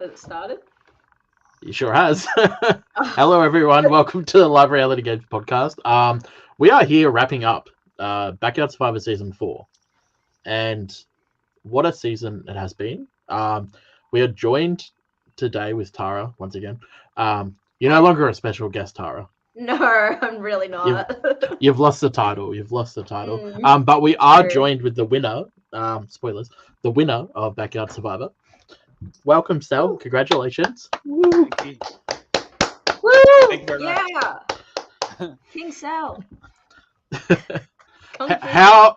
Has it started? He sure has. Hello, everyone. Welcome to the Live Reality Games podcast. We are here wrapping up Backyard Survivor Season 4. And what a season it has been. We are joined today with Tara once again. You're no longer a special guest, Tara. No, I'm really You've not. you've lost the title. You've lost the title. Mm, But we are true. joined with the winner. Spoilers. The winner of Backyard Survivor. Welcome, Sel. Woo. Congratulations. Thank you. Woo! Thank you very much. Yeah! King Sal. Kung Fu. How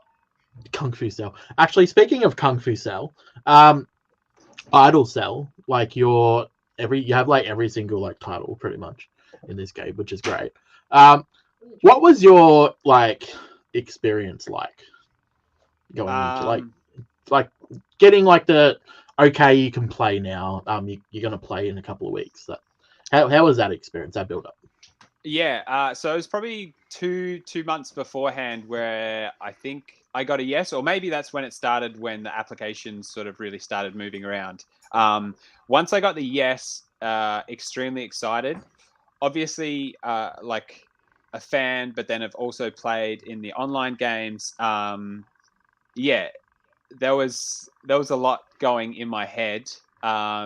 Kung Fu Cell. Actually, speaking of Kung Fu Cell, Idol Cell, like you have like every single like title pretty much in this game, which is great. What was your like experience like going into like getting like the okay you can play now? You're gonna play in a couple of weeks. So how was that experience? That build up? Yeah, so it was probably two months beforehand where I think I got a yes, or maybe that's when it started, when the applications sort of really started moving around. Once I got the yes, extremely excited. Obviously, like a fan, but then I've also played in the online games. Yeah, there was a lot going in my head.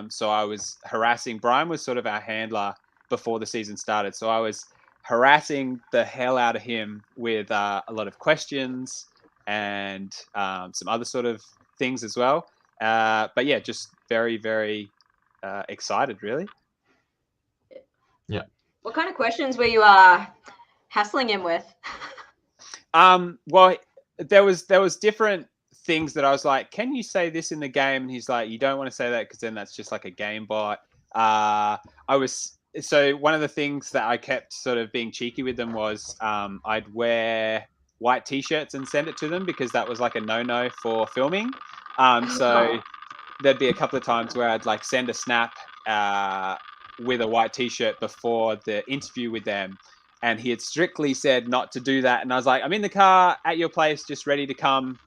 So I was harassing. Brian was sort of our handler before the season started, so I was harassing the hell out of him with a lot of questions and some other sort of things as well. But yeah, just very, very excited, really. Yeah. What kind of questions were you hassling him with? Well, there was different things that I was like, can you say this in the game? And he's like, you don't want to say that because then that's just like a game bot. So one of the things that I kept sort of being cheeky with them was I'd wear white t-shirts and send it to them because that was like a no-no for filming. So there'd be a couple of times where I'd like send a snap with a white t-shirt before the interview with them, and he had strictly said not to do that. And I was like, I'm in the car at your place, just ready to come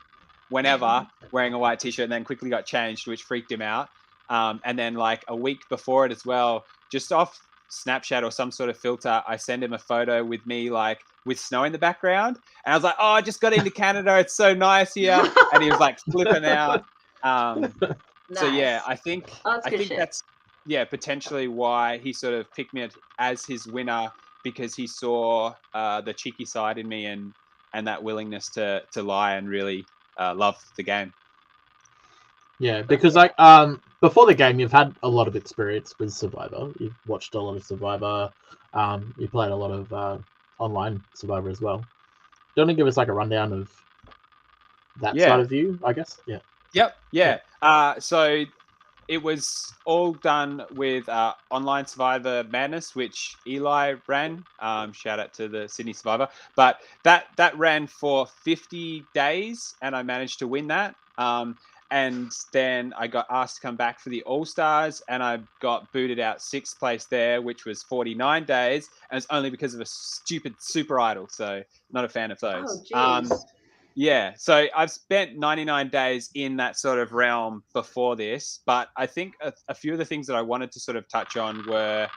whenever, wearing a white t-shirt, and then quickly got changed, which freaked him out. And then like a week before it as well, just off Snapchat or some sort of filter, I send him a photo with me like with snow in the background, and I was like, oh, I just got into Canada, it's so nice here. And he was like flipping out. Nice. So yeah, I think shit. that's potentially why he sort of picked me as his winner, because he saw the cheeky side in me and that willingness to lie and really love the game. Yeah, because like before the game, you've had a lot of experience with Survivor. You've watched a lot of Survivor. You played a lot of online Survivor as well. Do you want to give us like a rundown of that side of you? I guess. Yeah. Yep. Yeah. So it was all done with Online Survivor Madness, which Eli ran. Shout out to the Sydney Survivor. But that ran for 50 days, and I managed to win that. And then I got asked to come back for the All-Stars, and I got booted out 6th place there, which was 49 days. And it's only because of a stupid Super Idol. So not a fan of those. Oh, jeez. Yeah, so I've spent 99 days in that sort of realm before this, but I think a few of the things that I wanted to sort of touch on were,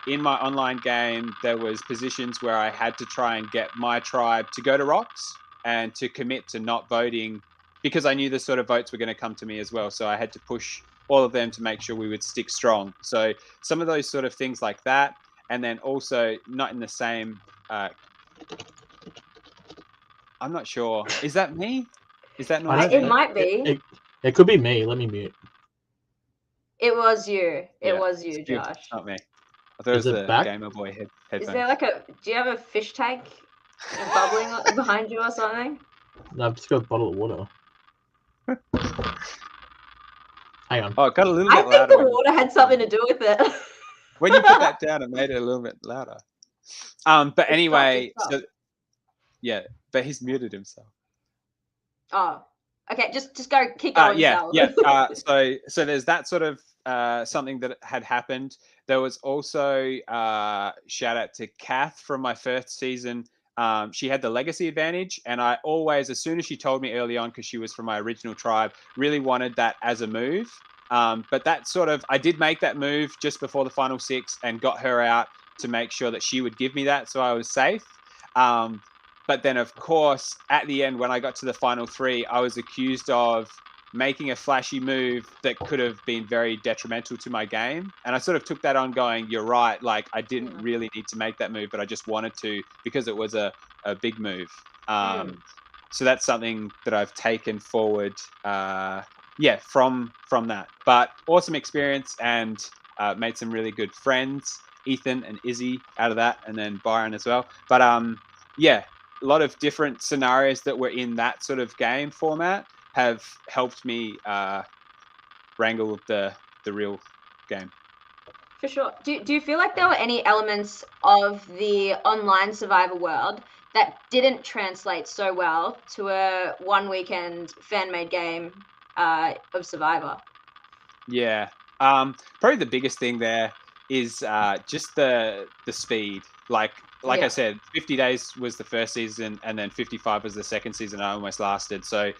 in my online game, there was positions where I had to try and get my tribe to go to Rocks and to commit to not voting, because I knew the sort of votes were going to come to me as well. So I had to push all of them to make sure we would stick strong. So some of those sort of things like that, and then also not in the same... I'm not sure. Is that me? Is that not It might be. It could be me. Let me mute. It was you. It Yeah, was you, it's good. Josh. It's not me. I thought it was the Gamer Boy headphone. Is there like do you have a fish tank bubbling behind you or something? No, I've just got a bottle of water. Hang on. Oh, it got a little bit louder. I think the water had something to do with it. When you put that down, it made it a little bit louder. But anyway, so yeah, but he's muted himself. Oh, okay. Just go. Keep going. Yeah. So there's that sort of something that had happened. There was also shout out to Kath from my first season. She had the legacy advantage, and I always, as soon as she told me early on, because she was from my original tribe, really wanted that as a move. But that sort of, I did make that move just before the final 6 and got her out to make sure that she would give me that, so I was safe. But then, of course, at the end, when I got to the final 3, I was accused of making a flashy move that could have been very detrimental to my game. And I sort of took that on going, you're right, like I didn't really need to make that move, but I just wanted to because it was a big move. So that's something that I've taken forward, from that. But awesome experience, and made some really good friends, Ethan and Izzy out of that, and then Byron as well. But a lot of different scenarios that were in that sort of game format have helped me wrangle the real game. For sure. Do you feel like there were any elements of the online Survivor world that didn't translate so well to a one weekend fan-made game of Survivor? Yeah. Probably the biggest thing there is just the speed. Like I said, 50 days was the first season, and then 55 was the second season. I almost lasted. So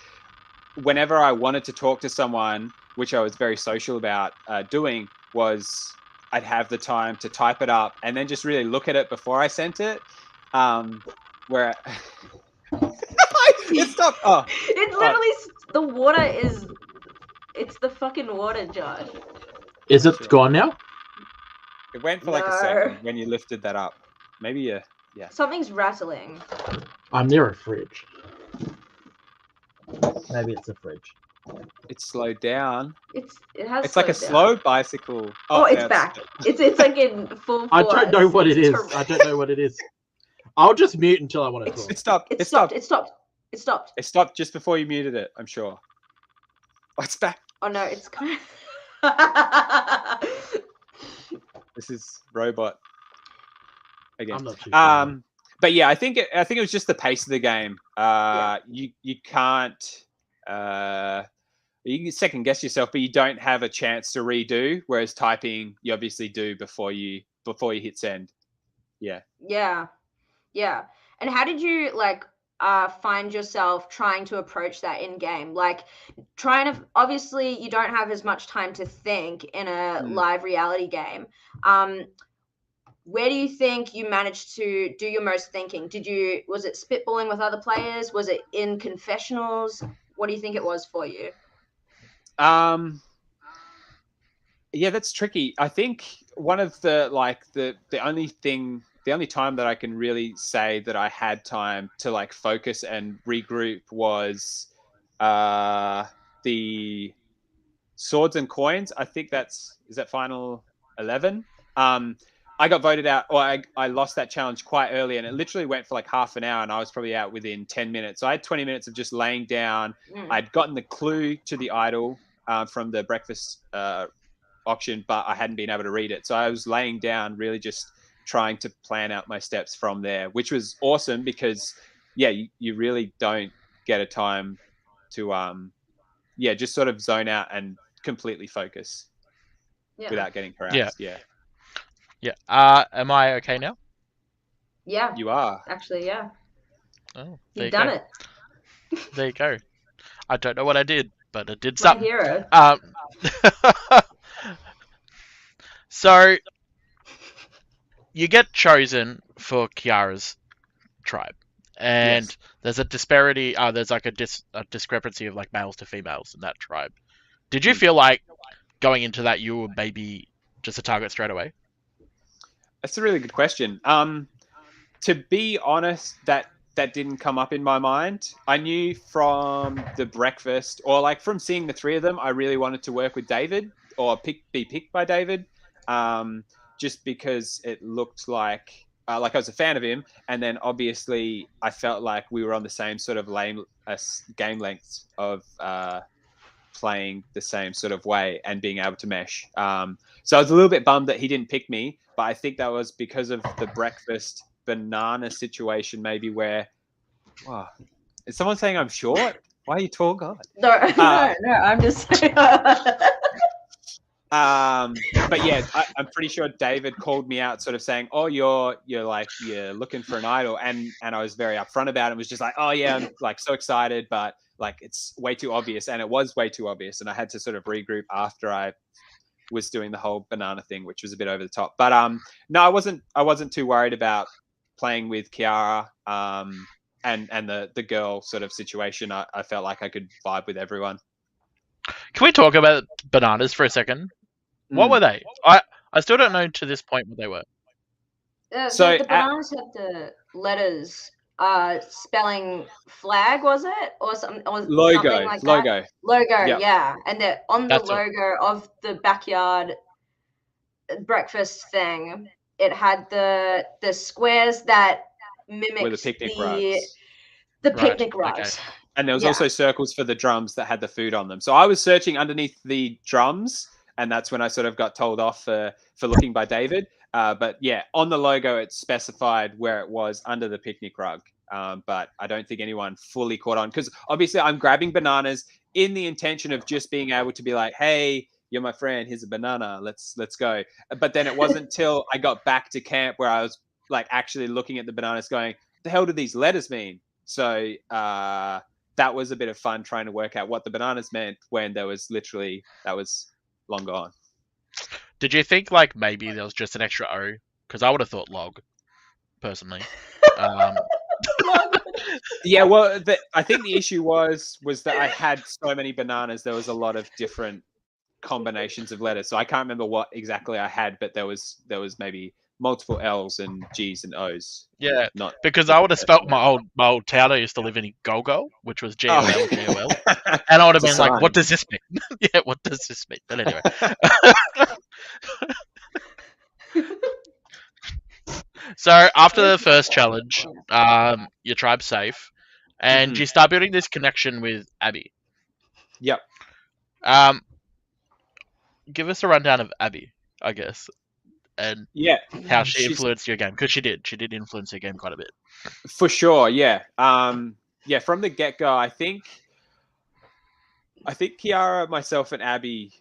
whenever I wanted to talk to someone, which I was very social about doing, was I'd have the time to type it up and then just really look at it before I sent it. Where it stopped. Oh, it's literally the water is. It's the fucking water, Josh. Is it gone now? It went for like a second when you lifted that up. Maybe yeah. Something's rattling. I'm near a fridge. Maybe it's a fridge. It's slowed down. It has. It's like a slow bicycle. Oh, it's back. It's like in full force. I don't know what it is. I don't know what it is. I'll just mute until I want to talk. It stopped. It stopped. It stopped. It stopped. It stopped just before you muted it, I'm sure. Oh, it's back. Oh no, it's kind of. This is robot again. I'm not too sure. But yeah, I think it was just the pace of the game. You can't you can second guess yourself, but you don't have a chance to redo. Whereas typing, you obviously do before you hit send. Yeah. Yeah. And how did you find yourself trying to approach that in game? Like obviously you don't have as much time to think in a live reality game. Where do you think you managed to do your most thinking? Was it spitballing with other players? Was it in confessionals? What do you think it was for you? Yeah, that's tricky. I think one of the only time that I can really say that I had time to focus and regroup was the Swords and Coins. I think is that final 11. I got voted out, or I lost that challenge quite early, and it literally went for half an hour, and I was probably out within 10 minutes. So I had 20 minutes of just laying down. I'd gotten the clue to the idol from the breakfast auction, but I hadn't been able to read it. So I was laying down, really just trying to plan out my steps from there, which was awesome because, you really don't get a time to, just sort of zone out and completely focus without getting harassed. Yeah. Am I okay now? Yeah. You are. Actually, yeah. Oh, You've done it. There you go. I don't know what I did, but I did My something. hero. So you get chosen for Kiara's tribe, and there's a disparity. There's a discrepancy of males to females in that tribe. Did you feel like going into that you were maybe just a target straight away? That's a really good question. To be honest, that didn't come up in my mind. I knew from the breakfast, or from seeing the three of them, I really wanted to work with David or be picked by David, just because it looked like I was a fan of him, and then obviously I felt like we were on the same sort of game lengths of playing the same sort of way and being able to mesh. So I was a little bit bummed that he didn't pick me, but I think that was because of the breakfast banana situation, maybe where, wow, is someone saying I'm short? Why are you tall, God? No, I'm just saying. But yeah, I'm pretty sure David called me out, sort of saying, "Oh, you're looking for an idol," and I was very upfront about it. Was just like, "Oh yeah, I'm like so excited, but like it's way too obvious," and it was way too obvious, and I had to sort of regroup after I was doing the whole banana thing, which was a bit over the top. But no, I wasn't too worried about playing with Kiara and the girl sort of situation. I felt like I could vibe with everyone. Can we talk about bananas for a second? What were they? I still don't know to this point what they were. So the bananas had the letters spelling flag, was it? Or something like logo. that? Logo, Yep. yeah. And on the That's all. logo of the backyard breakfast thing, it had the squares that mimicked With the picnic rugs. the Right, picnic rugs. okay. And there was Yeah. also circles for the drums that had the food on them. So I was searching underneath the drums, and that's when I sort of got told off for looking by David. But yeah, on the logo, it specified where it was under the picnic rug. But I don't think anyone fully caught on, because obviously I'm grabbing bananas in the intention of just being able to be like, "Hey, you're my friend. Here's a banana. Let's go." But then it wasn't till I got back to camp where I was like actually looking at the bananas, going, "The hell do these letters mean?" So that was a bit of fun trying to work out what the bananas meant when that was long gone. Did you think like maybe there was just an extra O? Because I would have thought log, personally. Yeah, well, I think the issue was that I had so many bananas. There was a lot of different combinations of letters, so I can't remember what exactly I had, but there was maybe multiple L's and G's and O's. Yeah, Not because I would have spelt my old town I used to live in Golgol, which was GOL, GOL. And I would have been like, what does this mean? Yeah, what does this mean? But anyway. So after the first challenge, your tribe's safe, and you start building this connection with Abby. Yep. Give us a rundown of Abby, I guess, and yeah, how she influenced your game, because she did influence your game quite a bit. For sure, yeah. Yeah, from the get-go, I think Kiara, myself, and Abby,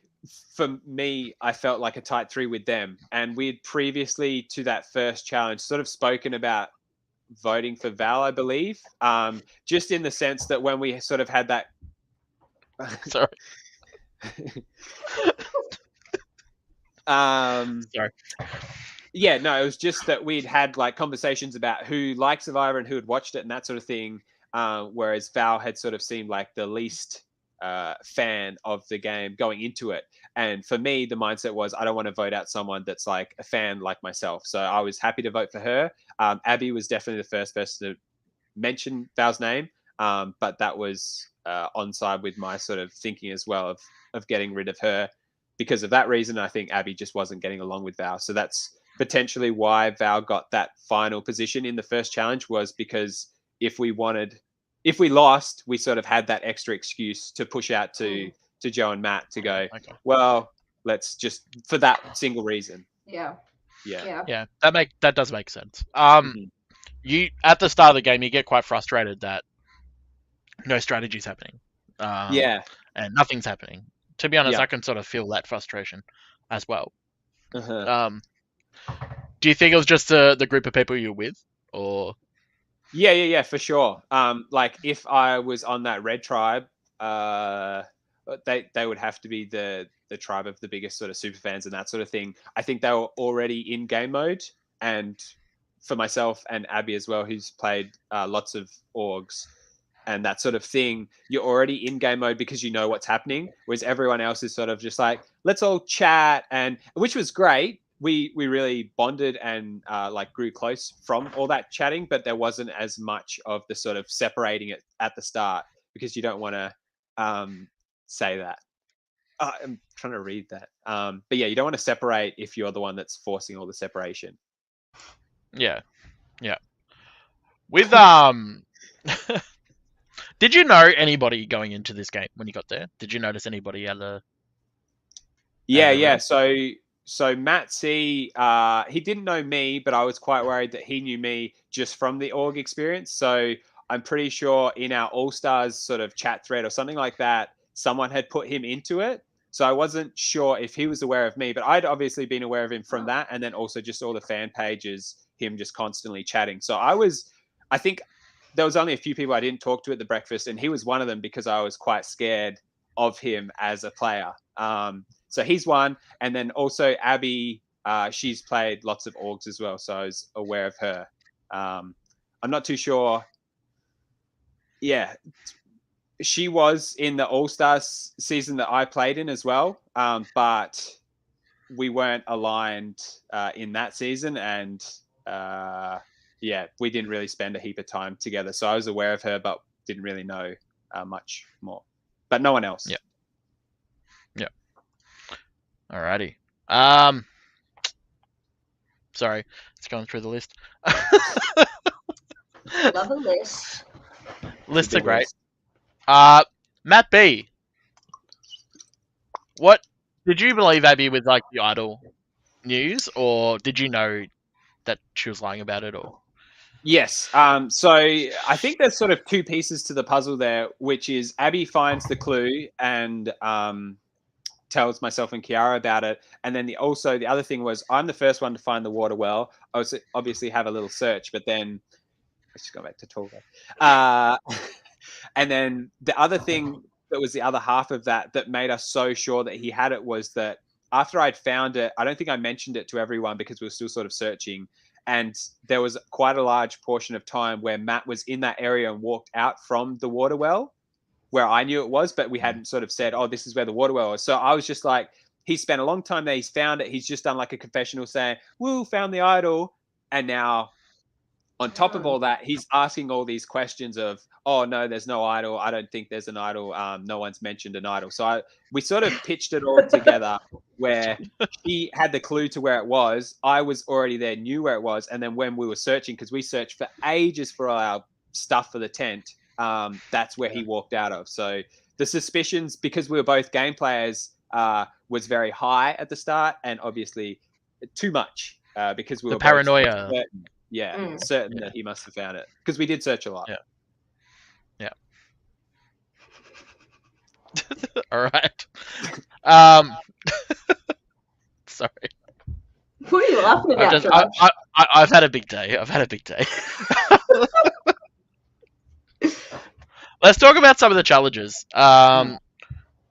for me, I felt like a tight three with them. And we had previously to that first challenge sort of spoken about voting for Val, I believe. Just in the sense that when we sort of had that Sorry. Sorry. Yeah, no, it was just that we'd had like conversations about who liked Survivor and who had watched it and that sort of thing. Whereas Val had sort of seemed like the least fan of the game going into it. And for me, the mindset was I don't want to vote out someone that's like a fan like myself. So I was happy to vote for her. Abby was definitely the first person to mention Val's name, but that was on side with my sort of thinking as well of getting rid of her. Because of that reason, I think Abby just wasn't getting along with Val. So that's potentially why Val got that final position in the first challenge, was because if we lost, we sort of had that extra excuse to push out to Joe and Matt to go, okay, well, let's just, for that single reason. Yeah. That does make sense. You at the start of the game, you get quite frustrated that no strategy's happening. And nothing's happening. To be honest, I can sort of feel that frustration as well. Do you think it was just the group of people you're with, or? Yeah, for sure. Like if I was on that red tribe, they would have to be the tribe of the biggest sort of super fans and that sort of thing. I think they were already in game mode, and for myself and Abby as well, who's played lots of orgs and that sort of thing, you're already in game mode because you know what's happening, whereas everyone else is sort of just like, let's all chat, and which was great. We really bonded and like grew close from all that chatting, but there wasn't as much of the sort of separating it at the start, because you don't want to say that. I'm trying to read that. But yeah, you don't want to separate if you're the one that's forcing all the separation. Yeah. With did you know anybody going into this game when you got there? Did you notice anybody at the? Yeah. So Matt C, he didn't know me, but I was quite worried that he knew me just from the org experience. So I'm pretty sure in our All Stars sort of chat thread or something like that, someone had put him into it. So I wasn't sure if he was aware of me, but I'd obviously been aware of him from that, and then also just all the fan pages, him just constantly chatting. So I think there was only a few people I didn't talk to at the breakfast, and he was one of them because I was quite scared of him as a player. So he's one, and then also Abby, she's played lots of orgs as well, so I was aware of her. I'm not too sure. Yeah, she was in the All-Stars season that I played in as well, but we weren't aligned in that season, and we didn't really spend a heap of time together. So I was aware of her, but didn't really know much more. But no one else. Yeah. Alrighty. Sorry, it's going through the list. Love a list. Lists are Big great. list. Matt B. What did you believe Abby with like the Idol news, or did you know that she was lying about it? Or Yes. So I think there's sort of two pieces to the puzzle there, which is Abby finds the clue and tells myself and Kiara about it. And then the other thing was I'm the first one to find the water well. I was obviously have a little search, but then let's just go back to Tolga. And then the other thing that was the other half of that made us so sure that he had it was that after I'd found it, I don't think I mentioned it to everyone because we were still sort of searching. And there was quite a large portion of time where Matt was in that area and walked out from the water well where I knew it was, but we hadn't sort of said, oh, this is where the water well was. So I was just like, he spent a long time there. He's found it. He's just done like a confessional saying, woo, found the idol. And now on top of all that, he's asking all these questions of, oh, no, there's no idol. I don't think there's an idol. No one's mentioned an idol. So we sort of pitched it all together where he had the clue to where it was. I was already there, knew where it was. And then when we were searching, because we searched for ages for our stuff for the tent, that's where he walked out of. So the suspicions, because we were both game players, was very high at the start, and obviously too much because we were paranoia. Certain that he must have found it because we did search a lot. Yeah. All right. Sorry. What are you laughing about? I've had a big day. Let's talk about some of the challenges.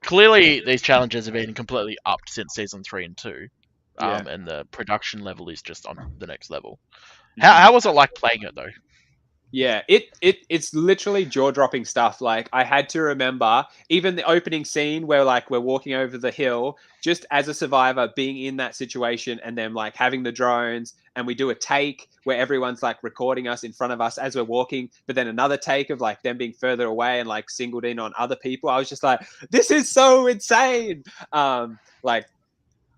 Clearly, these challenges have been completely upped since season 3 and 2, and the production level is just on the next level. How was it like playing it though? Yeah, it's literally jaw-dropping stuff. Like I had to remember even the opening scene where like we're walking over the hill, just as a survivor being in that situation and then like having the drones and we do a take where everyone's like recording us in front of us as we're walking, but then another take of like them being further away and like singled in on other people. I was just like, this is so insane. Like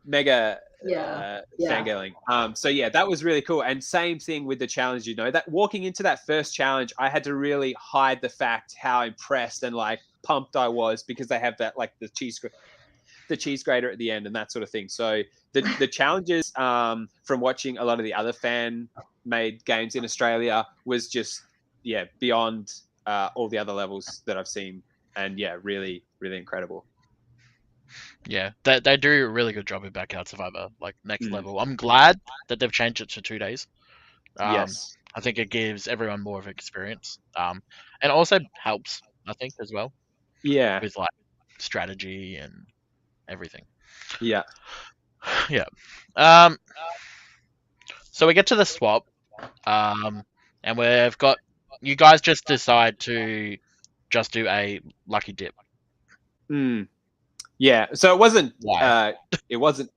mega fangirling. So yeah, that was really cool. And same thing with the challenge, that walking into that first challenge, I had to really hide the fact how impressed and like pumped I was because they have that like the cheese grater at the end and that sort of thing. So the challenges from watching a lot of the other fan made games in Australia was just beyond all the other levels that I've seen, and really, really incredible. Yeah, they do a really good job in Backyard Survivor, like next level. I'm glad that they've changed it to 2 days. Yes. I think it gives everyone more of experience. And also helps, I think, as well. Yeah. With like strategy and everything. Yeah. Yeah. So we get to the swap. And we've got you guys just decide to just do a lucky dip. Yeah, so it wasn't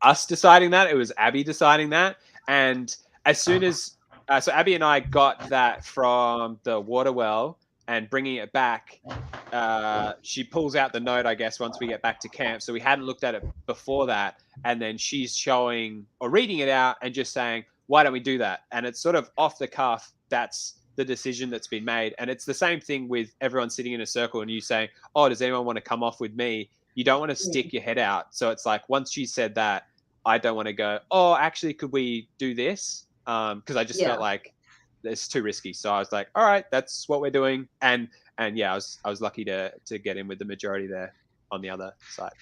us deciding that; it was Abby deciding that. And as soon as so Abby and I got that from the water well and bringing it back, she pulls out the note, I guess, once we get back to camp. So we hadn't looked at it before that, and then she's showing or reading it out and just saying, "Why don't we do that?" And it's sort of off the cuff. That's the decision that's been made, and it's the same thing with everyone sitting in a circle and you saying, "Oh, does anyone want to come off with me?" You don't want to stick your head out. So it's like, once she said that, I don't want to go, oh, actually, could we do this? Because I just felt like it's too risky. So I was like, all right, that's what we're doing. And yeah, I was lucky to get in with the majority there on the other side.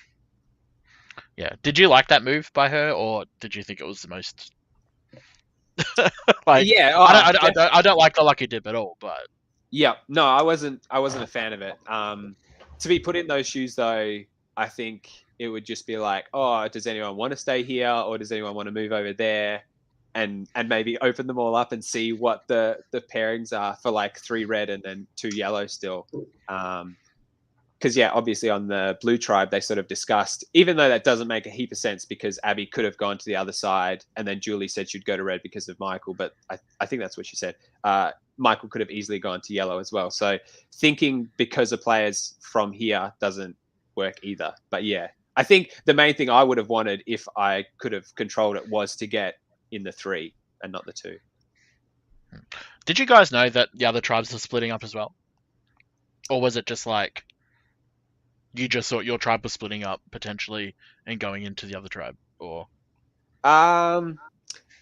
Yeah. Did you like that move by her, or did you think it was the most like? Yeah, I don't like the lucky dip at all, but yeah, no, I wasn't a fan of it. To be put in those shoes though, I think it would just be like, oh, does anyone want to stay here, or does anyone want to move over there, and maybe open them all up and see what the pairings are for like 3 red and then 2 yellow still. Because yeah, obviously on the blue tribe they sort of discussed, even though that doesn't make a heap of sense because Abby could have gone to the other side, and then Julie said she'd go to red because of Michael, but I think that's what she said. Michael could have easily gone to yellow as well. So thinking because of players from here doesn't work either. But yeah, I think the main thing I would have wanted if I could have controlled it was to get in the 3 and not the 2. did you guys know that the other tribes are splitting up as well, or was it just like you just thought your tribe was splitting up potentially and going into the other tribe, or?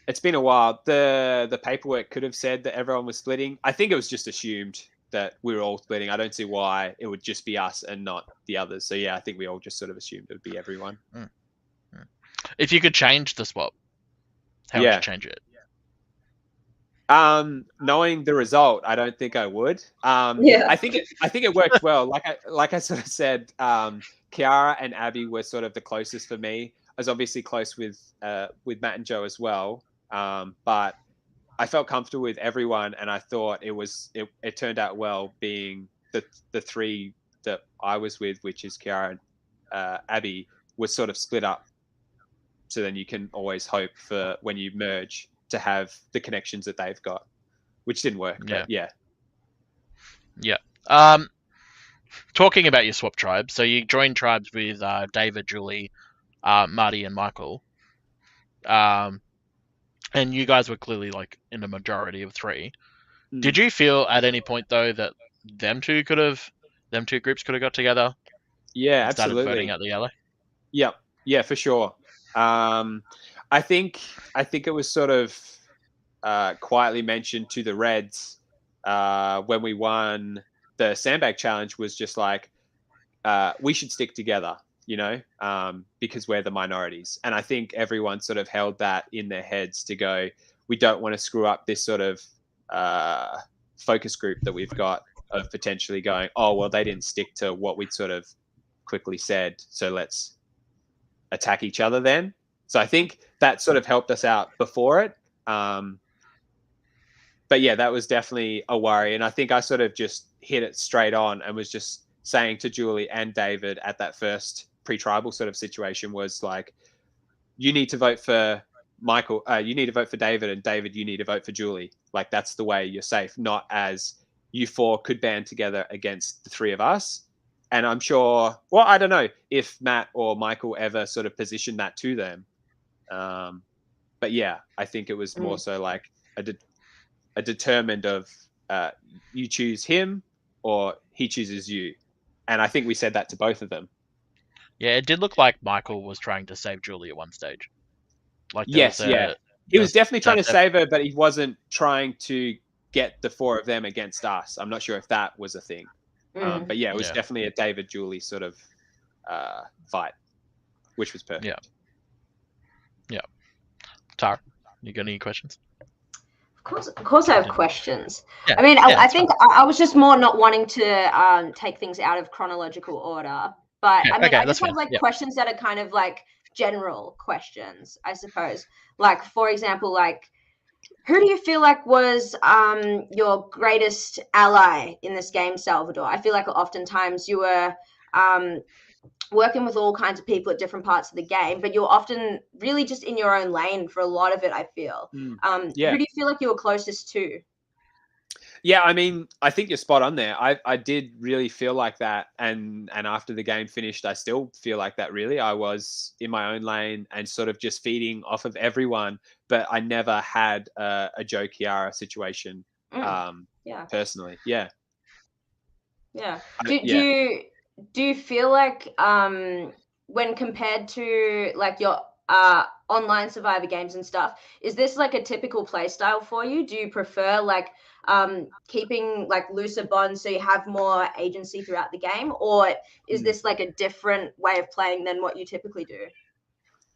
It's been a while. The paperwork could have said that everyone was splitting. I think it was just assumed that we were all splitting. I don't see why it would just be us and not the others. So yeah, I think we all just sort of assumed it would be everyone. If you could change the swap, how would you change it? Knowing the result, I don't think I would. Yeah. I think it worked well. Like I sort of said, Kiara and Abby were sort of the closest for me. I was obviously close with Matt and Joe as well. But I felt comfortable with everyone, and I thought it turned out well, being the 3 that I was with, which is Kiara and Abby, was sort of split up. So then you can always hope for when you merge to have the connections that they've got, which didn't work. But yeah. Talking about your swap tribe, so you joined tribes with David, Julie, Marty, and Michael. And you guys were clearly like in a majority of 3. Did you feel at any point though that them two groups could have got together? Yeah, and started absolutely. voting out the yellow. Yep. Yeah, for sure. I think it was sort of quietly mentioned to the Reds when we won the Sandbag Challenge, was just like, we should stick together, because we're the minorities. And I think everyone sort of held that in their heads to go, we don't want to screw up this sort of focus group that we've got of potentially going, oh, well, they didn't stick to what we'd sort of quickly said, so let's attack each other then. So I think that sort of helped us out before it. But yeah, that was definitely a worry. And I think I sort of just hit it straight on and was just saying to Julie and David at that first pre-tribal sort of situation was like, you need to vote for Michael, you need to vote for David, and David, you need to vote for Julie. Like, that's the way you're safe, not as you 4 could band together against the 3 of us. And I'm sure, well, I don't know if Matt or Michael ever sort of positioned that to them. But yeah, I think it was more so like a determined of you choose him or he chooses you. And I think we said that to both of them. Yeah, it did look like Michael was trying to save Julie at one stage. Like, yes, he was definitely trying to save her, but he wasn't trying to get the 4 of them against us. I'm not sure if that was a thing. But yeah, it was definitely a David Julie sort of fight, which was perfect. Yeah. Tara, you got any questions? Of course, I have questions. Yeah. I mean, Yeah, I think I was just more not wanting to take things out of chronological order. But I mean, I just have like questions that are kind of like general questions, I suppose. Like, for example, like, who do you feel like was your greatest ally in this game, Salvador? I feel like oftentimes you were working with all kinds of people at different parts of the game, but you're often really just in your own lane for a lot of it, I feel. Who do you feel like you were closest to? Yeah, I mean, I think you're spot on there. I did really feel like that. And after the game finished, I still feel like that, really. I was in my own lane and sort of just feeding off of everyone, but I never had a Joe Kiara situation personally. Yeah. Yeah. Do you feel like when compared to like your online Survivor games and stuff, is this like a typical play style for you? Do you prefer like keeping like looser bonds so you have more agency throughout the game, or is this like a different way of playing than what you typically do?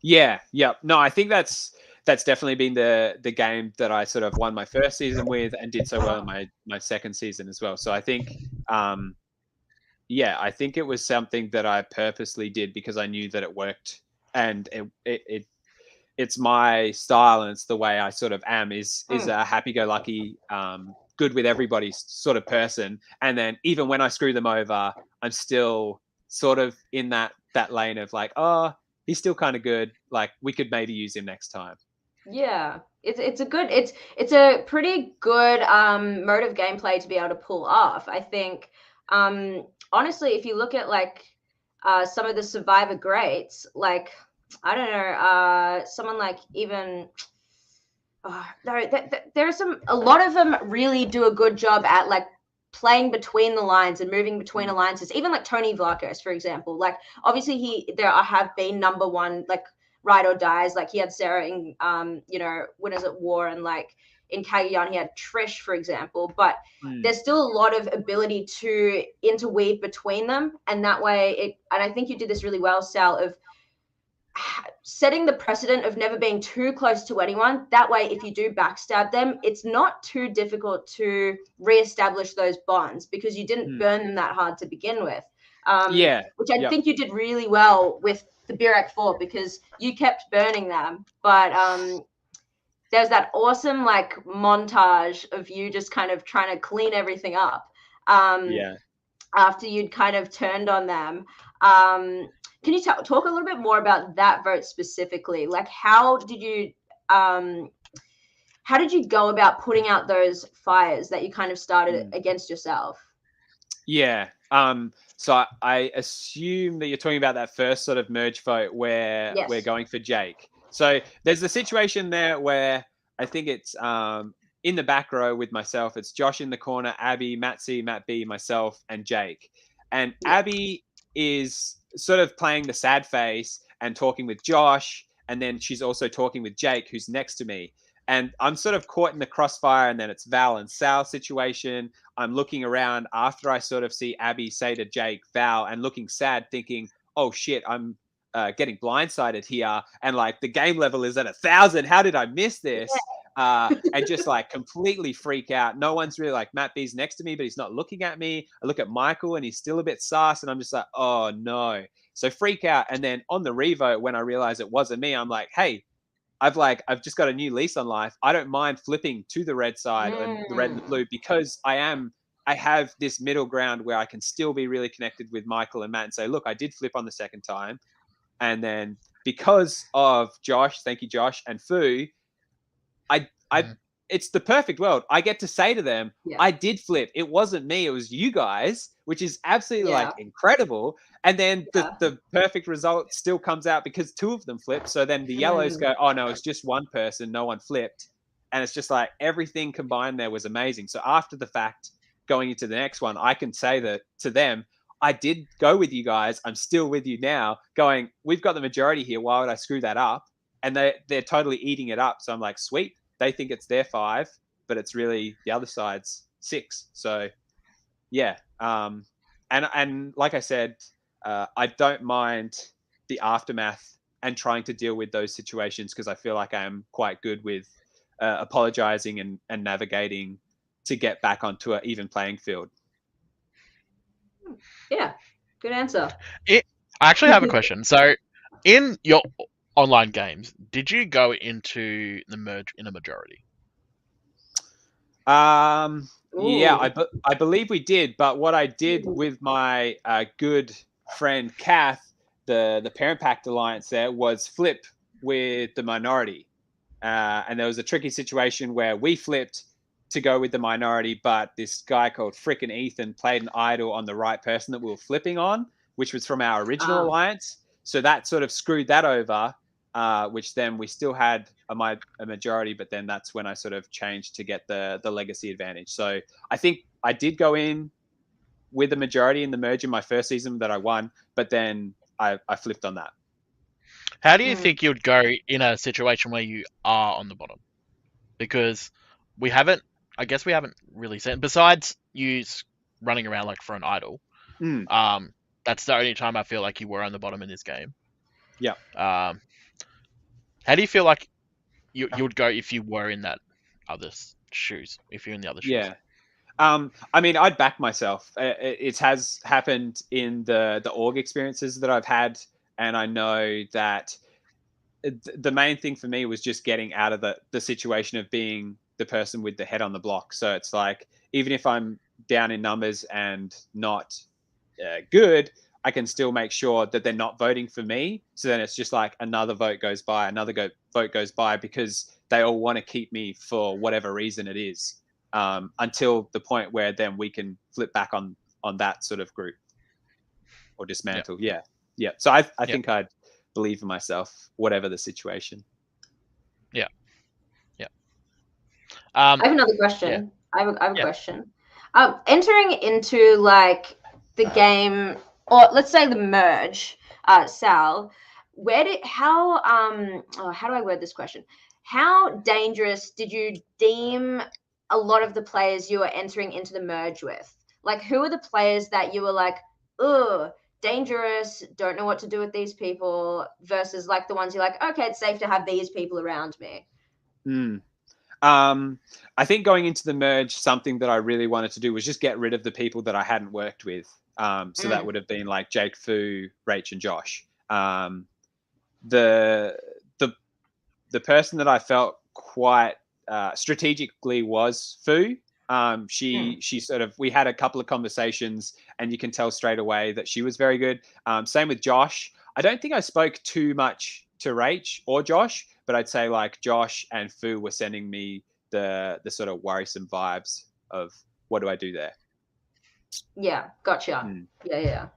Yeah, yeah. No, I think that's definitely been the game that I sort of won my first season with and did so well in my second season as well. So I think yeah, I think it was something that I purposely did because I knew that it worked, and it's my style and it's the way I sort of am is a happy-go-lucky, good with everybody sort of person. And then even when I screw them over, I'm still sort of in that lane of like, oh, he's still kind of good. Like we could maybe use him next time. Yeah, it's a pretty good mode of gameplay to be able to pull off. I think honestly, if you look at like some of the Survivor greats, like I don't know, someone like even there are a lot of them really do a good job at like playing between the lines and moving between alliances. Even like Tony Vlachos, for example. Like obviously there have been number one like ride or dies. Like he had Sarah in Winners at War, and like in Cagayan he had Trish, for example. But there's still a lot of ability to interweave between them, and that way and I think you did this really well, Sal, of setting the precedent of never being too close to anyone. That way, if you do backstab them, it's not too difficult to reestablish those bonds because you didn't burn them that hard to begin with. Which I think you did really well with the Birek Fort because you kept burning them. But there's that awesome like montage of you just kind of trying to clean everything up. After you'd kind of turned on them. Can you talk a little bit more about that vote specifically? Like, how did you go about putting out those fires that you kind of started against yourself? Yeah. So I assume that you're talking about that first sort of merge vote where we're going for Jake. So there's a situation there where I think it's in the back row with myself. It's Josh in the corner, Abby, Matt C, Matt B, myself, and Jake. And Abby is sort of playing the sad face and talking with Josh, and then she's also talking with Jake, who's next to me. And I'm sort of caught in the crossfire, and then it's Val and Sal situation. I'm looking around after I sort of see Abby say to Jake, Val, and looking sad, thinking, oh shit, I'm getting blindsided here. And like the game level is at 1,000. How did I miss this? And just like completely freak out. No one's really like, Matt B's next to me, but he's not looking at me. I look at Michael and he's still a bit sus, and I'm just like, oh no. So freak out. And then on the revote, when I realized it wasn't me, I'm like, hey, I've just got a new lease on life. I don't mind flipping to the red side and the red and the blue because I have this middle ground where I can still be really connected with Michael and Matt and say, look, I did flip on the second time. And then because of Josh, thank you, Josh, and Fu, it's the perfect world. I get to say to them, I did flip. It wasn't me. It was you guys, which is absolutely like incredible. And then the perfect result still comes out because two of them flipped. So then the yellows go, oh no, it's just one person. No one flipped. And it's just like everything combined there was amazing. So after the fact, going into the next one, I can say that to them, I did go with you guys. I'm still with you now going, we've got the majority here. Why would I screw that up? And they're totally eating it up. So I'm like, sweet. They think it's their 5, but it's really the other side's 6. So yeah. And like I said, I don't mind the aftermath and trying to deal with those situations because I feel like I am quite good with apologizing and navigating to get back onto an even playing field. Yeah, good answer. I actually have a question. So in your online games, did you go into the merge in a majority? Yeah, I believe we did. But what I did with my good friend Kath, the Parent Pact Alliance there, was flip with the minority. And there was a tricky situation where we flipped to go with the minority, but this guy called Frickin' Ethan played an idol on the right person that we were flipping on, which was from our original alliance. So that sort of screwed that over. Which then we still had a majority, but then that's when I sort of changed to get the legacy advantage. So I think I did go in with a majority in the merge in my first season that I won, but then I flipped on that. How do you think you'd go in a situation where you are on the bottom? Because we haven't really seen, besides you running around like for an idol, that's the only time I feel like you were on the bottom in this game. Yeah. How do you feel like you would go if you were in that other shoes? If you're in the other shoes? Yeah. I mean, I'd back myself. It has happened in the org experiences that I've had, and I know that the main thing for me was just getting out of the situation of being the person with the head on the block. So it's like, even if I'm down in numbers and not good, I can still make sure that they're not voting for me. So then it's just like another vote goes by, vote goes by, because they all want to keep me for whatever reason it is, until the point where then we can flip back on that sort of group or dismantle. Yeah. So I think I'd believe in myself, whatever the situation. I have another question. I have a Yeah. question. Entering into like the game, or let's say the merge, Sal, how do I word this question? How dangerous did you deem a lot of the players you were entering into the merge with? Like, who are the players that you were like, ugh, dangerous, don't know what to do with these people, versus like the ones you're like, okay, it's safe to have these people around me? I think going into the merge, something that I really wanted to do was just get rid of the people that I hadn't worked with. So that would have been like Jake, Fu, Rach, and Josh. The person that I felt quite strategically was Fu. She sort of, we had a couple of conversations, and you can tell straight away that she was very good. Same with Josh. I don't think I spoke too much to Rach or Josh, but I'd say like Josh and Fu were sending me the sort of worrisome vibes of, what do I do there? Yeah, gotcha. Yeah.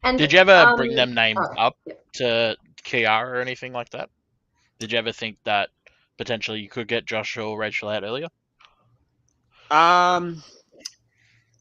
And did you ever bring them names up to Kiara or anything like that? Did you ever think that potentially you could get Josh or Rachel out earlier?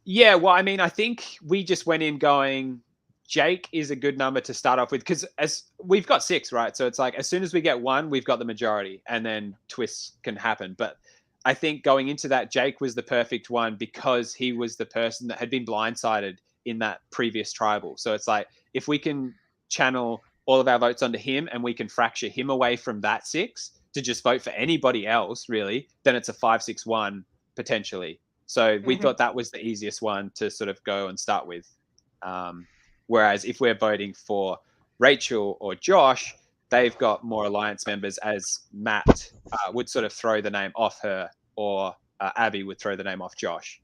Yeah, well, I mean, I think we just went in going, Jake is a good number to start off with, because as we've got 6, right? So it's like, as soon as we get 1, we've got the majority, and then twists can happen. But I think going into that, Jake was the perfect one, because he was the person that had been blindsided in that previous tribal. So it's like, if we can channel all of our votes onto him, and we can fracture him away from that 6 to just vote for anybody else, really, then it's a 5-6-1 potentially. So we thought that was the easiest one to sort of go and start with. Whereas if we're voting for Rachel or Josh, they've got more alliance members, as Matt would sort of throw the name off her, or Abby would throw the name off Josh.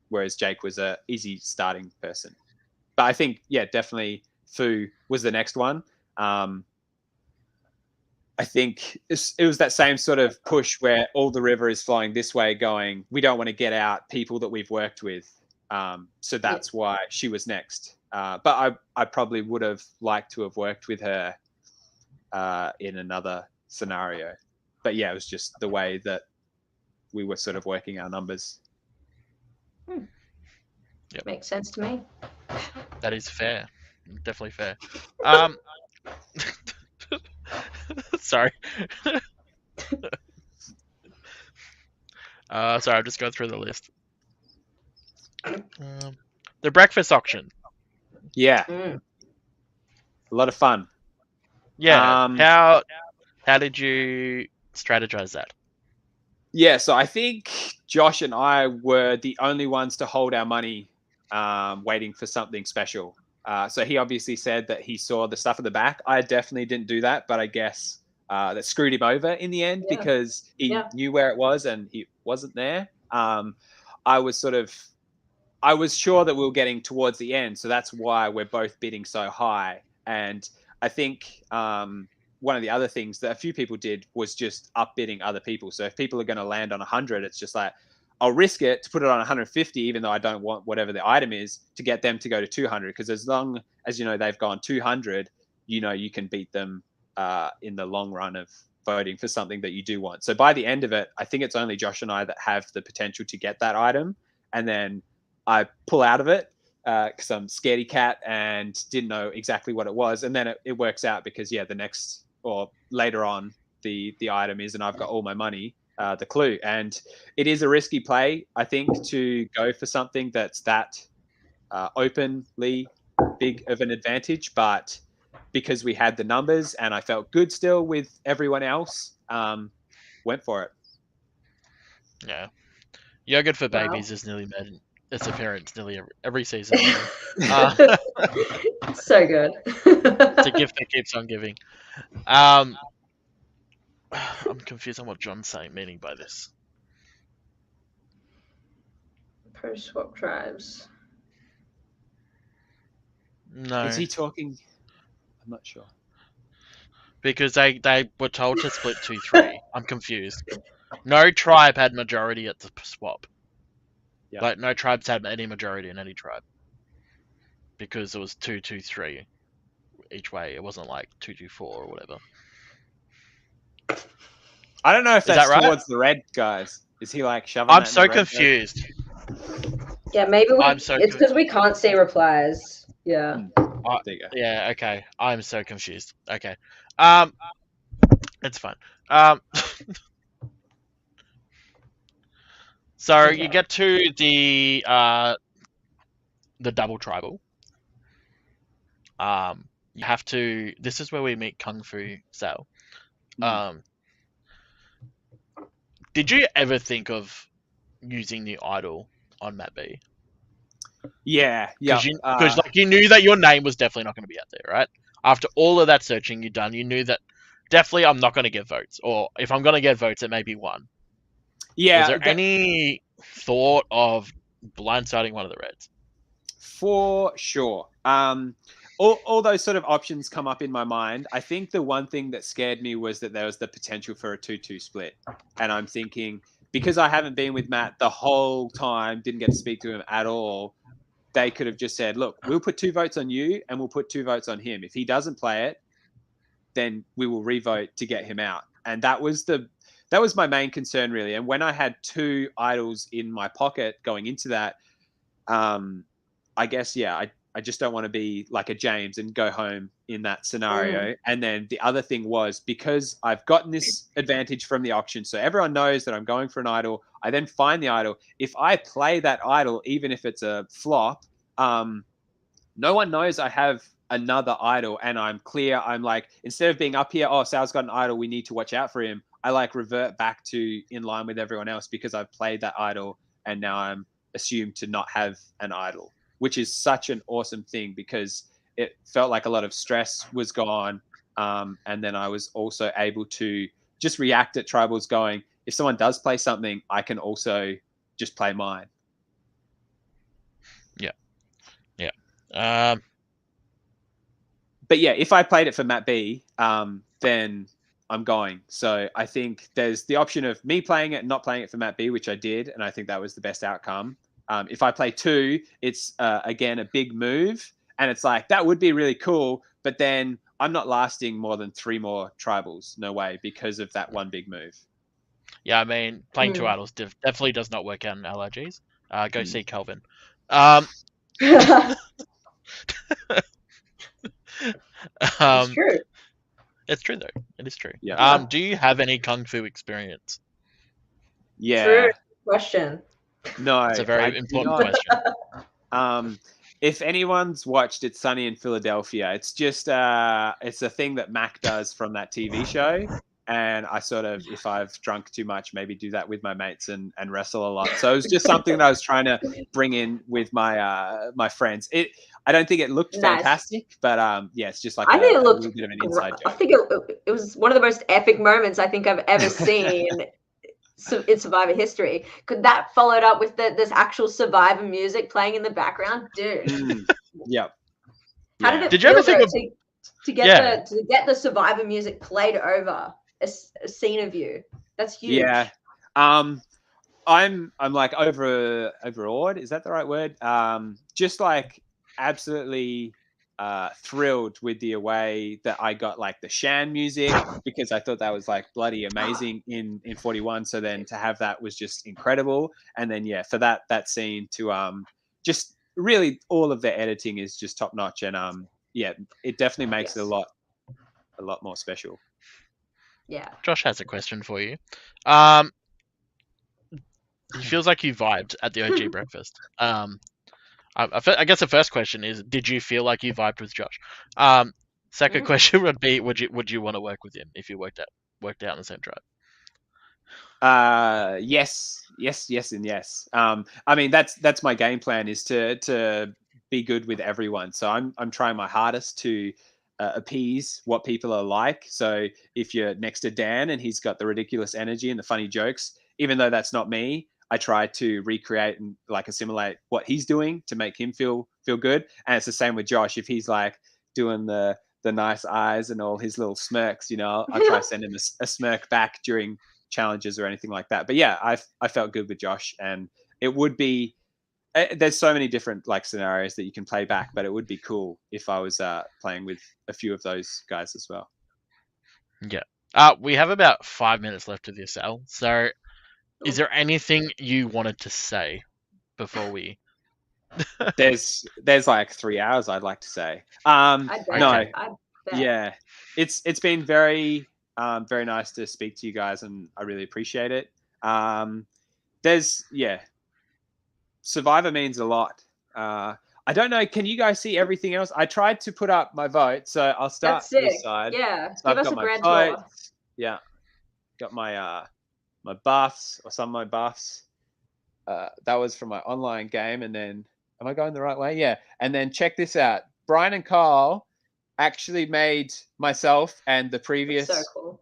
Whereas Jake was a easy starting person. But I think, definitely Fu was the next one. I think it was that same sort of push where all the river is flowing this way, going, we don't want to get out people that we've worked with. So that's why she was next. But I probably would have liked to have worked with her in another scenario. But it was just the way that we were sort of working our numbers. Makes sense to me. That is fair. Definitely fair. Sorry. Sorry, I'm just going through the list. The breakfast auction. Yeah. A lot of fun. Yeah. How did you strategize that? Yeah, so I think Josh and I were the only ones to hold our money, waiting for something special. So he obviously said that he saw the stuff at the back. I definitely didn't do that, but I guess that screwed him over in the end, because he knew where it was and he wasn't there. I was sure that we were getting towards the end, so that's why we're both bidding so high. And I think one of the other things that a few people did was just upbidding other people. So if people are going to land on 100, it's just like, I'll risk it to put it on 150, even though I don't want whatever the item is, to get them to go to 200. Because as long as they've gone 200, you can beat them in the long run of voting for something that you do want. So by the end of it, I think it's only Josh and I that have the potential to get that item, and then I pull out of it because I'm scaredy cat and didn't know exactly what it was, and then it works out because the next or later on the item is, and I've got all my money. The clue, and it is a risky play, I think, to go for something that's that openly big of an advantage, but because we had the numbers and I felt good still with everyone else, went for it. Yeah. Yogurt for Wow. Babies is nearly made its appearance nearly every season. So good. It's a gift that keeps on giving. I'm confused on what John's saying, meaning by this. Pro swap tribes. No, Is he talking? I'm not sure. because they were told to split 2-3. I'm confused. No tribe had majority at the swap. Yeah. Like, no tribes had any majority in any tribe. Because it was 2-2-3 each way. It wasn't like 2-2-4 or whatever. I don't know if Is that's that right? towards the red guys. Is he like shoving? I'm that in so the red guys? confused. Yeah, maybe I'm so it's because we can't see replies. Yeah. There you go. Yeah, okay. I'm so confused. Okay. It's fine. So Okay. you get to the double tribal. You have to. This is where we meet Kung Fu Sao. Did you ever think of using the idol on Map B? Yeah. Because like you knew that your name was definitely not going to be out there, right? After all of that searching you've done, you knew that definitely I'm not going to get votes, or if I'm going to get votes, it may be one. Yeah. Was there any thought of blindsiding one of the Reds? For sure. All those sort of options come up in my mind. I think the one thing that scared me was that there was the potential for a 2-2 split. And I'm thinking, because I haven't been with Matt the whole time, didn't get to speak to him at all, they could have just said, look, we'll put 2 votes on you and we'll put 2 votes on him. If he doesn't play it, then we will revote to get him out. And that was my main concern, really. And when I had 2 idols in my pocket going into that, I guess, yeah, I just don't want to be like a James and go home in that scenario. And then the other thing was, because I've gotten this advantage from the auction, so everyone knows that I'm going for an idol. I then find the idol. If I play that idol, even if it's a flop, no one knows I have another idol and I'm clear. I'm like, instead of being up here, oh, Sal's got an idol, we need to watch out for him. I like revert back to in line with everyone else because I've played that idol and now I'm assumed to not have an idol, which is such an awesome thing because it felt like a lot of stress was gone. And then I was also able to just react at tribals going, if someone does play something, I can also just play mine. Yeah. But yeah, if I played it for Map B, then I'm going. So I think there's the option of me playing it and not playing it for Map B, which I did. And I think that was the best outcome. If I play 2, it's, again, a big move. And it's like, that would be really cool. But then I'm not lasting more than 3 more tribals. No way, because of that one big move. Yeah, I mean, playing 2 idols definitely does not work out in LRGs. Go see Kelvin. It's true. It's true, though. It is true. Yeah. Do you have any Kung Fu experience? Yeah. True question. No. It's a very important question. If anyone's watched It's Sunny in Philadelphia, it's just it's a thing that Mac does from that TV show. And I sort of, if I've drunk too much, maybe do that with my mates and wrestle a lot. So it was just something that I was trying to bring in with my my friends. I don't think it looked fantastic, but yeah, it's just like I think it looked a little bit of an inside joke. I think it was one of the most epic moments I think I've ever seen in Survivor history. Could that followed up with this actual Survivor music playing in the background, dude? Yep. How did it Did you ever feel think to get the Survivor music played over a scene of you? That's huge. Yeah. I'm like overawed. Is that the right word? Just like absolutely thrilled with the way that I got like the Shan music, because I thought that was like bloody amazing in 41. So then to have that was just incredible. And then yeah, for that scene to just really all of the editing is just top notch. And yeah, it definitely makes it a lot more special. Yeah. Josh has a question for you. He feels like you vibed at the OG breakfast. I guess the first question is, did you feel like you vibed with Josh? Second question would be, would you want to work with him if you worked out in the same tribe? Yes, and yes. I mean that's my game plan, is to be good with everyone. So I'm trying my hardest to appease what people are like. So if you're next to Dan and he's got the ridiculous energy and the funny jokes, even though that's not me, I try to recreate and like assimilate what he's doing to make him feel good. And it's the same with Josh. If he's like doing the nice eyes and all his little smirks, you know, I try to send him a smirk back during challenges or anything like that. But yeah, I felt good with Josh, and it would be, there's so many different like scenarios that you can play back, but it would be cool if I was playing with a few of those guys as well. Yeah. We have about 5 minutes left of this, Al. So, is there anything you wanted to say before we? There's like 3 hours I'd like to say. Yeah, it's been very nice to speak to you guys, and I really appreciate it. Survivor means a lot. I don't know. Can you guys see everything else? I tried to put up my vote, so I'll start this side. Yeah, so give us a grand tour. Yeah, got my my buffs, or some of my buffs. That was from my online game, and then am I going the right way? Yeah, and then check this out. Brian and Carl actually made myself and the previous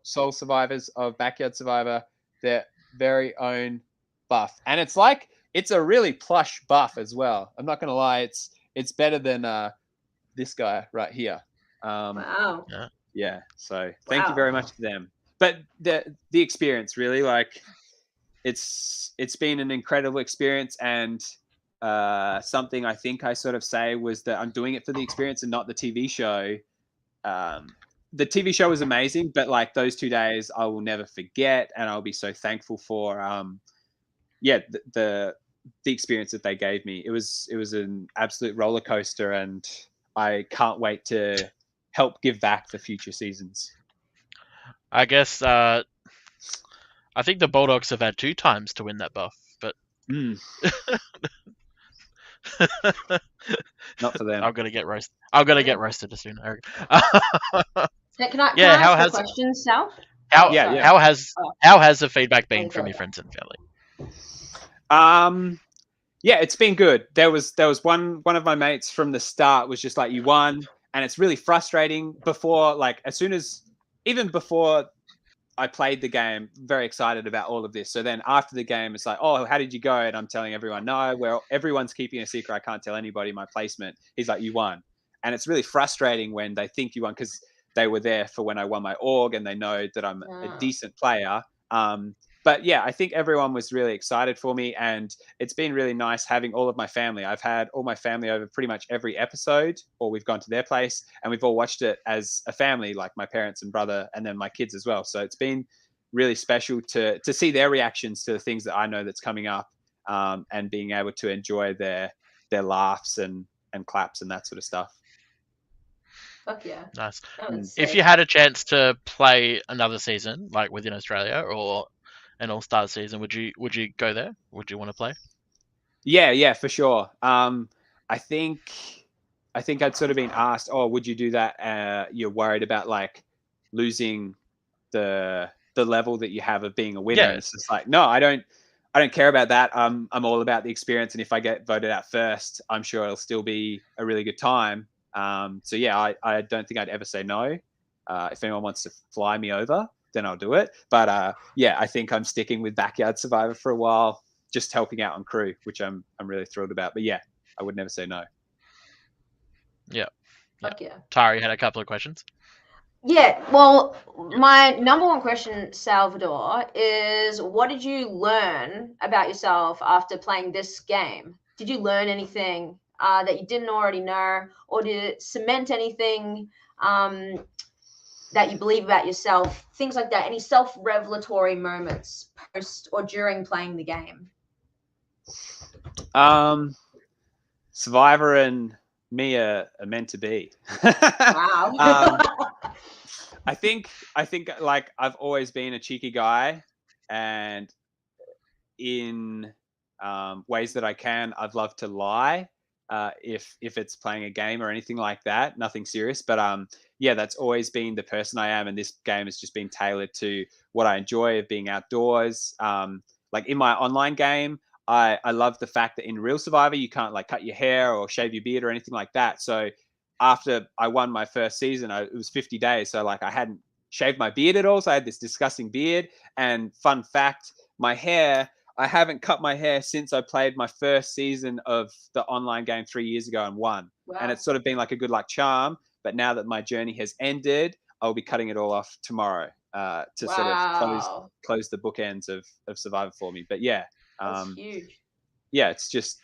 sole survivors of Backyard Survivor their very own buff, and it's a really plush buff as well. I'm not gonna lie, it's better than this guy right here. Wow. Yeah. So thank you very much to them. But the experience, really, like it's been an incredible experience, and something I think I sort of say was that I'm doing it for the experience and not the TV show. The TV show was amazing, but like those 2 days I will never forget, and I'll be so thankful for the experience that they gave me. It was an absolute roller coaster, and I can't wait to help give back for future seasons. I guess I think the Bulldogs have had 2 times to win that buff, but not for them. I'm gonna get roasted. I'm gonna get roasted as soon. Can I ask a question, Sal? How has the feedback been from your friends and family? Yeah, it's been good. There was one of my mates from the start was just like, you won, and it's really frustrating. Even before I played the game, very excited about all of this. So then after the game, it's like, oh, how did you go? And I'm telling everyone, no, everyone's keeping a secret. I can't tell anybody my placement. He's like, you won. And it's really frustrating when they think you won, because they were there for when I won my org and they know that I'm a decent player. But yeah, I think everyone was really excited for me, and it's been really nice having all of my family. I've had all my family over pretty much every episode, or we've gone to their place and we've all watched it as a family, like my parents and brother, and then my kids as well. So it's been really special to see their reactions to the things that I know that's coming up, and being able to enjoy their laughs and claps and that sort of stuff. Fuck yeah. Nice. If you had a chance to play another season, like within Australia or an all-star season, would you go there? Would you want to play? Yeah, for sure. I think I'd sort of been asked, oh, would you do that? You're worried about like losing the level that you have of being a winner. Yeah. It's just like, no, I don't care about that. I'm all about the experience, and if I get voted out first, I'm sure it'll still be a really good time. So yeah, I don't think I'd ever say no. If anyone wants to fly me over, then I'll do it. But yeah, I think I'm sticking with Backyard Survivor for a while, just helping out on crew, which I'm really thrilled about. But yeah, I would never say no. Yeah. Fuck yeah. Tari had a couple of questions. Yeah, well, my number one question, Salvador, is what did you learn about yourself after playing this game? Did you learn anything that you didn't already know, or did it cement anything that you believe about yourself, things like that? Any self-revelatory moments post or during playing the game? Survivor and me are meant to be. Wow. I think like I've always been a cheeky guy, and in ways that I can, I've loved to lie. if it's playing a game or anything like that. Nothing serious, but yeah, that's always been the person I am, and this game has just been tailored to what I enjoy of being outdoors. Like in my online game, I love the fact that in real Survivor you can't like cut your hair or shave your beard or anything like that. So after I won my first season, it was 50 days. So like I hadn't shaved my beard at all. So I had this disgusting beard. And fun fact, my hair, I haven't cut my hair since I played my first season of the online game 3 years ago and won. Wow. And it's sort of been like a good luck charm. But now that my journey has ended, I'll be cutting it all off tomorrow to sort of close the bookends of Survivor for me. But yeah, that's huge. Yeah,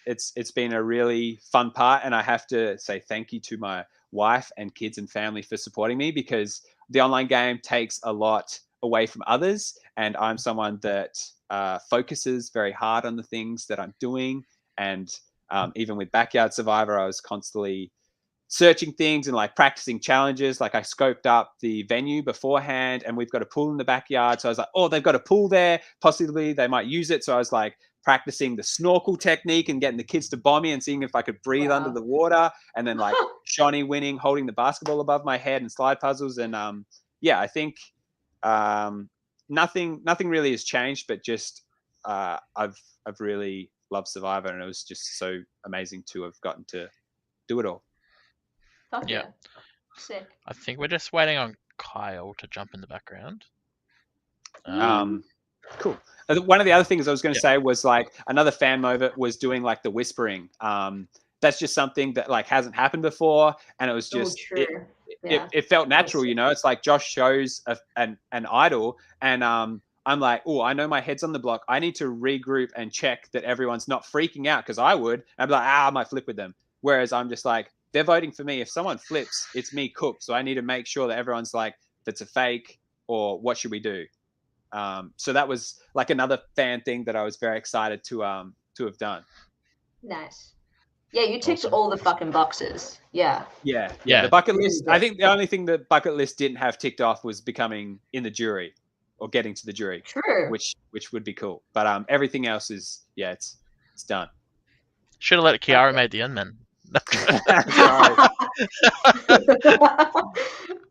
it's been a really fun part, and I have to say thank you to my wife and kids and family for supporting me, because the online game takes a lot away from others, and I'm someone that focuses very hard on the things that I'm doing. And even with Backyard Survivor, I was constantly searching things and like practicing challenges. Like I scoped up the venue beforehand, and we've got a pool in the backyard. So I was like, oh, they've got a pool there. Possibly they might use it. So I was like practicing the snorkel technique and getting the kids to bomb me and seeing if I could breathe under the water. And then like Shawnee winning, holding the basketball above my head and slide puzzles. And yeah, I think nothing really has changed, but just I've really loved Survivor, and it was just so amazing to have gotten to do it all. Fuck yeah. Sick. I think we're just waiting on Kyle to jump in the background. Cool. One of the other things I was going to say was like another fan moment was doing like the whispering. That's just something that like hasn't happened before, and it was just it felt natural, you know. It's like Josh shows an idol, and I'm like, oh, I know my head's on the block. I need to regroup and check that everyone's not freaking out, because I would. I'd be like, I might flip with them. Whereas I'm just like, they're voting for me. If someone flips, it's me cooked. So I need to make sure that everyone's like, that's a fake, or what should we do? So that was like another fan thing that I was very excited to have done. Nice. Yeah, you ticked all the fucking boxes. Yeah. Yeah. The bucket list. I think the only thing the bucket list didn't have ticked off was becoming in the jury or getting to the jury. True. Which would be cool. But everything else is it's done. Should have let Kiara made the end, man. Sorry.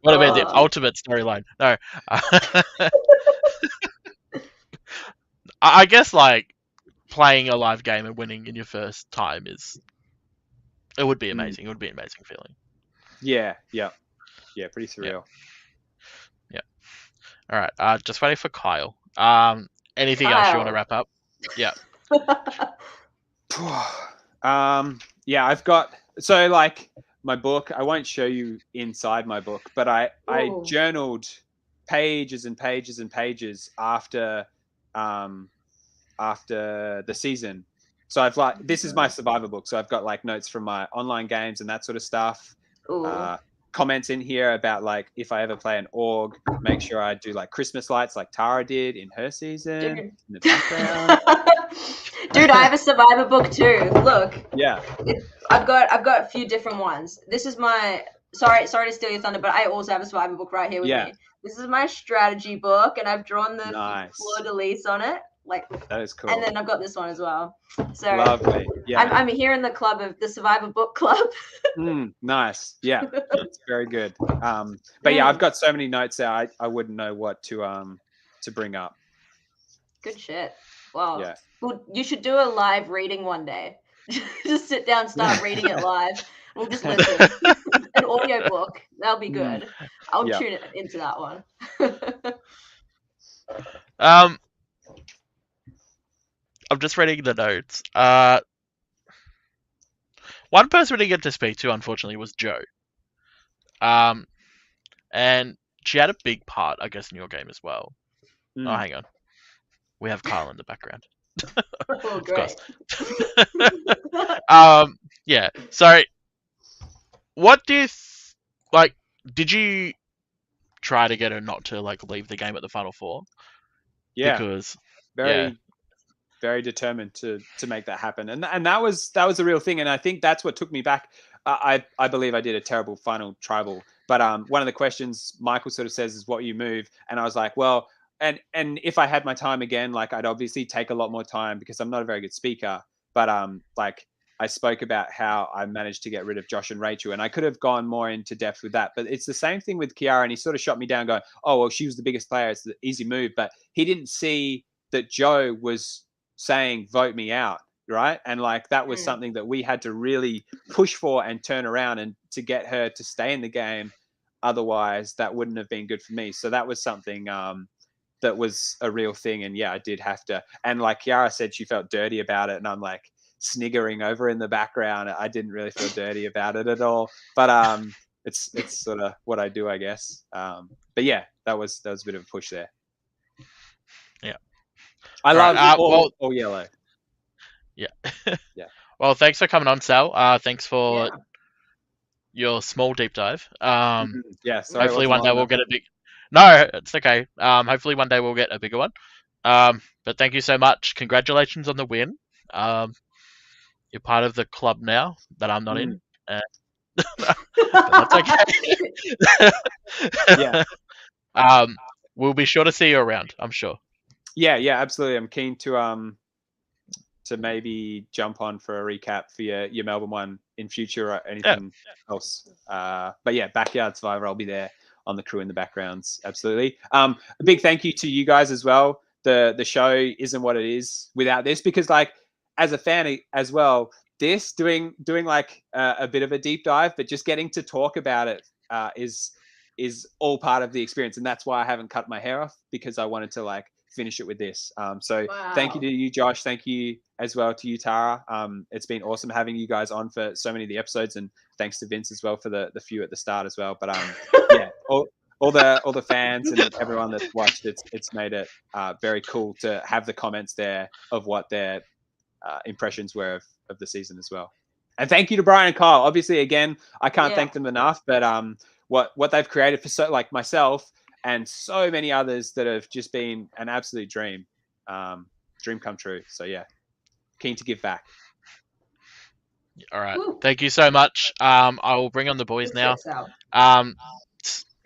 What about the ultimate storyline? No. I guess like playing a live game and winning in your first time it would be amazing. It would be an amazing feeling. Yeah, pretty surreal. Yeah. All right. Just waiting for Kyle. Anything else you want to wrap up? Yeah. Yeah, I've got like my book. I won't show you inside my book, but I journaled pages and pages and pages after the season. So I've like, this is my Survivor book. So I've got like notes from my online games and that sort of stuff. Comments in here about like if I ever play an org, make sure I do like Christmas lights like Tara did in her season in the background. Dude, I have a Survivor book too. Look. Yeah. I've got a few different ones. This is my sorry to steal your thunder, but I also have a Survivor book right here with me. This is my strategy book, and I've drawn the fleur-de-lis on it. Like that is cool. And then I've got this one as well. So lovely. Yeah. I'm here in the club of the Survivor Book Club. Nice. Yeah. It's very good. But yeah, I've got so many notes there. I wouldn't know what to bring up. Good shit. Wow. Yeah. Well, you should do a live reading one day. Just sit down, start reading it live. We'll just listen. An audio book. That'll be good. I'll tune into that one. I'm just reading the notes. One person we didn't get to speak to, unfortunately, was Jo. And she had a big part, I guess, in your game as well. Oh, hang on. We have Kyle in the background. Oh, great. Yeah. So, what do you like? Did you try to get her not to like leave the game at the Final Four? Yeah. Because very determined to make that happen, and that was the real thing, and I think that's what took me back. I believe I did a terrible final tribal, but one of the questions Michael sort of says is what you move, and I was like, well, and if I had my time again, like I'd obviously take a lot more time because I'm not a very good speaker, but like I spoke about how I managed to get rid of Josh and Rachel, and I could have gone more into depth with that. But it's the same thing with Kiara, and he sort of shot me down, going, "Oh, well, she was the biggest player; it's the easy move." But he didn't see that Joe was saying, "Vote me out," right? And like that was something that we had to really push for and turn around, and to get her to stay in the game. Otherwise, that wouldn't have been good for me. So that was something that was a real thing. And yeah, I did have to. And like Kiara said, she felt dirty about it, and I'm like sniggering over in the background. I didn't really feel dirty about it at all. But it's sort of what I do, I guess. But yeah, that was a bit of a push there. Yeah, I love all yellow. Yeah. Yeah. Well, thanks for coming on, Sal. Thanks for your small deep dive. Yeah. Sorry, hopefully one day we'll get a big. No, it's okay. Hopefully one day we'll get a bigger one. But thank you so much. Congratulations on the win. You're part of the club now that I'm not in. But that's okay. Yeah. We'll be sure to see you around, I'm sure. Yeah, absolutely. I'm keen to maybe jump on for a recap for your Melbourne one in future or anything else. But yeah, Backyard Survivor, I'll be there on the crew in the backgrounds. Absolutely. A big thank you to you guys as well. The show isn't what it is without this, because like as a fan as well, this doing like a bit of a deep dive, but just getting to talk about it is all part of the experience. And that's why I haven't cut my hair off, because I wanted to like finish it with this. So thank you to you, Josh. Thank you as well to you, Tara. It's been awesome having you guys on for so many of the episodes, and thanks to Vince as well for the few at the start as well. But yeah, all the fans and everyone that's watched, it's made it very cool to have the comments there of what their impressions were of the season as well. And thank you to Brian and Kyle. Obviously, again, I can't thank them enough, but what they've created for like myself and so many others that have just been an absolute dream come true. So yeah, keen to give back. All right. Thank you so much. I will bring on the boys now.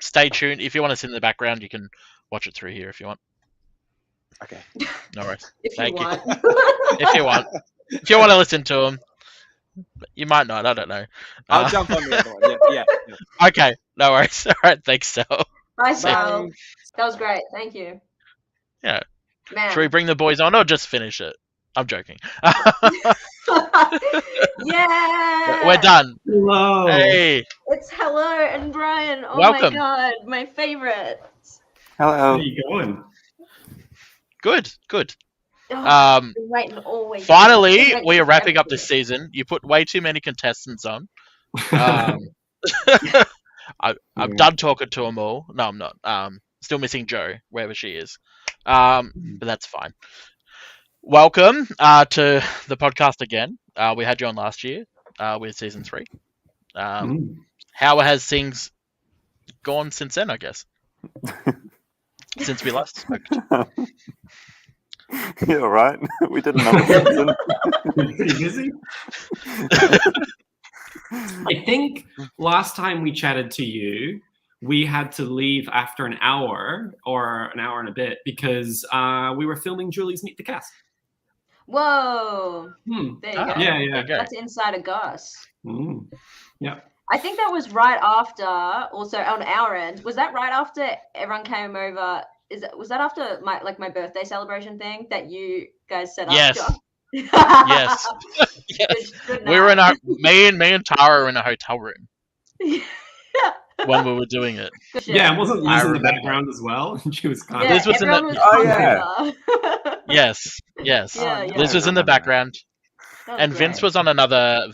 Stay tuned. If you want to sit in the background, you can watch it through here if you want. Okay. No worries. Thank you. If you want. If you want to listen to them. You might not. I don't know. I'll jump on the other one. Yeah. Okay. No worries. All right. Thanks, Sal. Bye, Sal. That was great. Thank you. Yeah. Man. Should we bring the boys on or just finish it? I'm joking. Yeah. We're done. Hello. Hey. It's Hello and Brian. Oh Welcome. my god, my favorite. Hello. How are you going? Good. Oh, been waiting all week. Finally, we are wrapping up this season. You put way too many contestants on. I'm done talking to them all. No, I'm not. Still missing Jo, wherever she is. But that's fine. Welcome to the podcast again. We had you on last year with season 3. How has things gone since then, I guess? Since we last spoke. Yeah, right. We didn't know season. Pretty busy. I think last time we chatted to you, we had to leave after an hour or an hour and a bit because we were filming Julie's Meet the Cast. Whoa. There you go. Yeah. That's Insider Gus. Yeah. I think that was right after, also on our end, was that right after everyone came over? Was that after my birthday celebration thing that you guys set up? Yes. Yes. Good We were in night. me and Tara were in a hotel room when we were doing it. Good shit. Yeah, wasn't Liz in the remember. background as well? She was kind Yeah, Liz was in the- everyone was Oh, yeah. hungover. Yes. Yeah. Liz was in the background, That was and great. Vince was on another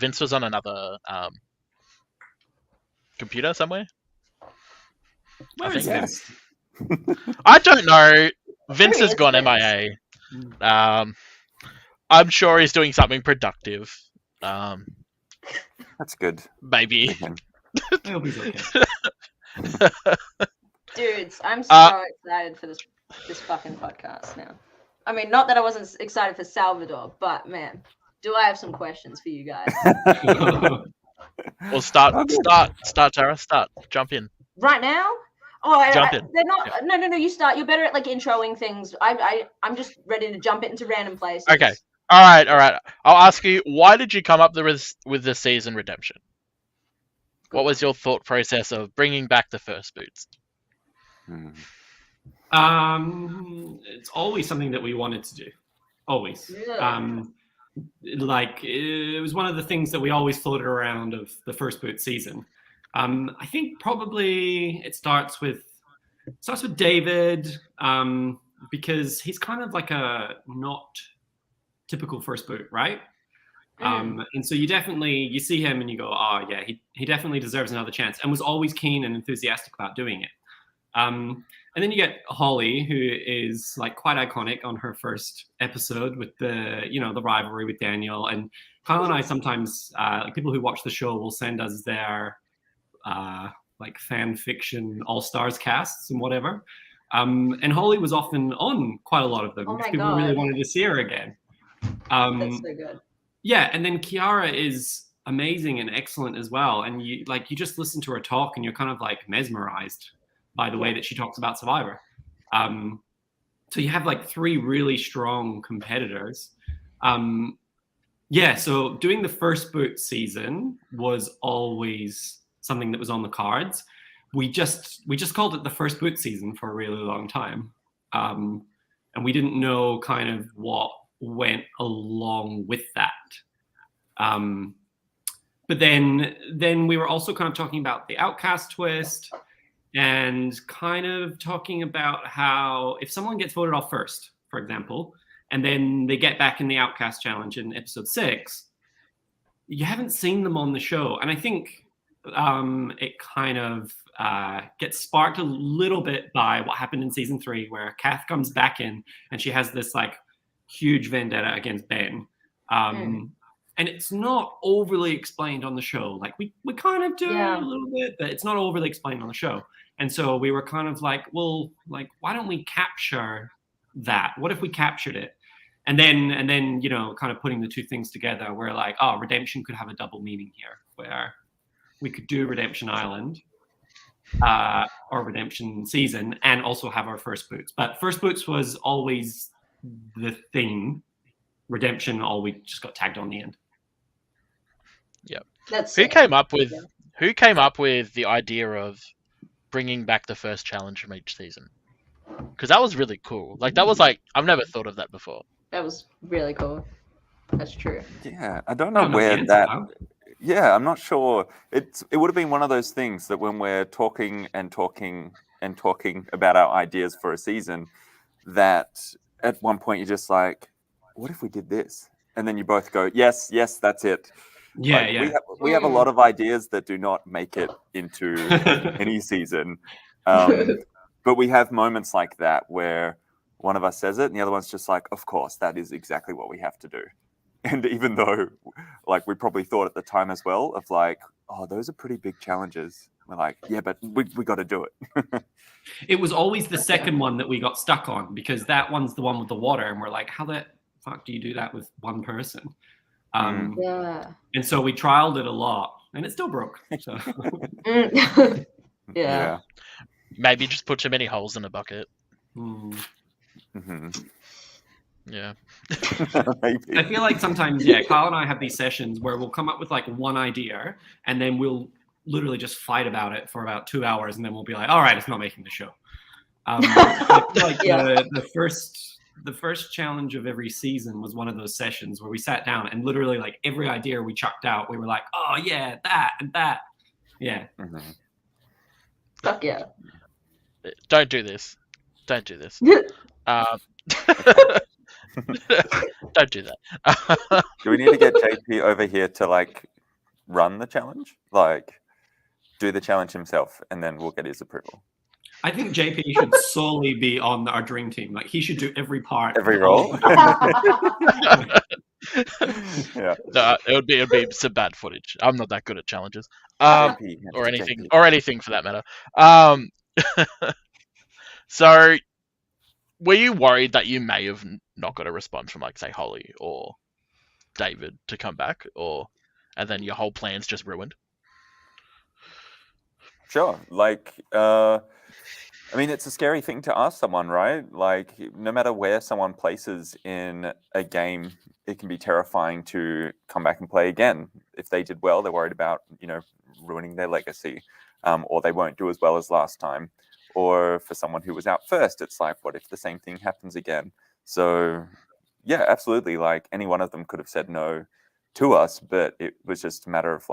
computer somewhere. Where I is think this? I don't know. Vince Where has is gone Vince? MIA. I'm sure he's doing something productive. That's good. Maybe. Okay. I hope he's okay. Dudes, I'm so excited for this fucking podcast now. I mean, not that I wasn't excited for Salvador, but man, do I have some questions for you guys? Well, start, Tara. Start. Jump in. Right now? Oh, Jump in. They're not. No. You start. You're better at like introing things. I'm just ready to jump into random places. Okay. right. I'll ask you, why did you come up with the season redemption? What was your thought process of bringing back the first boots? It's always something that we wanted to do. Always. Really? Like, it was one of the things that we always floated around of the first boot season. I think probably it starts with David, because he's kind of like a not typical first boot, right? And so you see him and you go, oh yeah, he definitely deserves another chance, and was always keen and enthusiastic about doing it. And then you get Holly, who is like quite iconic on her first episode with the rivalry with Daniel. And Kyle and I sometimes, like people who watch the show will send us their like fan fiction all-stars casts and whatever. And Holly was often on quite a lot of them because people really wanted to see her again. That's so good. Yeah, and then Kiara is amazing and excellent as well. And you just listen to her talk and you're kind of like mesmerized by the way that she talks about Survivor. So you have like three really strong competitors. So doing the first boot season was always something that was on the cards. We just called it the first boot season for a really long time. And we didn't know kind of what went along with that. But then we were also kind of talking about the Outcast twist, and kind of talking about how if someone gets voted off first, for example, and then they get back in the Outcast Challenge in episode 6, you haven't seen them on the show. And I think it kind of gets sparked a little bit by what happened in season 3, where Kath comes back in and she has this like huge vendetta against Ben. And it's not overly explained on the show. Like we kind of do a little bit, but it's not overly explained on the show. And so we were kind of like, well, like, why don't we capture that? What if we captured it? And then, kind of putting the two things together, we're like, oh, redemption could have a double meaning here, where we could do Redemption Island or Redemption Season and also have our first boots. But first boots was always the thing. Redemption, we just got tagged on the end. Yep. That's Who came up with the idea of bringing back the first challenge from each season? Because that was really cool. Like that was like, I've never thought of that before. That was really cool. That's true. Yeah, I don't know where that. Yeah, I'm not sure. It would have been one of those things that when we're talking about our ideas for a season, that at one point you're just like, what if we did this? And then you both go, yes, that's it. Yeah, like, yeah. We have a lot of ideas that do not make it into any season. But we have moments like that where one of us says it and the other one's just like, of course, that is exactly what we have to do. And even though like we probably thought at the time as well of like, oh, those are pretty big challenges. We're like, yeah, but we got to do it. It was always the second one that we got stuck on, because that one's the one with the water. And we're like, how the fuck do you do that with one person? Yeah. And so we trialed it a lot and it still broke. So. Yeah. Maybe just put too many holes in a bucket. Mm-hmm. Yeah. I feel like sometimes, Kyle and I have these sessions where we'll come up with like one idea and then we'll literally just fight about it for about 2 hours and then we'll be like, all right, it's not making the show. The first challenge of every season was one of those sessions where we sat down and literally like every idea we chucked out, we were like, oh yeah, that and that. Yeah. Mm-hmm. Fuck yeah. Don't do this. Don't do this. Don't do that. Do we need to get JP over here to like run the challenge? Like do the challenge himself and then we'll get his approval. I think JP should solely be on our dream team. Like he should do every part. Every role. Yeah. No, it would be some bad footage. I'm not that good at challenges. Or anything for that matter. So were you worried that you may have not got a response from like say Holly or David to come back, and then your whole plan's just ruined? Sure. Like I mean, it's a scary thing to ask someone, right? Like, no matter where someone places in a game, it can be terrifying to come back and play again. If they did well, they're worried about, ruining their legacy, or they won't do as well as last time. Or for someone who was out first, it's like, what if the same thing happens again? So, yeah, absolutely. Like, any one of them could have said no to us, but it was just a matter of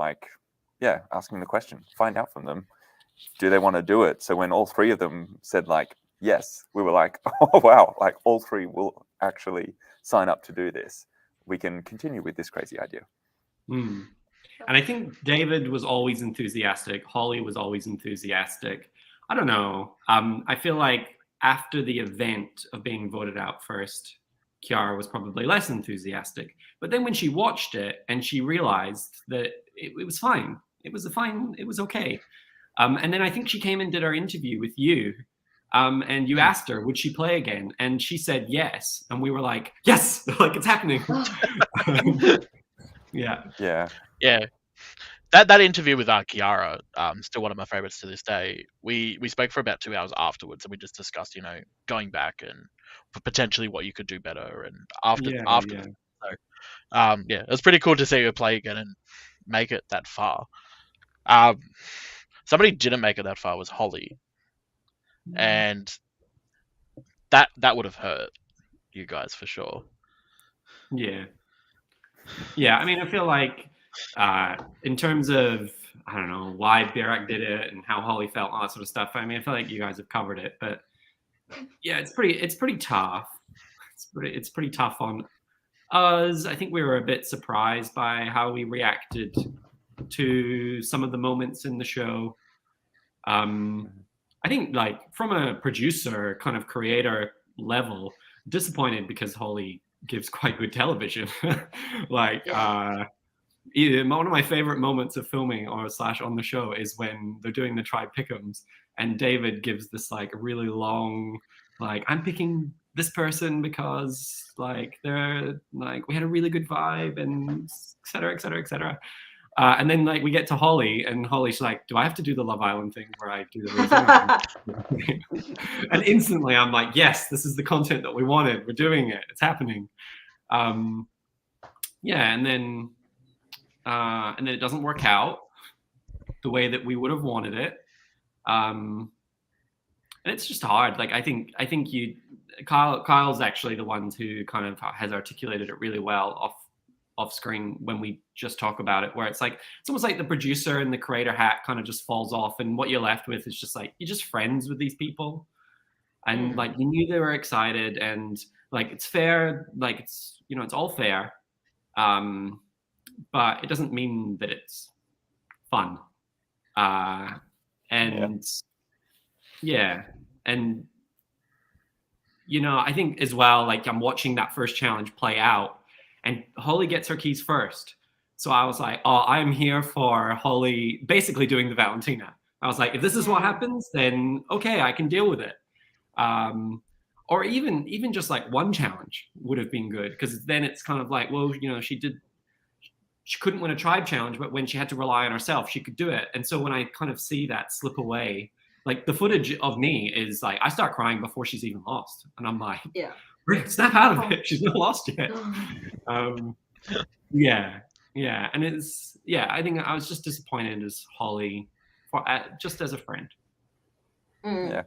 asking the question, find out from them. Do they want to do it? So when all three of them said yes, we were like, oh wow, like all three will actually sign up to do this. We can continue with this crazy idea. And I think David was always enthusiastic. Holly was always enthusiastic. I don't know. I feel like after the event of being voted out first, Kiara was probably less enthusiastic. But then when she watched it and she realized that it was fine. It was okay. And then I think she came and did our interview with you. And you asked her, would she play again? And she said yes. And we were like, yes, like it's happening. Yeah. That interview with Kiara, still one of my favorites to this day. We spoke for about 2 hours afterwards, and we just discussed, going back and potentially what you could do better. And after, so it was pretty cool to see her play again and make it that far. Somebody didn't make it that far was Holly, and that would have hurt you guys for sure. Yeah. I mean, I feel like in terms of, I don't know why Birack did it and how Holly felt, all that sort of stuff. I mean, I feel like you guys have covered it, but yeah, it's pretty tough. It's pretty tough on us. I think we were a bit surprised by how we reacted to some of the moments in the show. I think from a producer kind of creator level, disappointed because Holly gives quite good television. One of my favorite moments of filming or / on the show is when they're doing the Tribe Pick'ems and David gives this really long, I'm picking this person because they're we had a really good vibe and et cetera, et cetera, et cetera. And then we get to Holly and Holly's like, do I have to do the Love Island thing where I do the real thing? And instantly I'm like, yes, this is the content that we wanted. We're doing it. It's happening. And then it doesn't work out the way that we would have wanted it. And it's just hard. I think Kyle's actually the one who kind of has articulated it really well off screen when we just talk about it, where it's almost like the producer and the creator hat kind of just falls off, and what you're left with is just you're just friends with these people, and you knew they were excited, and it's fair, it's it's all fair, but it doesn't mean that it's fun, and I think as well, I'm watching that first challenge play out. And Holly gets her keys first. So I was like, oh, I'm here for Holly basically doing the Valentina. I was like, if this is what happens, then okay, I can deal with it. Or even just one challenge would have been good, because then it's kind of well, she couldn't win a tribe challenge, but when she had to rely on herself, she could do it. And so when I kind of see that slip away, the footage of me is I start crying before she's even lost. And I'm like, yeah. Snap out of it. She's not lost yet. And it's I think I was just disappointed as Holly, just as a friend. Yeah,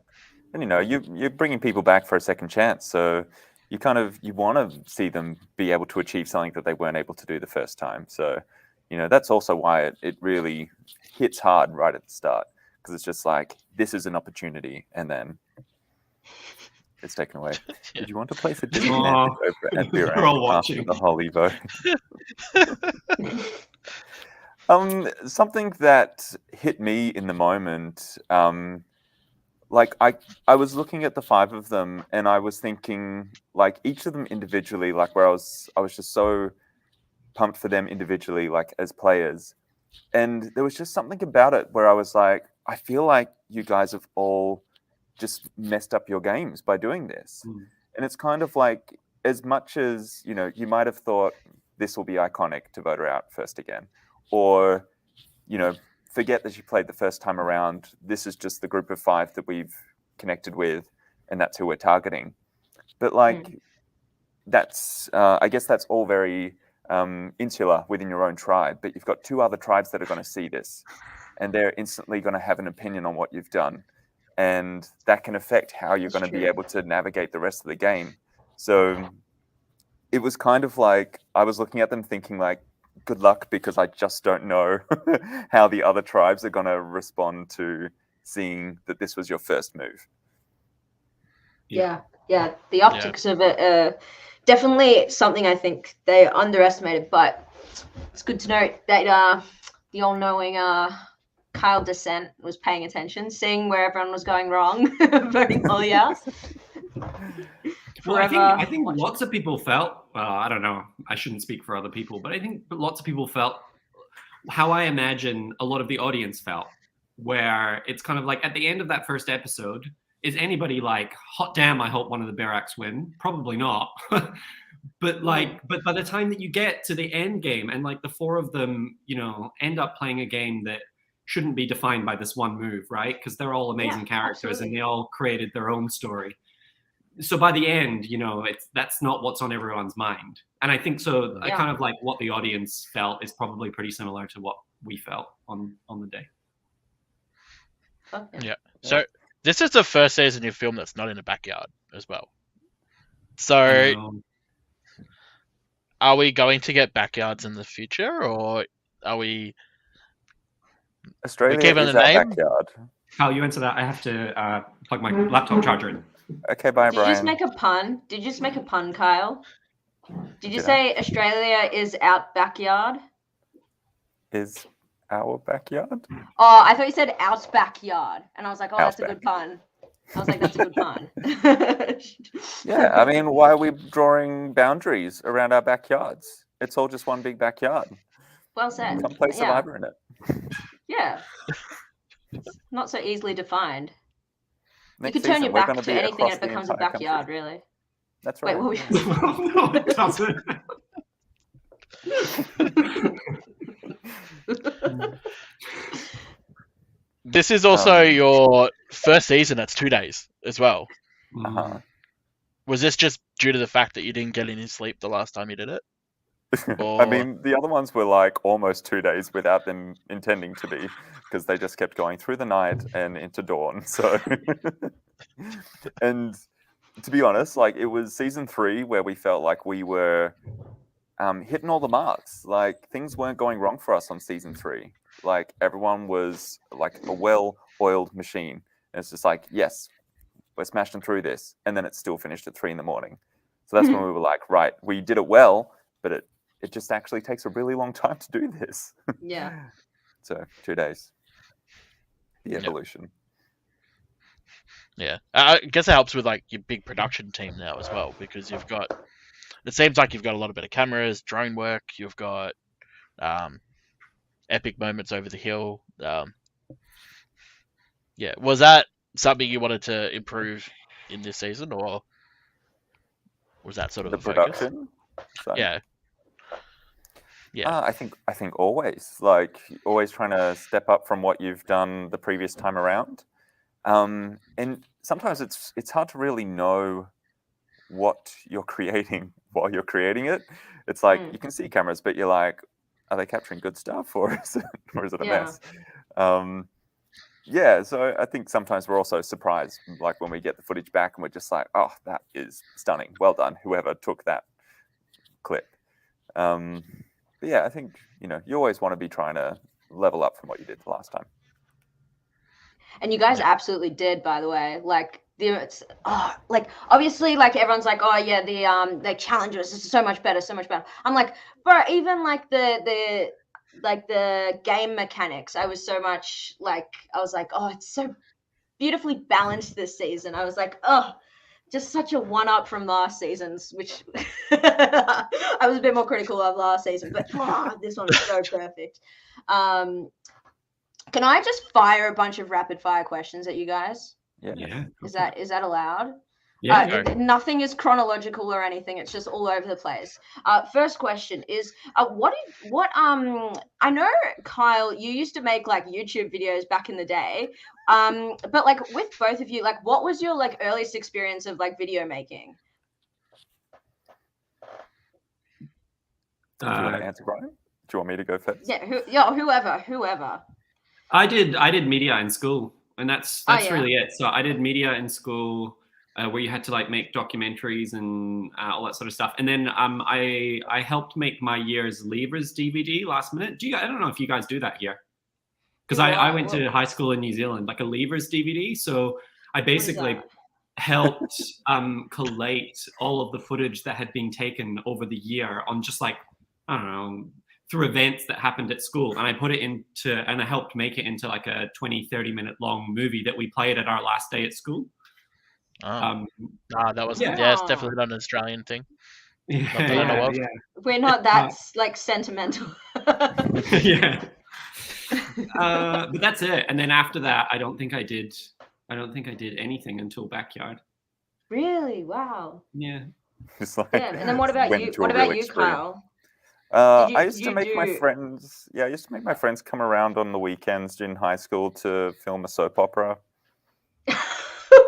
and you're bringing people back for a second chance, so you want to see them be able to achieve something that they weren't able to do the first time. So that's also why it really hits hard right at the start, because it's just this is an opportunity, and then it's taken away. Yeah. Did you want to play for Disneyland at Birack after the Holly vote? Something that hit me in the moment, I was looking at the 5 of them, and I was thinking each of them individually, where I was just so pumped for them individually, as players, and there was just something about it where I was like, I feel like you guys have all just messed up your games by doing this. And it's kind of as much as you might have thought this will be iconic to vote her out first again, or forget that she played the first time around, this is just the group of 5 that we've connected with, and that's who we're targeting. But like, that's I guess that's all very insular within your own tribe. But you've got 2 other tribes that are going to see this, and they're instantly going to have an opinion on what you've done, and that can affect how you're going to be able to navigate the rest of the game. So it was kind of like I was looking at them thinking like, good luck, because I just don't know how the other tribes are going to respond to seeing that this was your first move. Yeah. The optics of it definitely something I think they underestimated, but it's good to note that the all-knowing Kyle Descent was paying attention, seeing where everyone was going wrong, voting Olia. Well, I think lots of people felt, I don't know, I shouldn't speak for other people, but I think lots of people felt how I imagine a lot of the audience felt, where it's kind of like at the end of that first episode, is anybody like, hot damn, I hope one of the Barracks win? Probably not. But by the time that you get to the end game and like the 4 of them, end up playing a game that shouldn't be defined by this one move, right? Because they're all amazing characters, absolutely. And they all created their own story. So by the end, that's not what's on everyone's mind. And I think so. I kind of like what the audience felt is probably pretty similar to what we felt on the day. Okay. Yeah. So this is the first season you film that's not in the backyard as well. So are we going to get backyards in the future, or are we? Australia is our backyard. Kyle, you answer that. I have to plug my laptop charger in. Okay, bye, Brian. Did you just make a pun? Kyle? Did you say Australia is out backyard? Is our backyard? Oh, I thought you said out backyard. And I was like, oh, that's a good pun. I was like, that's a good pun. Yeah, I mean, why are we drawing boundaries around our backyards? It's all just one big backyard. Well said. Come play Survivor in it. Yeah. It's not so easily defined. Next you could turn season, your back to anything and it becomes a backyard, country. really. That's right. Wait, what were No, it doesn't. This is also your first season that's 2 days as well. Uh-huh. Was this just due to the fact that you didn't get any sleep the last time you did it? Or... I mean, the other ones were like almost 2 days without them intending to be, because they just kept going through the night and into dawn. So, and to be honest, like it was season 3 where we felt like we were hitting all the marks. Like things weren't going wrong for us on season 3. Like everyone was like a well-oiled machine. And it's just like, yes, we're smashing through this. And then it still finished at 3 a.m. So that's when we were like, right, we did it well, but it just actually takes a really long time to do this. Yeah. So 2 days. The evolution. Yeah. I guess it helps with like your big production team now as well, because it seems like you've got a lot of better cameras, drone work, you've got epic moments over the hill. Yeah. Was that something you wanted to improve in this season, or was that sort of the focus? production? So, Yeah. Yeah. I think always trying to step up from what you've done the previous time around. And sometimes it's hard to really know what you're creating while you're creating it. It's like you can see cameras, but you're like, are they capturing good stuff, or is it a mess? So I think sometimes we're also surprised, like when we get the footage back and we're just like, oh, that is stunning. Well done, whoever took that clip. But yeah, I think, you always want to be trying to level up from what you did the last time. And you guys absolutely did, by the way. Like obviously, like everyone's like, oh yeah, the challenges is so much better. I'm like, bro, even like the game mechanics, I was like, oh, it's so beautifully balanced this season. I was like, oh, just such a one-up from last season's, which I was a bit more critical of last season, but this one was so perfect. Can I just fire a bunch of rapid-fire questions at you guys? Yeah. Is that allowed? Yeah. Nothing is chronological or anything. It's just all over the place. First question is, I know, Kyle, you used to make like YouTube videos back in the day. But like with both of you, like what was your like earliest experience of like video making? Do you want to answer, Brian? Do you want me to go first? Yeah, whoever. I did media in school, and that's Oh, yeah. really it. So I did media in school, where you had to like make documentaries and all that sort of stuff. And then I helped make my year's Levers DVD last minute. I don't know if you guys do that here, because I went to high school in New Zealand, like a Levers DVD. So I basically helped collate all of the footage that had been taken over the year on just like, I don't know, through events that happened at school. And I put it and I helped make it into like a 30 minute long movie that we played at our last day at school. That was it's definitely not an Australian thing. Yeah. We're not that like sentimental. Yeah. But that's it. And then after that, I don't think I did anything until Backyard. Really? Wow. Yeah. It's like, yeah. And then what about you? What about you, Kyle? I used to make my friends. Yeah, I used to make my friends come around on the weekends in high school to film a soap opera.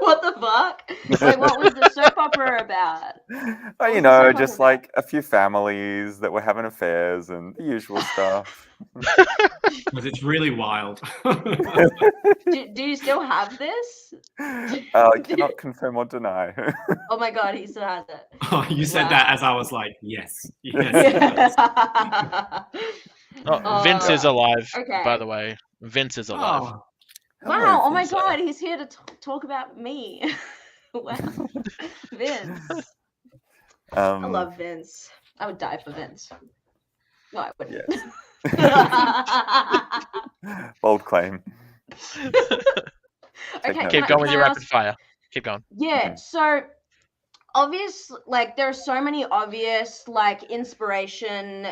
What the fuck? Like, what was the soap opera about? You know, just like a few families that were having affairs and the usual stuff. Because it's really wild. Do you still have this? I cannot confirm or deny. Oh my god, he still has it. Oh, you said that as I was like, yes. Vince is alive, by the way. Vince is alive. Oh. Wow! Oh my god, he's here to talk about me. Wow, Vince. I love Vince. I would die for Vince. No, I wouldn't. Yes. Bold claim. Okay, keep going with your rapid fire. Keep going. Yeah. So obvious, like there are so many obvious like inspiration.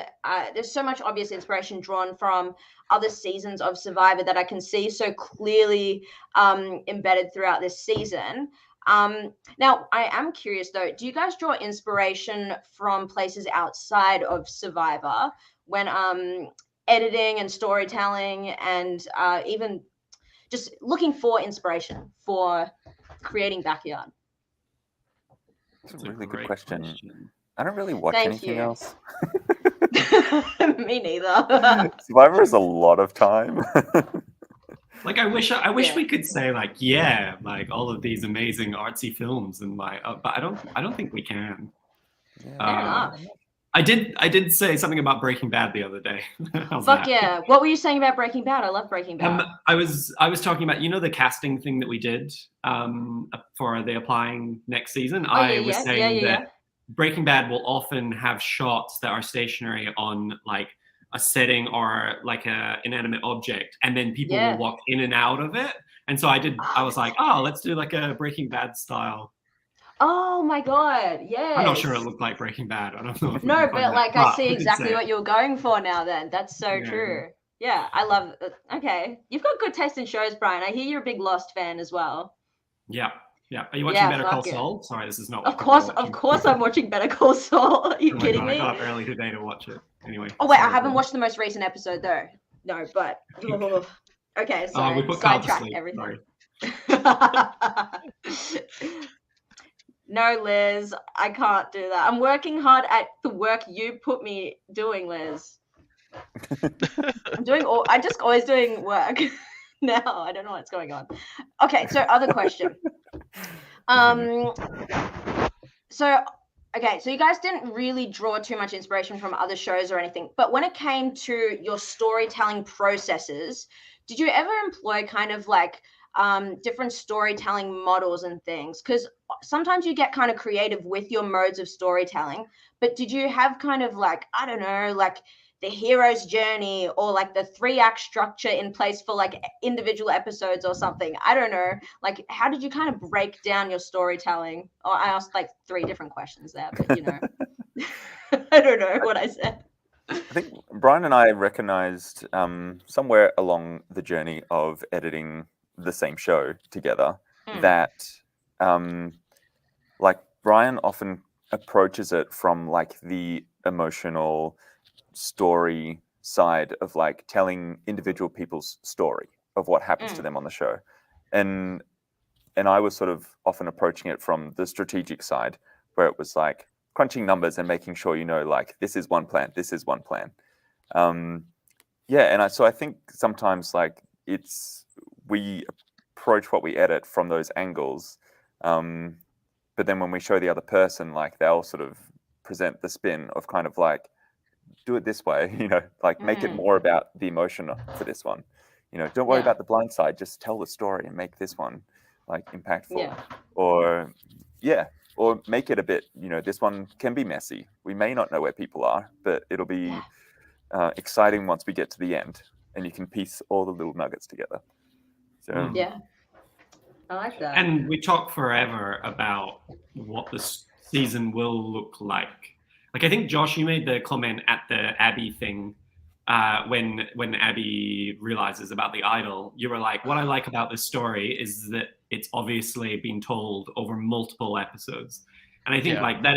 There's so much obvious inspiration drawn from other seasons of Survivor that I can see so clearly embedded throughout this season. Now, I am curious though, do you guys draw inspiration from places outside of Survivor when editing and storytelling and even just looking for inspiration for creating Backyard? That's a really good question. I don't really watch anything else. Me neither. Survivor is a lot of time. Like I wish we could say like like all of these amazing artsy films and like, but I don't think we can. I did say something about Breaking Bad the other day. Fuck yeah! What were you saying about Breaking Bad? I love Breaking Bad. I was talking about the casting thing that we did for the applying next season. I was saying that Breaking Bad will often have shots that are stationary on like a setting or like a inanimate object, and then people will walk in and out of it. And so I was like, oh, let's do like a Breaking Bad style. Oh my god, yeah. I'm not sure it looked like Breaking Bad. I don't know. No, but like I see exactly what you're going for now. Then that's so true. Yeah, I love it. Okay, you've got good taste in shows, Brian. I hear you're a big Lost fan as well. Yeah. Are you watching Better Call Saul? Sorry, this is not. Of course, I'm watching Better Call Saul. Are you kidding me? I got up early today to watch it. Anyway. Oh wait, I haven't watched the most recent episode though. No, but okay. So we put Carl to sleep. Everything. No, Liz, I can't do that. I'm working hard at the work you put me doing, Liz. I'm just always doing work. Now I don't know what's going on. Okay, so other question. So you guys didn't really draw too much inspiration from other shows or anything, but when it came to your storytelling processes, did you ever employ kind of like different storytelling models and things? Because sometimes you get kind of creative with your modes of storytelling, but did you have kind of like, I don't know, like the hero's journey or like the 3-act structure in place for like individual episodes or something? I don't know. Like, how did you kind of break down your storytelling? Or I asked like 3 different questions there, but I don't know what I said. I think Brian and I recognized somewhere along the journey of editing the same show together that like Brian often approaches it from like the emotional story side of like telling individual people's story of what happens to them on the show. and I was sort of often approaching it from the strategic side, where it was like crunching numbers and making sure like this is one plan, this is one plan. And I think sometimes like we approach what we edit from those angles, but then when we show the other person, like they'll sort of present the spin of kind of like, do it this way, like make it more about the emotion for this one. Don't worry about the blind side, just tell the story and make this one like impactful. Or make it a bit, this one can be messy. We may not know where people are, but it'll be exciting once we get to the end and you can piece all the little nuggets together. So yeah, I like that. And we talk forever about what this season will look like. Like, I think, Josh, you made the comment at the Abby thing when Abby realizes about the idol. You were like, what I like about this story is that it's obviously been told over multiple episodes. And I think like that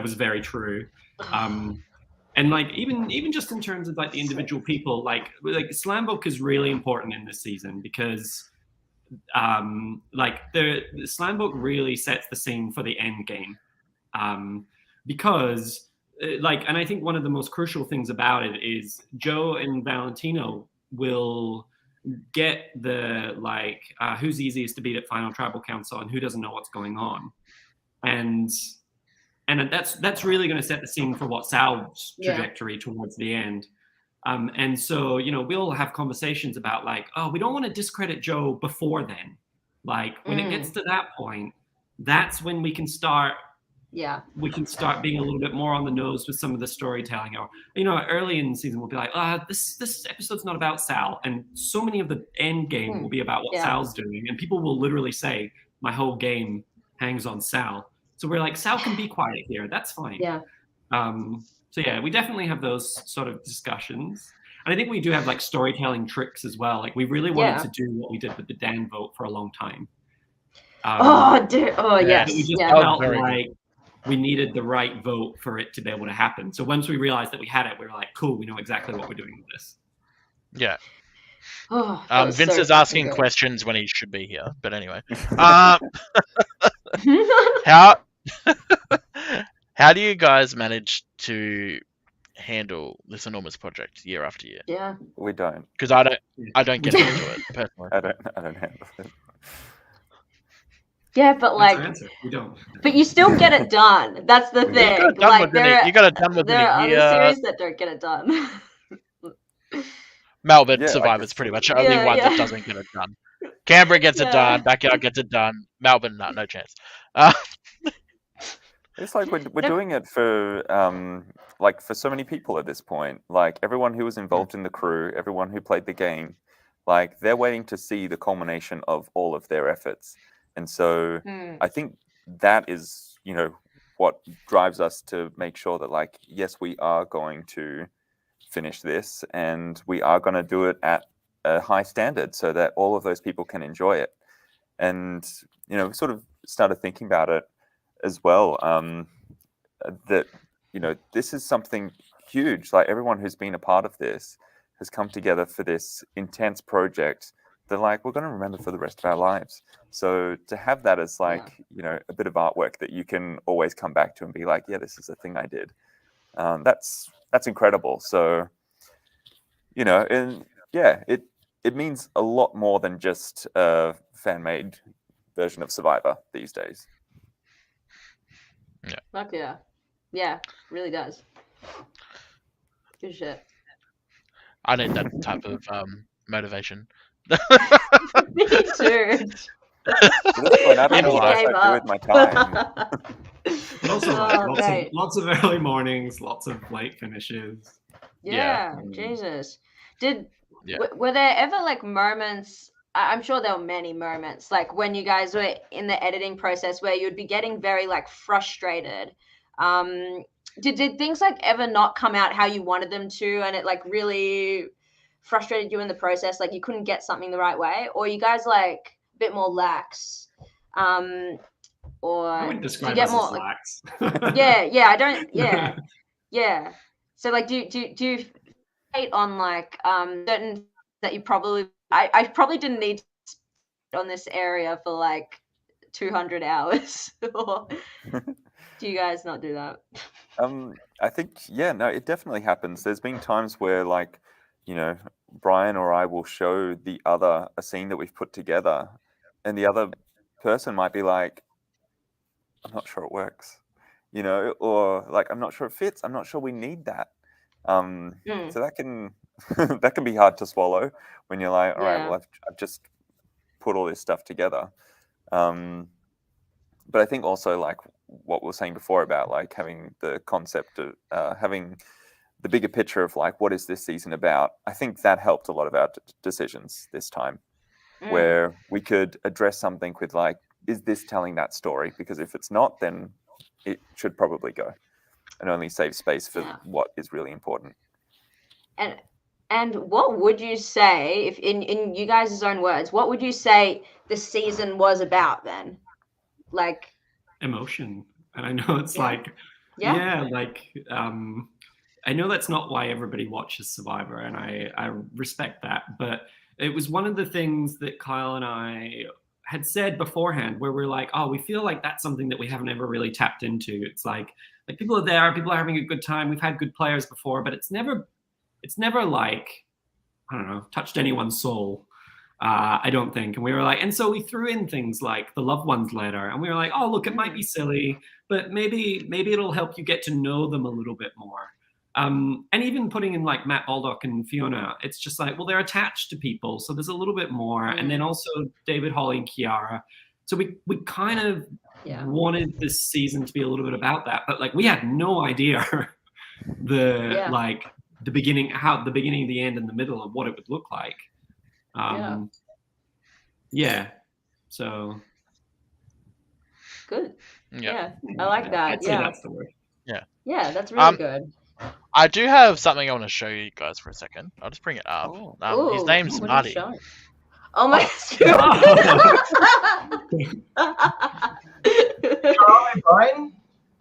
was very true. And like even just in terms of like the individual people, like Slam Book is really important in this season because like the Slam Book really sets the scene for the end game. Because and I think one of the most crucial things about it is Joe and Valentino will get the who's easiest to beat at Final Tribal Council and who doesn't know what's going on, and that's really going to set the scene for what Sal's trajectory towards the end. And so we'll have conversations about like, oh, we don't want to discredit Joe before then. Like when it gets to that point, that's when we can start. Yeah, we can start being a little bit more on the nose with some of the storytelling. Or early in the season we'll be like, this episode's not about Sal, and so many of the end game will be about what Sal's doing, and people will literally say my whole game hangs on Sal. So we're like, Sal can be quiet here, that's fine. Yeah. So yeah, we definitely have those sort of discussions, and I think we do have like storytelling tricks as well. Like we really wanted to do what we did with the Dan vote for a long time. Yes. We just felt like we needed the right vote for it to be able to happen. So once we realized that we had it, we were like, cool, we know exactly what we're doing with this. Yeah. Oh, Vince is asking questions when he should be here, but anyway. How do you guys manage to handle this enormous project year after year? Yeah. We don't. Because I don't get into it personally. I don't handle it. Yeah, but like, we don't. But you still get it done. That's the thing. You got it done within a year. There are other series that don't get it done. Melbourne Survivor's pretty much the only one that doesn't get it done. Canberra gets it done. Backyard gets it done. Melbourne, no chance. It's like we're doing it for for so many people at this point. Like everyone who was involved in the crew, everyone who played the game, like they're waiting to see the culmination of all of their efforts. And so I think that is, what drives us to make sure that like, yes, we are going to finish this and we are going to do it at a high standard so that all of those people can enjoy it. And, sort of started thinking about it as well, that, this is something huge. Like everyone who's been a part of this has come together for this intense project. They're like, we're going to remember for the rest of our lives. So to have that as like, a bit of artwork that you can always come back to and be like, yeah, this is a thing I did. That's incredible. So, and it means a lot more than just a fan-made version of Survivor these days. Yeah. Fuck yeah. Yeah, really does. Good shit. I need that type of motivation. Me too. I don't know what I do with my time. Also, lots of early mornings, lots of late finishes. Yeah. Jesus. Were there ever like moments? I'm sure there were many moments, like when you guys were in the editing process where you'd be getting very like frustrated. Did things like ever not come out how you wanted them to, and it like really frustrated you in the process, like you couldn't get something the right way, or you guys like a bit more lax, or I wouldn't describe do you get us more as lax. I don't yeah so like do you hate on like certain that you probably I probably didn't need to on this area for like 200 hours? Or do you guys not do that? I think, yeah, no, it definitely happens. There's been times where, like, you know, Brian or I will show the other a scene that we've put together, and the other person might be like, I'm not sure it works, you know, or like, I'm not sure it fits. I'm not sure we need that. So that can that can be hard to swallow when you're like, all right, Yeah. well, I've just put all this stuff together. But I think also, like what we were saying before about like having the concept of having the bigger picture of like, what is this season about? I think that helped a lot of our decisions this time, where we could address something with like, is this telling that story? Because if it's not, then it should probably go and only save space for what is really important. And what would you say, if in you guys' own words, what would you say the season was about then? Like emotion. And I know it's like, like I know that's not why everybody watches Survivor, and I respect that, but it was one of the things that Kyle and I had said beforehand, where we're like, oh, we feel like that's something that we haven't ever really tapped into. It's like people are there, people are having a good time, we've had good players before, but it's never like, I don't know, touched anyone's soul. I don't think. And we were like, and so we threw in things like the loved ones letter, and we were like, oh, look, it might be silly, but maybe it'll help you get to know them a little bit more. And even putting in like Matt Baldock and Fiona, it's just like, well, they're attached to people, so there's a little bit more. And then also David, Holly, and Kiara. So we kind of wanted this season to be a little bit about that, but like we had no idea the beginning, the end, and the middle of what it would look like. So good. Yeah. I like that. I'd say that's the word. Yeah, that's really good. I do have something I want to show you guys for a second. I'll just bring it up. His name's what are Marty. you showing? Oh my Hi, Brian.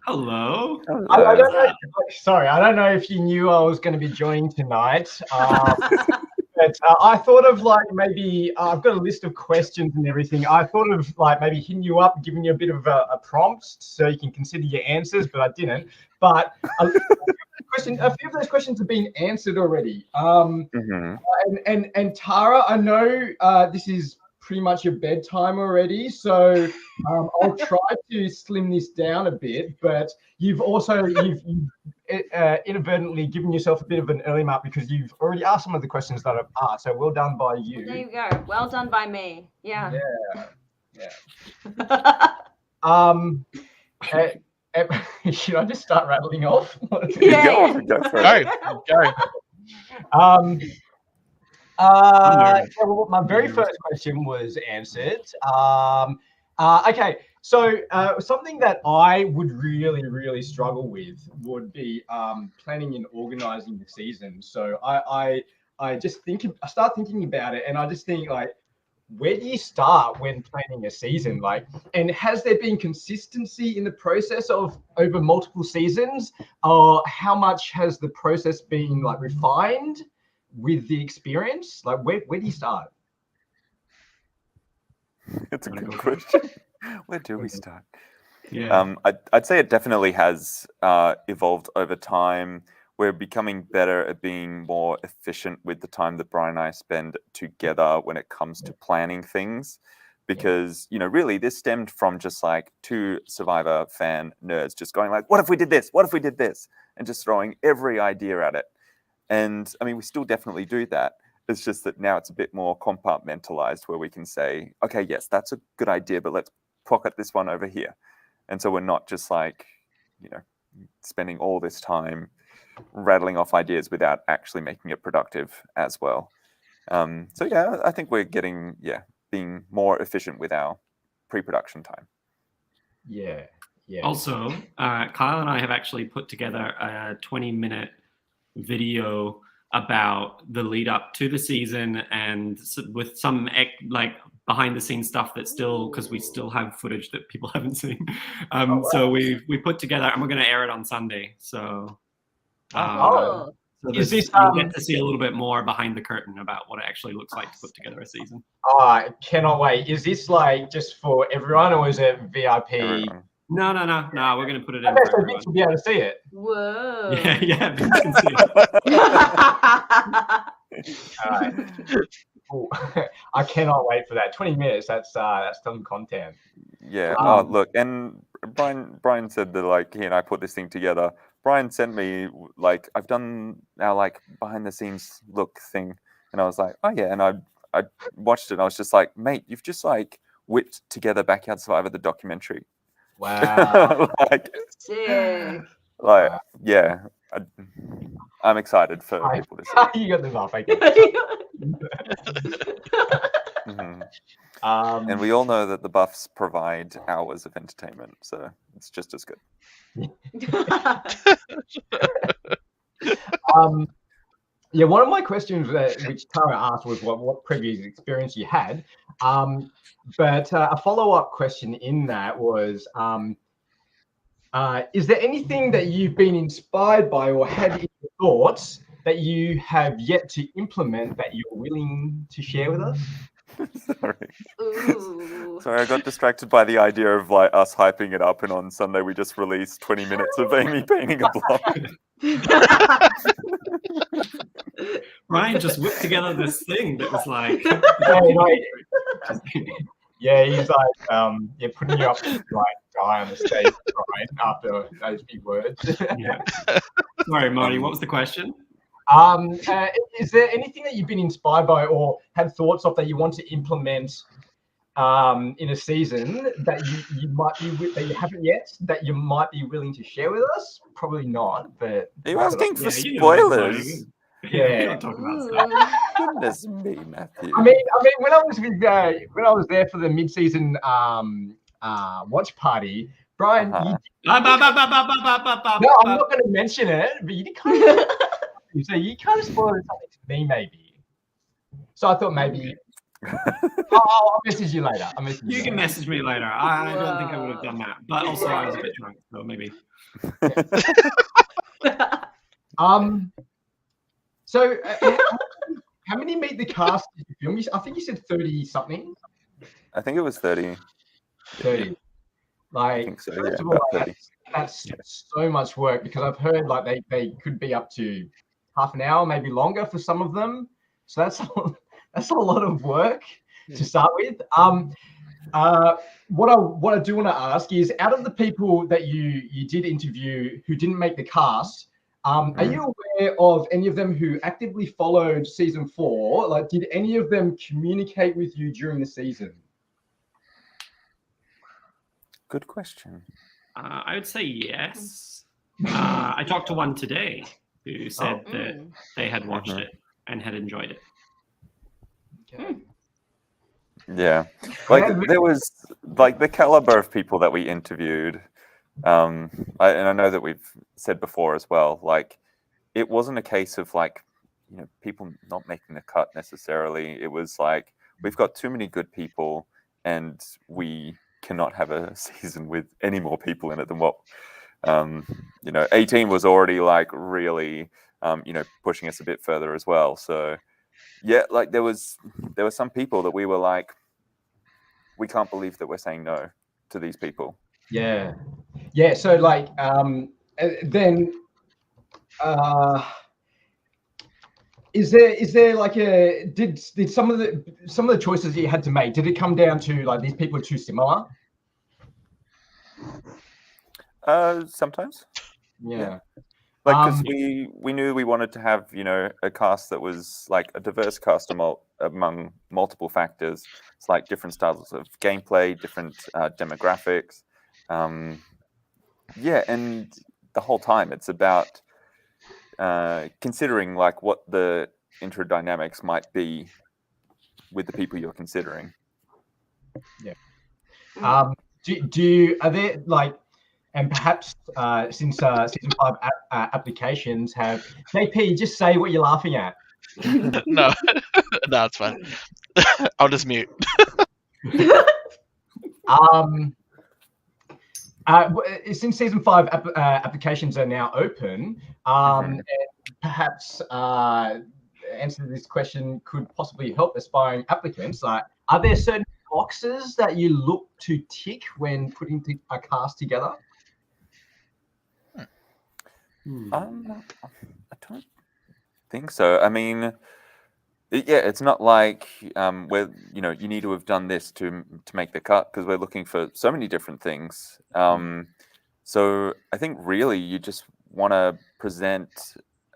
Hello. I don't know. Sorry, I don't know if you knew I was going to be joining tonight. But I thought of like maybe I've got a list of questions and everything. I thought of like maybe hitting you up, giving you a bit of a prompt so you can consider your answers, but I didn't. But a few of those questions have been answered already. And Tara, I know this is pretty much your bedtime already, so I'll try to slim this down a bit. But you've inadvertently given yourself a bit of an early mark because you've already asked some of the questions that I've asked. So well done by you. There you go. Well done by me. Yeah. Should I just start rattling off? Go for it. Go. Well, my very first question was answered. Okay, so something that I would really struggle with would be planning and organizing the season. So I start thinking about it, and I just think like, where do you start when planning a season? Like, and has there been consistency in the process of over multiple seasons, or how much has the process been like refined with the experience? Like, where do you start? It's a good question. Where do we start? Yeah. I'd say it definitely has evolved over time. We're becoming better at being more efficient with the time that Brian and I spend together when it comes to planning things. Because, you know, really this stemmed from just like two Survivor fan nerds just going like, what if we did this? What if we did this? And just throwing every idea at it. And I mean, we still definitely do that. It's just that now it's a bit more compartmentalized where we can say, okay, yes, that's a good idea, but let's pocket this one over here. And so we're not just like, you know, spending all this time rattling off ideas without actually making it productive as well. So yeah, I think we're getting, being more efficient with our pre-production time. Yeah. Also, Kyle and I have actually put together a 20-minute video about the lead up to the season, and with some like behind the scenes stuff that's still, because we still have footage that people haven't seen. So we put together, and we're going to air it on Sunday. So So Is this, you'll get to see a little bit more behind the curtain about what it actually looks like to put together a season. Oh, I cannot wait. Is this like just for everyone, or is it VIP? Everyone. No. We're going to put it in Okay, for so everyone. Vince will be able to see it. Whoa. Yeah, Vince can see it. All right. Cool. I cannot wait for that. 20 minutes. That's some content. Yeah. Um, Look, and Brian said that like he and I put this thing together. Brian sent me like I've done our like behind the scenes look thing, and I was like, oh yeah, and I watched it. And I was just like, mate, you've just like whipped together Backyard Survivor the documentary. Wow. Sick. Yeah. I'm excited for Right. people to see. You got the laugh. Okay. Mhm. Um, And we all know that the buffs provide hours of entertainment, so it's just as good. yeah, one of my questions which Tara asked was what previous experience you had. But a follow-up question in that was, is there anything that you've been inspired by or had in your thoughts that you have yet to implement that you're willing to share with us? Sorry. Ooh. Sorry, I got distracted by the idea of like us hyping it up, and on Sunday we just released 20 minutes of Amy painting a block. Ryan just whipped together this thing that was like. Yeah, he's like, putting you up to like die on the stage, right, after those big words. Yeah. Sorry, Marty. What was the question? Is there anything that you've been inspired by or had thoughts of that you want to implement in a season that you might be that you haven't yet that you might be willing to share with us? Probably not, but Are you asking for you know, spoilers? Yeah, we don't talk about stuff. Goodness me, Matthew. I mean, when I was when I was there for the mid-season watch party, Brian, Uh-huh. no, I'm not going to mention it, but you kind of so you kind of spoiled something to me, maybe. So I thought maybe I'll message you later. You can message me later. I don't think I would have done that, but also I was a bit drunk, so maybe. So how many Meet the Cast did you film? I think you said 30 something. I think it was 30. 30. I Like, think so, first yeah, of all, about 30. that's so much work because I've heard like they could be up to half an hour, maybe longer for some of them. So that's a lot of work to start with. What I do want to ask is, out of the people that you did interview who didn't make the cast, are you aware of any of them who actively followed season 4? Like, did any of them communicate with you during the season? Good question. I would say yes. I talked to one today who said that they had watched it and had enjoyed it. Okay. Yeah, like there was like the caliber of people that we interviewed. And I know that we've said before as well, like it wasn't a case of like, you know, people not making the cut necessarily. It was like, we've got too many good people and we cannot have a season with any more people in it than what, you know, 18 was already like really, you know, pushing us a bit further as well. So yeah, like there were some people that we were like, we can't believe that we're saying no to these people. Yeah. So like, then, is there like did some of the choices that you had to make, did it come down to like these people are too similar? Sometimes. Yeah. Like, because we knew we wanted to have, you know, a cast that was like a diverse cast among multiple factors. It's like different styles of gameplay, different demographics. Yeah, and the whole time it's about considering like what the interdynamics might be with the people you're considering. Yeah. Are there like, and perhaps since season 5 applications have, JP, just say what you're laughing at. No, it's fine. I'll just mute. Since season 5 applications are now open, and perhaps answer to this question could possibly help aspiring applicants. Like, are there certain boxes that you look to tick when putting a cast together? I don't think so. I mean, it's not like where you need to have done this to make the cut, because we're looking for so many different things. So I think really you just want to present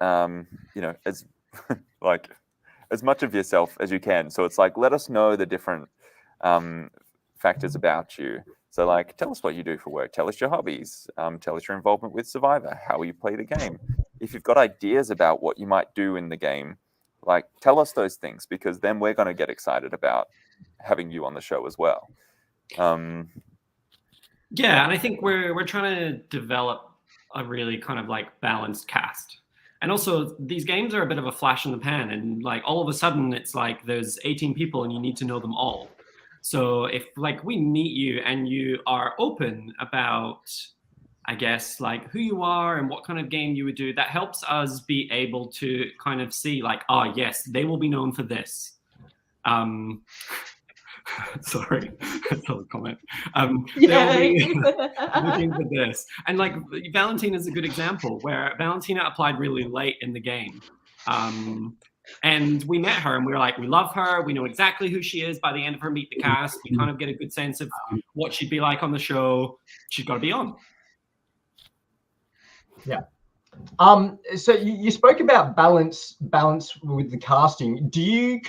as like as much of yourself as you can. So it's like, let us know the different factors about you. So like, tell us what you do for work, tell us your hobbies, tell us your involvement with Survivor, how you play the game. If you've got ideas about what you might do in the game, like, tell us those things, because then we're going to get excited about having you on the show as well. Yeah, and I think we're trying to develop a really kind of like balanced cast. And also, these games are a bit of a flash in the pan, and like all of a sudden it's like there's 18 people and you need to know them all. So if like we meet you and you are open about, I guess, like who you are and what kind of game you would do, that helps us be able to kind of see like, oh yes, they will be known for this. Sorry, that's a comment. They'll be looking for this. And like Valentina is a good example where Valentina applied really late in the game. And we met her and we were like, we love her. We know exactly who she is by the end of her Meet the Cast. We kind of get a good sense of what she'd be like on the show. She's got to be on. Yeah. So you spoke about balance with the casting. Do you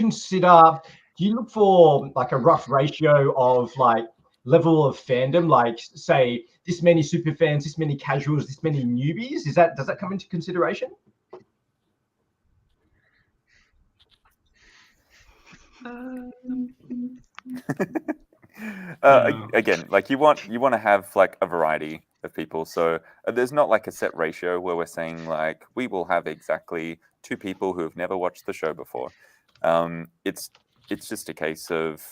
look for like a rough ratio of like level of fandom, like say this many super fans, this many casuals, this many newbies? Does that come into consideration? Again, like you want to have like a variety of people. So there's not like a set ratio where we're saying like we will have exactly 2 people who have never watched the show before. It's just a case of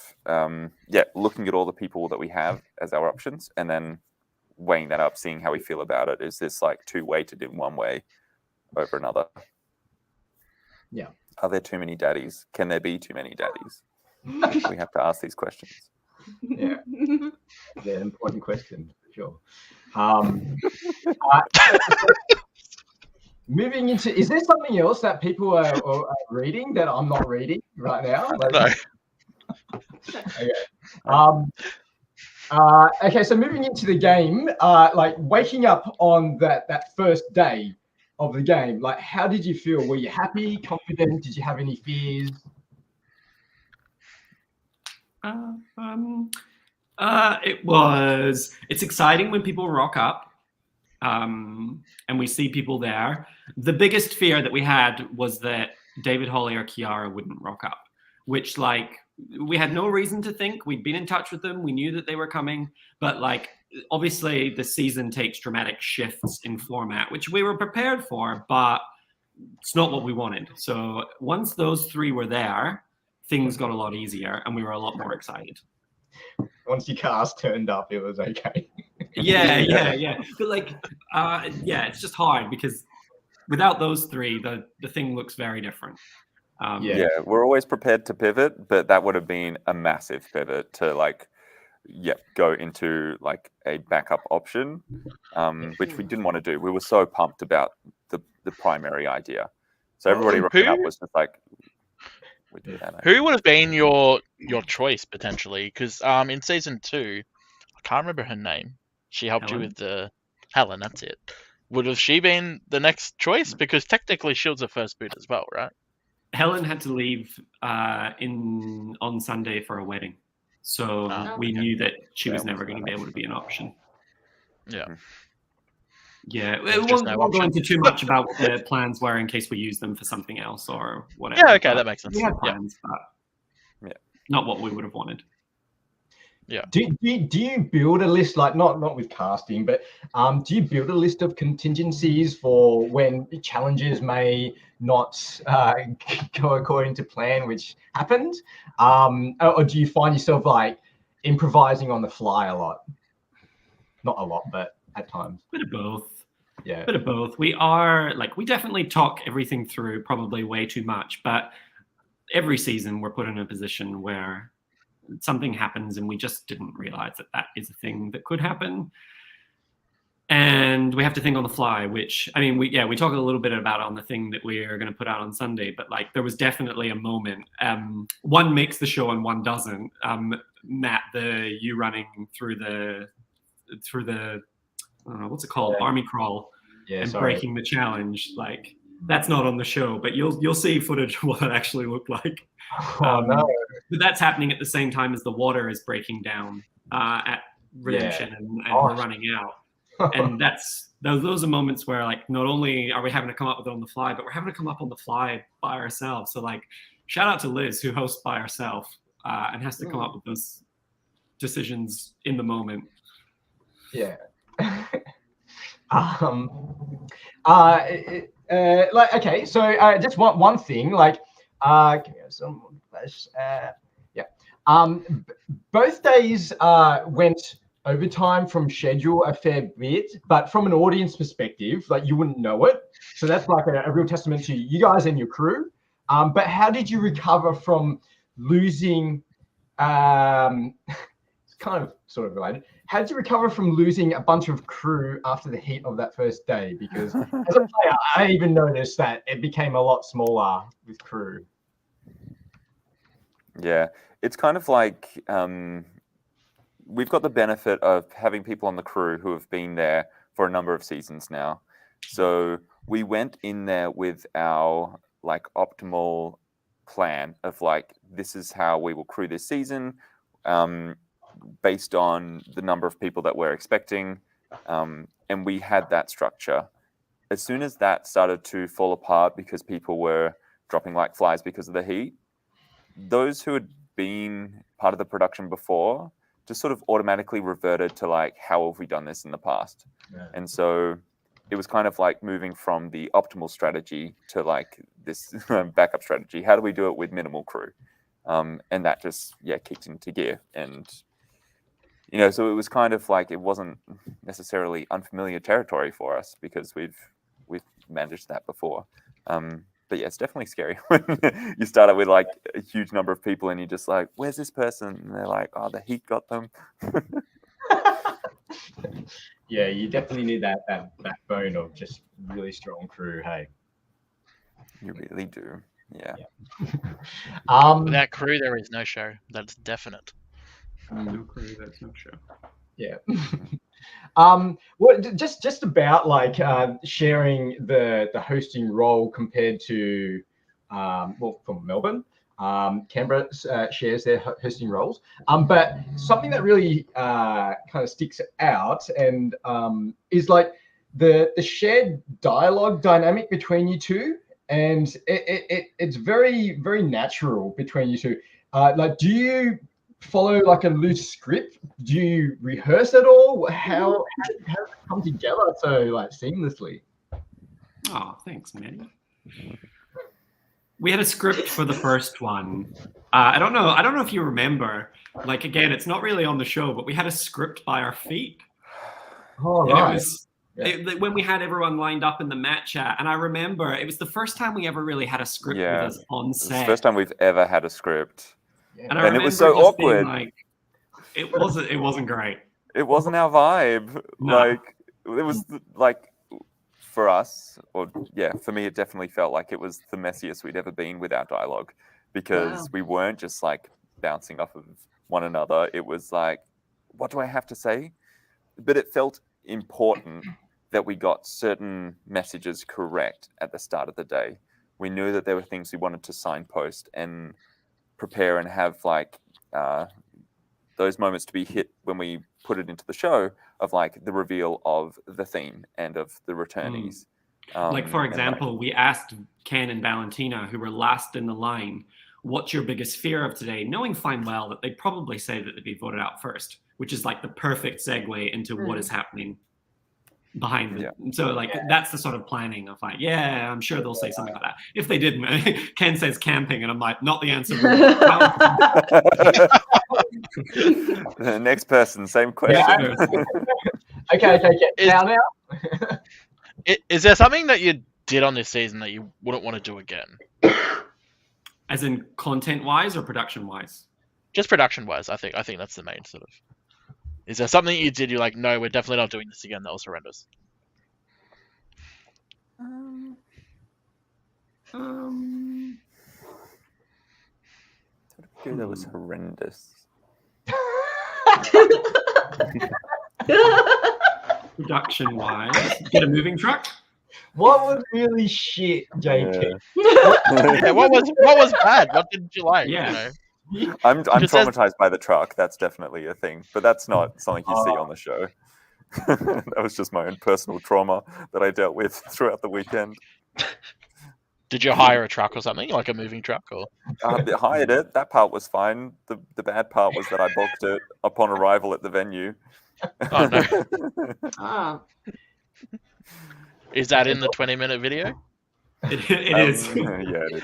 looking at all the people that we have as our options and then weighing that up, seeing how we feel about it. Is this like too weighted in one way over another? Yeah. Are there too many daddies? Can there be too many daddies? We have to ask these questions. Yeah, an important question for sure. Moving into, is there something else that people are reading that I'm not reading right now? No. Okay. Okay, so moving into the game, like waking up on that first day of the game, like how did you feel? Were you happy, confident? Did you have any fears? It's exciting when people rock up and we see people there. The biggest fear that we had was that David Holly or Kiara wouldn't rock up, which like we had no reason to think. We'd been in touch with them. We knew that they were coming, but like obviously the season takes dramatic shifts in format, which we were prepared for, but it's not what we wanted. So once those 3 were there, things got a lot easier and we were a lot more excited. Once your cast turned up, it was okay. Yeah. But like, it's just hard because without those 3, the thing looks very different. We're always prepared to pivot, but that would have been a massive pivot to like, go into like a backup option, which we didn't want to do. We were so pumped about the primary idea. So everybody rocking up was just like, we do that. Who would have been your choice potentially? Because in season 2, I can't remember her name. She helped you with the Helen. That's it. Would have she been the next choice? Because technically she was the first boot as well, right? Helen had to leave on Sunday for a wedding, so we knew that she was never going to be able to be an option. Yeah. Yeah, we won't go into too much about what the plans were in case we use them for something else or whatever. Yeah, okay, that makes sense. We had plans, but not what we would have wanted. Yeah. Do you build a list, like not with casting, but do you build a list of contingencies for when challenges may not go according to plan, which happened? Or do you find yourself like improvising on the fly a lot? Not a lot, but at times. Bit of both. Yeah. Bit of both. We definitely talk everything through probably way too much, but every season we're put in a position where something happens and we just didn't realize that is a thing that could happen. And we have to think on the fly, which, I mean, we talk a little bit about on the thing that we're going to put out on Sunday, but like there was definitely a moment. One makes the show and one doesn't. Matt, you running through the what's it called? Yeah. Army crawl and sorry. breaking the challenge. Like that's not on the show, but you'll see footage of what it actually looked like. No. But that's happening at the same time as the water is breaking down at Redemption and we're running out. And those are moments where like not only are we having to come up with it on the fly, but we're having to come up on the fly by ourselves. So like shout out to Liz who hosts by herself and has to come up with those decisions in the moment. Yeah. Okay, so just one thing, like both days went overtime from schedule a fair bit, but from an audience perspective, like you wouldn't know it. So that's like a real testament to you guys and your crew. But how did you recover from losing? It's kind of sort of related. How did you recover from losing a bunch of crew after the heat of that first day? Because as a player, I even noticed that it became a lot smaller with crew. Yeah, it's kind of like we've got the benefit of having people on the crew who have been there for a number of seasons now. So we went in there with our like optimal plan of like, this is how we will crew this season. Based on the number of people that we're expecting. And we had that structure. As soon as that started to fall apart because people were dropping like flies because of the heat, those who had been part of the production before just sort of automatically reverted to like, how have we done this in the past? Yeah. And so it was kind of like moving from the optimal strategy to like this backup strategy. How do we do it with minimal crew? And that just, kicked into gear. And so it was kind of like it wasn't necessarily unfamiliar territory for us because we've managed that before. But yeah, it's definitely scary when you start out with like a huge number of people and you're just like, where's this person? And they're like, oh, the heat got them. Yeah, you definitely need that backbone of just really strong crew. Hey, you really do. Yeah. Without crew, there is no show. That's definite. No crew, that's no show. Yeah. Well, just about like sharing the hosting role compared to from Melbourne. Canberra shares their hosting roles. But something that really kind of sticks out and is like the shared dialogue dynamic between you two, and it's very, very natural between you two. Like, do you follow like a loose script? Do you rehearse at all? How does it come together so like seamlessly? Oh, thanks, man. We had a script for the first one. I don't know if you remember. Like, again, it's not really on the show, but we had a script by our feet. Oh, And right. it was when we had everyone lined up in the match chat, and I remember it was the first time we ever really had a script with us on It's the set. first time we've ever had a script. And I it was remember so just being awkward. like, it wasn't great. It wasn't our vibe. No. Like, it was like, for us, or for me, it definitely felt like it was the messiest we'd ever been with our dialogue, because we weren't just like bouncing off of one another. It was like, what do I have to say? But it felt important that we got certain messages correct at the start of the day. We knew that there were things we wanted to signpost and prepare and have like those moments to be hit when we put it into the show, of like the reveal of the theme and of the returnees. Like, for example, we asked Ken and Valentina, who were last in the line, what's your biggest fear of today? Knowing fine well that they'd probably say that they'd be voted out first, which is like the perfect segue into what is happening behind it. Yeah. So like that's the sort of planning of like, I'm sure they'll say something like that. If they didn't, Ken says camping, and I'm like, not the answer. The next person, same question. Okay. Now. Is there something that you did on this season that you wouldn't want to do again? As in content-wise or production-wise? Just production-wise, I think that's the main sort of. Is there something you did? You're like, no, we're definitely not doing this again. That was horrendous. That was horrendous. Production-wise, get a moving truck. What was really shit, JP? Yeah, what was bad? What didn't you like? Yeah. You know? I'm Just says- traumatized by the truck. That's definitely a thing, but that's not something you see on the show. That was just my own personal trauma that I dealt with throughout the weekend. Did you hire a truck or something, like a moving truck, or? I hired it. That part was fine. The bad part was that I booked it upon arrival at the venue. Oh no! Oh. Is that in the 20-minute video? It is. Yeah, it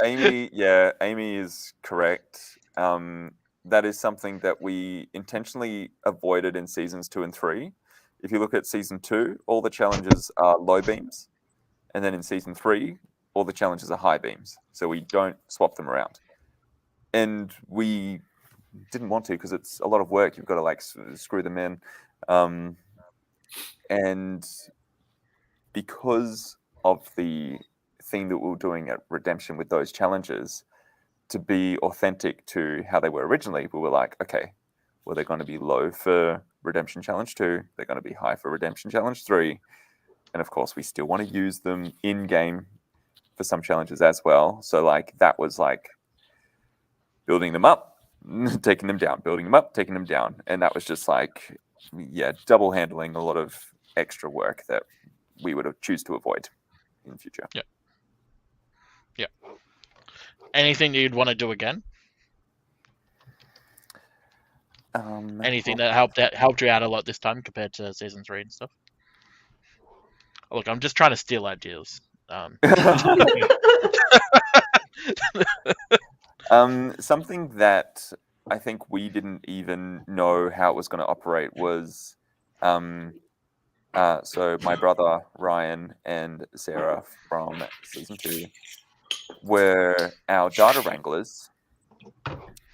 is. Amy is correct. That is something that we intentionally avoided in seasons 2 and 3. If you look at season 2, all the challenges are low beams, and then in season 3, all the challenges are high beams. So we don't swap them around, and we didn't want to because it's a lot of work. You've got to like screw them in, and because of the thing that we were doing at Redemption with those challenges, to be authentic to how they were originally, we were like, okay, well, they're going to be low for Redemption Challenge 2, they're going to be high for Redemption Challenge 3, and of course, we still want to use them in-game for some challenges as well. So like that was like building them up, taking them down, building them up, taking them down, and that was just like, yeah, double handling a lot of extra work that we would have choose to avoid in the future. Yeah. Yeah. Anything you'd want to do again? Anything that helped you out a lot this time compared to season 3 and stuff? Look, I'm just trying to steal ideas. Something that I think we didn't even know how it was going to operate was so my brother Ryan and Sarah from season 2 were our data wranglers,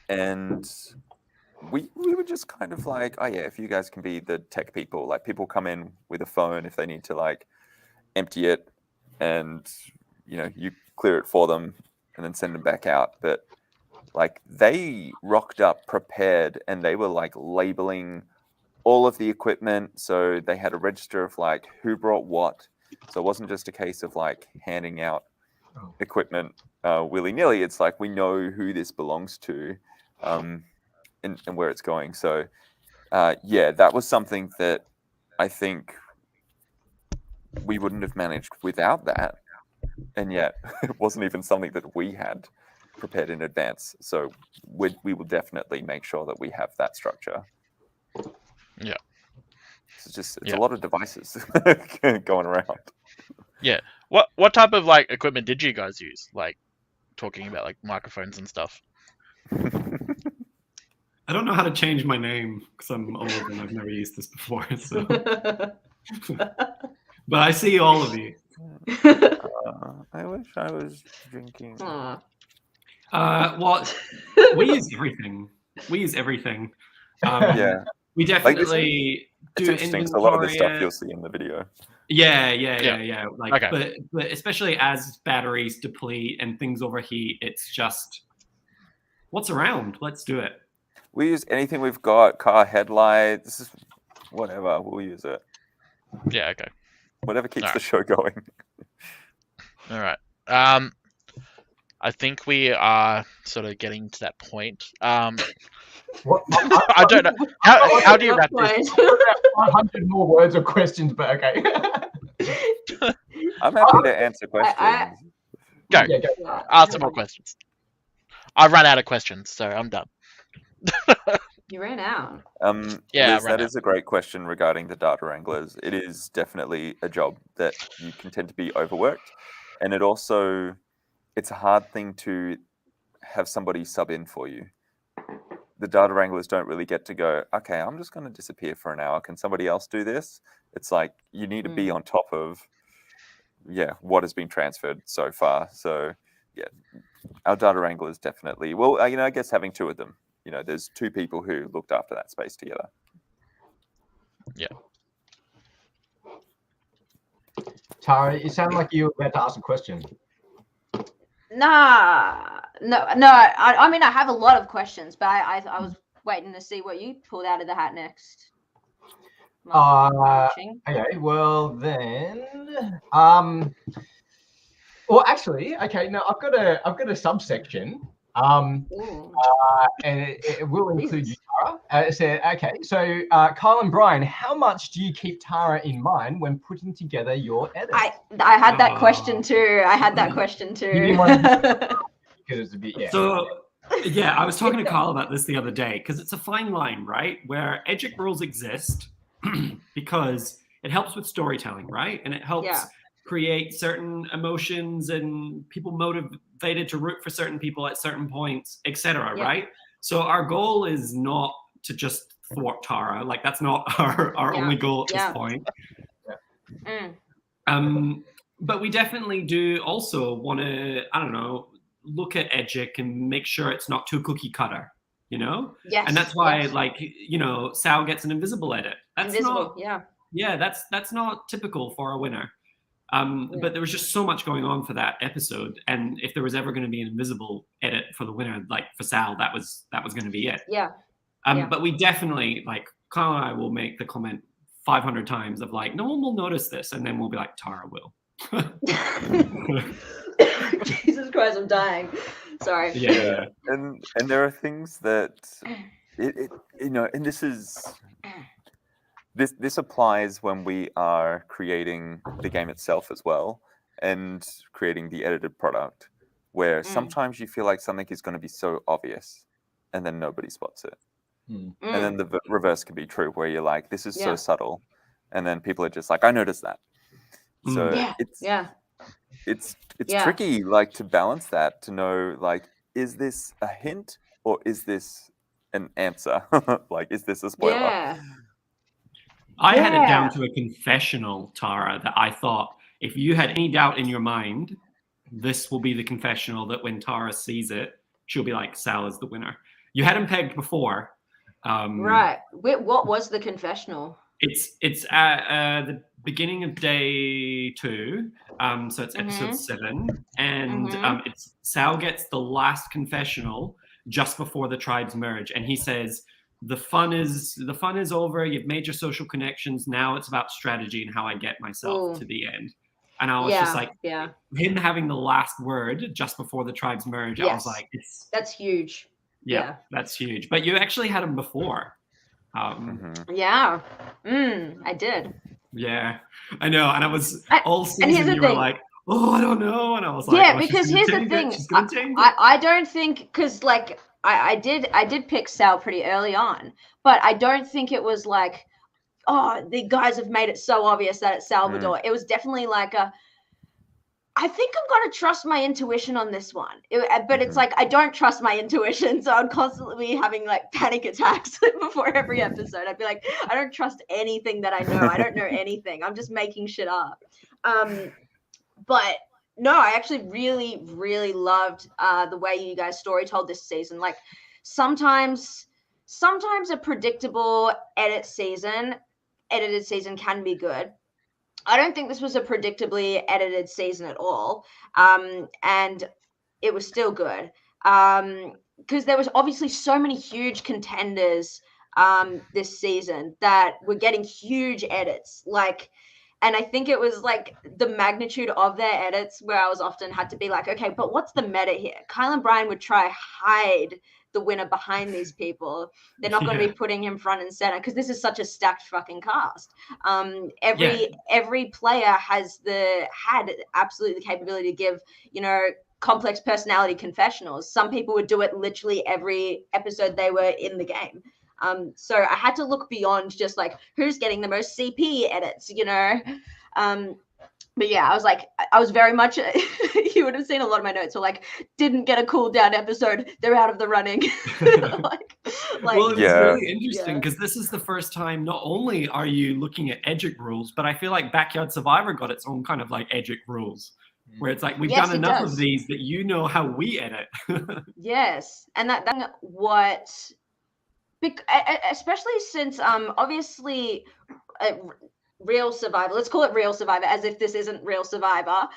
and we were just kind of like, oh yeah, if you guys can be the tech people, like people come in with a phone if they need to like empty it, and you know, you clear it for them and then send them back out. But like they rocked up prepared, and they were like labeling all of the equipment, so they had a register of like who brought what, so it wasn't just a case of like handing out equipment willy-nilly. It's like we know who this belongs to, and where it's going. So yeah, that was something that I think we wouldn't have managed without that, and yet it wasn't even something that we had prepared in advance. So we will definitely make sure that we have that structure. Yeah, It's a lot of devices going around. Yeah. What type of like equipment did you guys use? Like talking about like microphones and stuff. I don't know how to change my name because I'm old and I've never used this before. So, but I see all of you. I wish I was drinking. Well, we use everything. Yeah, we definitely it's do interesting. inventory. So a lot of the stuff you'll see in the video. Yeah. Like, Okay. but especially as batteries deplete and things overheat, it's just what's around. Let's do it. We use anything we've got. Car headlights, whatever. We'll use it. Yeah. Okay. Whatever keeps Alright. the show going. All right. I think we are sort of getting to that point. What? I don't know. How do you wrap this? 100 more words or questions, but okay. I'm happy to answer questions. Go. Yeah, go. Ask some more questions. I run out of questions, so I'm done. You ran out. Yeah, Liz, right that now. is a great question regarding the data wranglers. It is definitely a job that you can tend to be overworked, and it's a hard thing to have somebody sub in for you. the data wranglers don't really get to go, okay, I'm just going to disappear for an hour. Can somebody else do this? It's like you need to be on top of, what has been transferred so far. So, our data wranglers definitely, well, I guess having two of them, there's two people who looked after that space together. Yeah. Tara, you sound like you were about to ask a question. No. I mean, I have a lot of questions, but I was waiting to see what you pulled out of the hat next. Okay, well then, well actually, okay, no, I've got a subsection, and it will include you, Tara. So Kyle and Brian, how much do you keep Tara in mind when putting together your edits? I had that question too. Because it's a bit, So, I was talking to Kyle about this the other day because it's a fine line, right? Where EDGIC rules exist because it helps with storytelling, right? And it helps create certain emotions and people motivated to root for certain people at certain points, etc. Right? So our goal is not to just thwart Tara. Like that's not our only goal at this point. But we definitely do also want to, I don't know, look at EDGIC and make sure it's not too cookie cutter, Yes. And that's why, Sal gets an invisible edit. That's invisible, that's not typical for a winner. But there was just so much going on for that episode, and if there was ever going to be an invisible edit for the winner, like for Sal, that was going to be it. But we definitely, Kyle and I will make the comment 500 times of no one will notice this, and then we'll be like, Tara will. Jesus Christ, I'm dying. Sorry. Yeah. And there are things that and this applies when we are creating the game itself as well and creating the edited product, where sometimes you feel like something is going to be so obvious and then nobody spots it. And then the reverse can be true, where you're like, this is so subtle, and then people are just like, I noticed that. So it's tricky, to balance that, to know, is this a hint or is this an answer? Is this a spoiler? Yeah. I had it down to a confessional, Tara, that I thought if you had any doubt in your mind, this will be the confessional that when Tara sees it, she'll be like, Sal is the winner. You had him pegged before. Right. Wait, what was the confessional? It's at the beginning of day 2, so it's episode 7, and it's Sal gets the last confessional just before the tribes merge, and he says, the fun is over. You've made your social connections. Now it's about strategy and how I get myself to the end. And I was just like, him having the last word just before the tribes merge. I was like, that's huge. Yeah, that's huge. But you actually had him before. I did. Yeah, I know. And I was all season. You were like, oh, I don't know. And I was like, yeah, because here's the thing. I don't think, because I did pick Sal pretty early on, but I don't think it was like, oh, the guys have made it so obvious that it's Salvador. It was definitely I think I'm going to trust my intuition on this one. But it's I don't trust my intuition. So I'd constantly be having panic attacks before every episode. I'd be like, I don't trust anything that I know. I don't know anything. I'm just making shit up. But no, I actually really, really loved the way you guys story told this season. Sometimes a predictable edited season can be good. I don't think this was a predictably edited season at all. And it was still good. Because there was obviously so many huge contenders this season that were getting huge edits. And I think it was the magnitude of their edits where I was often had to be like, okay, but what's the meta here? Kyle and Brian would try hide the winner behind these people. They're not going to be putting him front and center because this is such a stacked fucking cast. Every player had absolutely the capability to give, complex personality confessionals. Some people would do it literally every episode they were in the game. So I had to look beyond just who's getting the most CP edits, But yeah, I was very much, you would have seen a lot of my notes were like, didn't get a cool down episode. They're out of the running. like, Well, it was Yeah. really interesting Yeah. because this is the first time not only are you looking at EDGIC rules, but I feel like Backyard Survivor got its own kind of like EDGIC rules, where it's like we've Yes, done it enough does. of these that you know how we edit. Yes, and that what, especially since obviously Real Survivor, let's call it Real Survivor as if this isn't Real Survivor.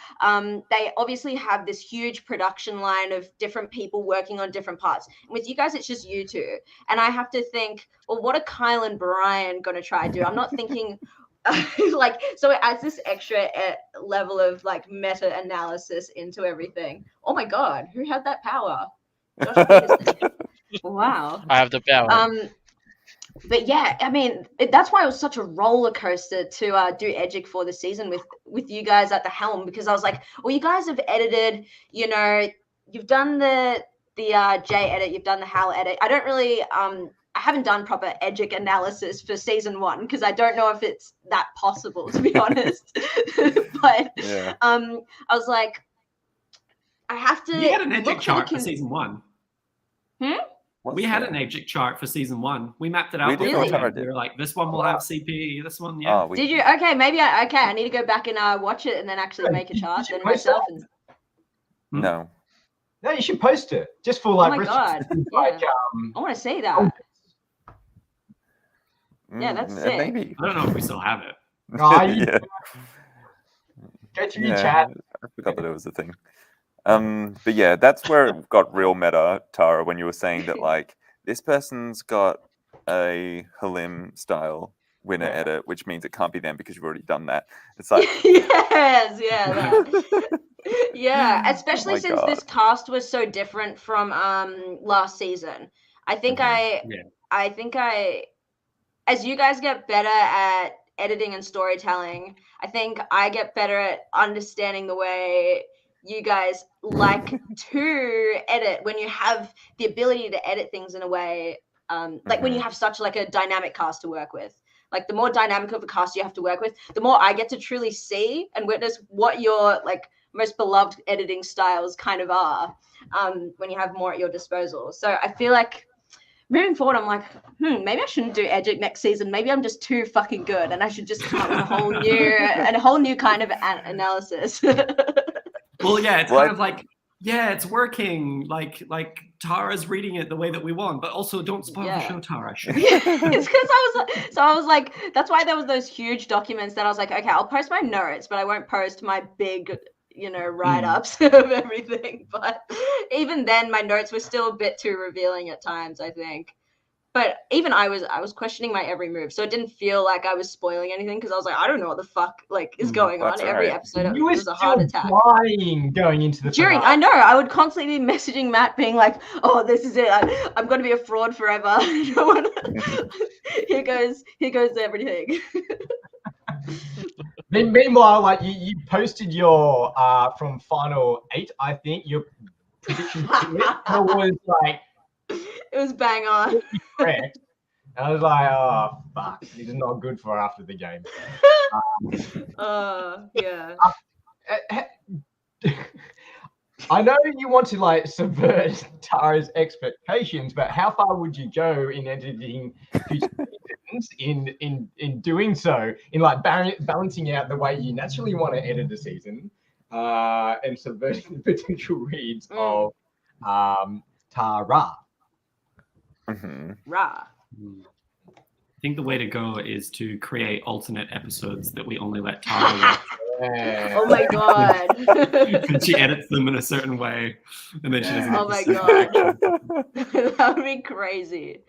They obviously have this huge production line of different people working on different parts. With you guys, it's just you two, and I have to think, well, what are Kyle and Brian gonna try to do? I'm not thinking. Like, so it adds this extra level of like meta analysis into everything. Oh my god, who had that power? Josh Peterson. Wow. I have the power. But yeah, I mean, that's why it was such a roller coaster to do EDGIC for the season with you guys at the helm, because I was like, well, you guys have edited, you know, you've done the Jay edit, you've done the Hal edit. I don't really I haven't done proper EDGIC analysis for season 1 because I don't know if it's that possible, to be honest. But Yeah. I was like, I have to. We had an look EDGIC for chart the for season 1. What's We had that? an EDGIC chart for season 1. We mapped it We out. did, Really? beforehand. Tara We did. were like, this one will have CP, this one, yeah. Oh, we, Did you? Okay, maybe I need to go back and watch it and then actually make a chart then myself. And no. No, you should post it just for like. my God, like, yeah. I want to see that. Yeah, that's sick. Maybe. I don't know if we still have it. Yeah. Go through your Yeah, chat. I forgot that it was a thing. But yeah, that's where it got real meta, Tara, when you were saying that like this person's got a Halim style winner edit, which means it can't be them because you've already done that. It's like Yes, yeah, that. Yeah, especially my since this cast was so different from last season. I think I think as you guys get better at editing and storytelling, I think I get better at understanding the way you guys like to edit when you have the ability to edit things in a way like when you have such like a dynamic cast to work with. Like the more dynamic of a cast you have to work with, the more I get to truly see and witness what your like most beloved editing styles kind of are when you have more at your disposal. So I feel like moving forward, I'm like, maybe I shouldn't do EDGIC next season. Maybe I'm just too fucking good, and I should just come up with a whole new kind of analysis. Well, yeah, it's kind of like, yeah, it's working. Like Tara's reading it the way that we want, but also don't spoil the show, Tara. It's because I was like, that's why there was those huge documents that I was like, okay, I'll post my notes, but I won't post my big, you know, write-ups of everything. But even then, my notes were still a bit too revealing at times, I think. But even I was questioning my every move, so it didn't feel like I was spoiling anything because I was like, I don't know what the fuck like is going on. Every episode You it were was a heart still attack. lying going into the During, finale. I know, I would constantly be messaging Matt being like, oh, this is it. I'm going to be a fraud forever. Here goes everything. Meanwhile, like you posted your from final 8, I think your prediction was like It was bang on. correct. I was like, oh fuck, this is not good for after the game. Yeah. I know you want to like subvert Tara's expectations, but how far would you go in editing future seasons in doing so, in like balancing out the way you naturally want to edit a season and subverting the potential reads of Tara? Rah. I think the way to go is to create alternate episodes that we only let Tara watch. Oh my god. And she edits them in a certain way, and then she doesn't. Oh my god. That would be crazy.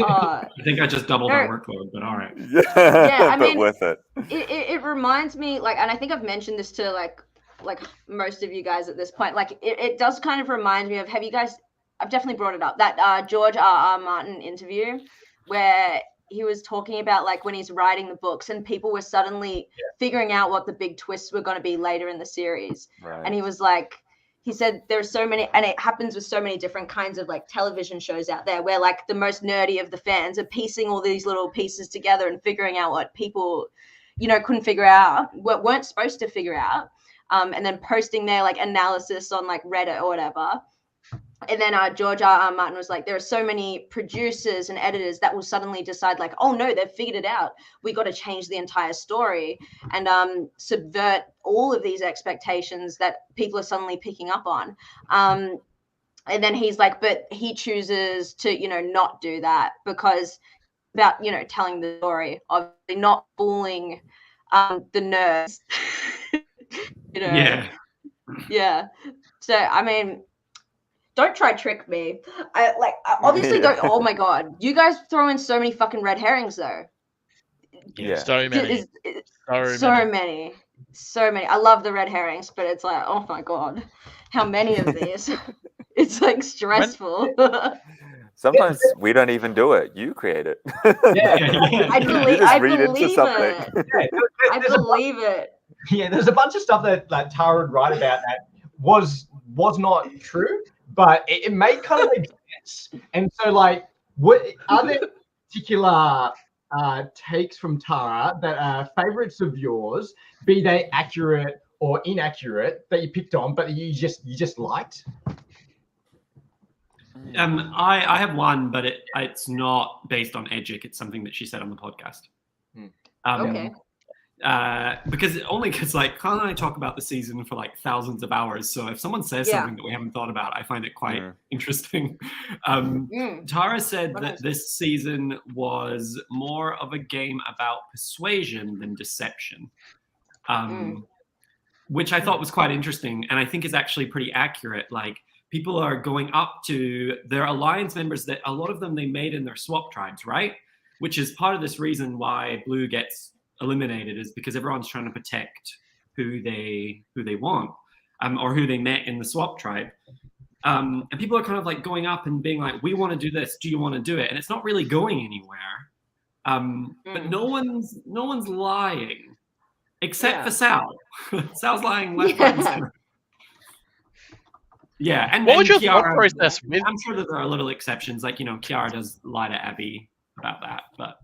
I think I just doubled our workload, but all right. Yeah, I but mean, worth it. It reminds me, like, and I think I've mentioned this to like most of you guys at this point. Like, it does kind of remind me of. Have you guys? I've definitely brought it up, that George R.R. Martin interview where he was talking about like when he's writing the books and people were suddenly figuring out what the big twists were going to be later in the series. Right. And he was like, he said there's so many, and it happens with so many different kinds of like television shows out there where like the most nerdy of the fans are piecing all these little pieces together and figuring out what people, couldn't figure out, weren't supposed to figure out, and then posting their like analysis on like Reddit or whatever. And then George R. Martin was like, there are so many producers and editors that will suddenly decide like, oh no, they've figured it out. We got to change the entire story and subvert all of these expectations that people are suddenly picking up on. And then he's like, but he chooses to, not do that because about, telling the story, obviously not fooling the nerds. Yeah. Yeah. So, I mean, don't try trick me. I obviously don't. Oh my god, you guys throw in so many fucking red herrings though. Yeah. So many. So many. I love the red herrings, but it's like, oh my god, how many of these? It's like stressful. Sometimes we don't even do it. You create it. I believe it. I believe it. Yeah, there's a bunch of stuff that like Tara would write about that was not true, but it made kind of make sense. And so, like, what are there particular takes from Tara that are favorites of yours, be they accurate or inaccurate, that you picked on, but you just liked? I have one, but it's not based on Edgic. It's something that she said on the podcast. Okay. Because like Kyle and I talk about the season for like thousands of hours. So if someone says something that we haven't thought about, I find it quite interesting. Tara said that this season was more of a game about persuasion than deception, which I thought was quite interesting, and I think is actually pretty accurate. Like, people are going up to their alliance members that a lot of them they made in their swap tribes, right? Which is part of this reason why Blue gets eliminated, is because everyone's trying to protect who they want, or who they met in the swap tribe. And people are kind of like going up and being like, we want to do this. Do you want to do it? And it's not really going anywhere. But no one's lying except for Sal. Sal's lying left, right, and center. Yeah, and what was your Kiara, thought process with? I'm sure that there are little exceptions, like Kiara does lie to Abby about that, but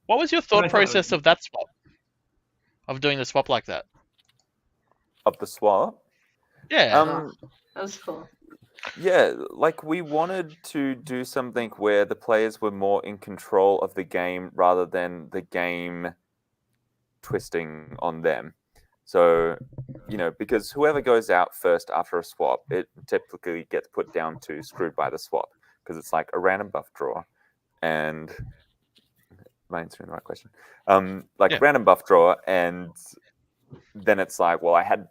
what was your thought process of that swap? Of doing the swap like that? Of the swap? Yeah. That was cool. Yeah, like we wanted to do something where the players were more in control of the game rather than the game twisting on them. So, because whoever goes out first after a swap, it typically gets put down to screwed by the swap, because it's like a random buff draw. And am I answering the right question? Random buff draw, and then it's like, well, I had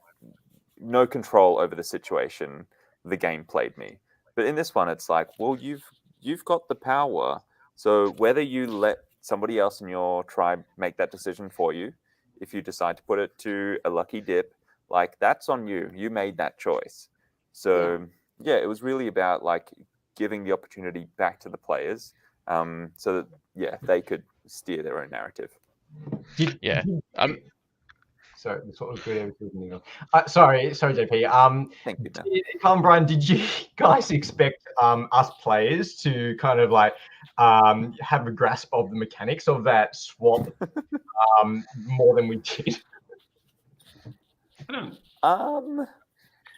no control over the situation. The game played me. But in this one, it's like, well, you've got the power. So whether you let somebody else in your tribe make that decision for you, if you decide to put it to a lucky dip, like, that's on you. You made that choice. So yeah, it was really about like giving the opportunity back to the players, so that they could steer their own narrative. So this was good. Sorry, JP. Thank you. Carl and Brian, did you guys expect us players to kind of like have a grasp of the mechanics of that swap more than we did?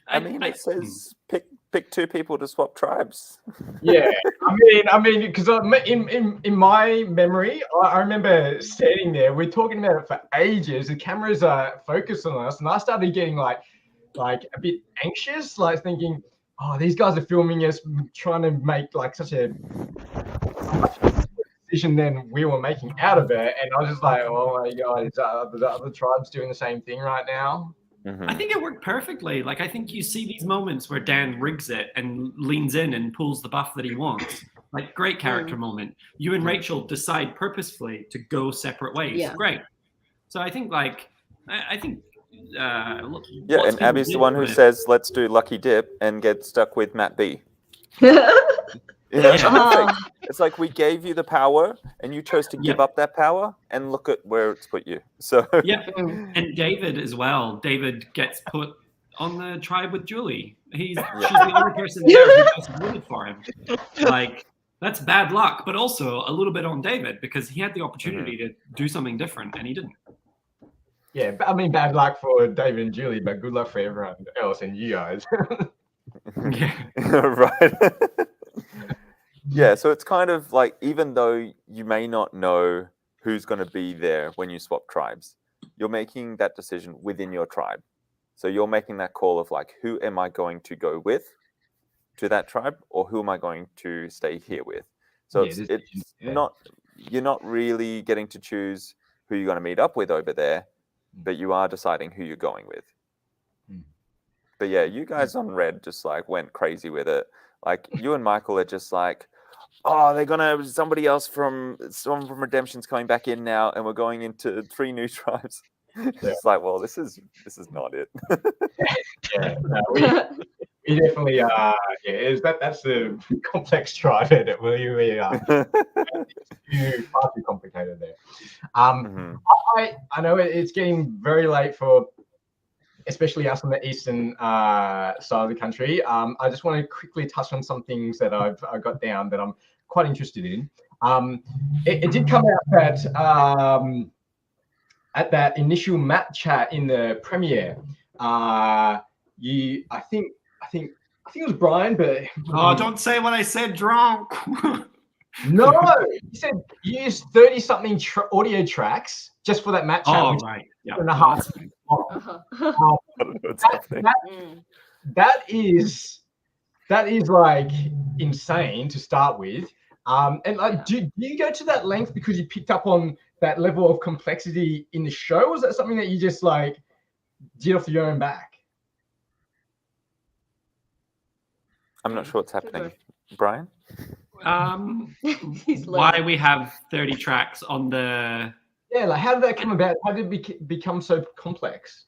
I mean, it says pick two people to swap tribes. Yeah, I mean, because in my memory, I remember standing there. We're talking about it for ages. The cameras are focused on us, and I started getting like a bit anxious, like thinking, "Oh, these guys are filming us, trying to make like such a decision than we were making out of it." And I was just like, "Oh my god, are the other tribes doing the same thing right now?" I think it worked perfectly. Like, I think you see these moments where Dan rigs it and leans in and pulls the buff that he wants. Like, great character moment. You and Rachel decide purposefully to go separate ways. Yeah. Great. So I think and Abby's the one who says, let's do lucky dip, and get stuck with Matt B. It's like we gave you the power and you chose to give up that power, and look at where it's put you. So and David as well. David gets put on the tribe with Julie. She's the only person there who doesn't rooted for him. Like, That's bad luck, but also a little bit on David because he had the opportunity to do something different and he didn't. Yeah, I mean, bad luck for David and Julie, but good luck for everyone else and you guys. Yeah. Right. Yeah, so it's kind of like, even though you may not know who's going to be there when you swap tribes, you're making that decision within your tribe. So you're making that call of like, who am I going to go with to that tribe, or who am I going to stay here with? So Yeah, not, you're not really getting to choose who you're going to meet up with over there, but you are deciding who you're going with. But yeah, you guys on Red just like went crazy with it. Like you and Michael are just like, oh, they're gonna somebody else from someone from Redemption's coming back in now, and we're going into 3 new tribes. It's like, well, this is not it. Yeah, no, we definitely are. Yeah, that's a complex tribe, isn't it? We are far too complicated there. I know it's getting very late for, especially us on the eastern side of the country. I just want to quickly touch on some things that I've got down that I'm quite interested in. It did come out that at that initial map chat in the premiere, I think it was Brian, but Don't say what I said, drunk. no, you said you used 30-something audio tracks just for that map chat. Oh, right. Yeah. And a half. That is like insane to start with. And like, do you go to that length because you picked up on that level of complexity in the show? Or is that something that you just like did off your own back? I'm not sure what's happening. Brian? Why we have 30 tracks on the... Yeah, like how did that come about? How did it become so complex?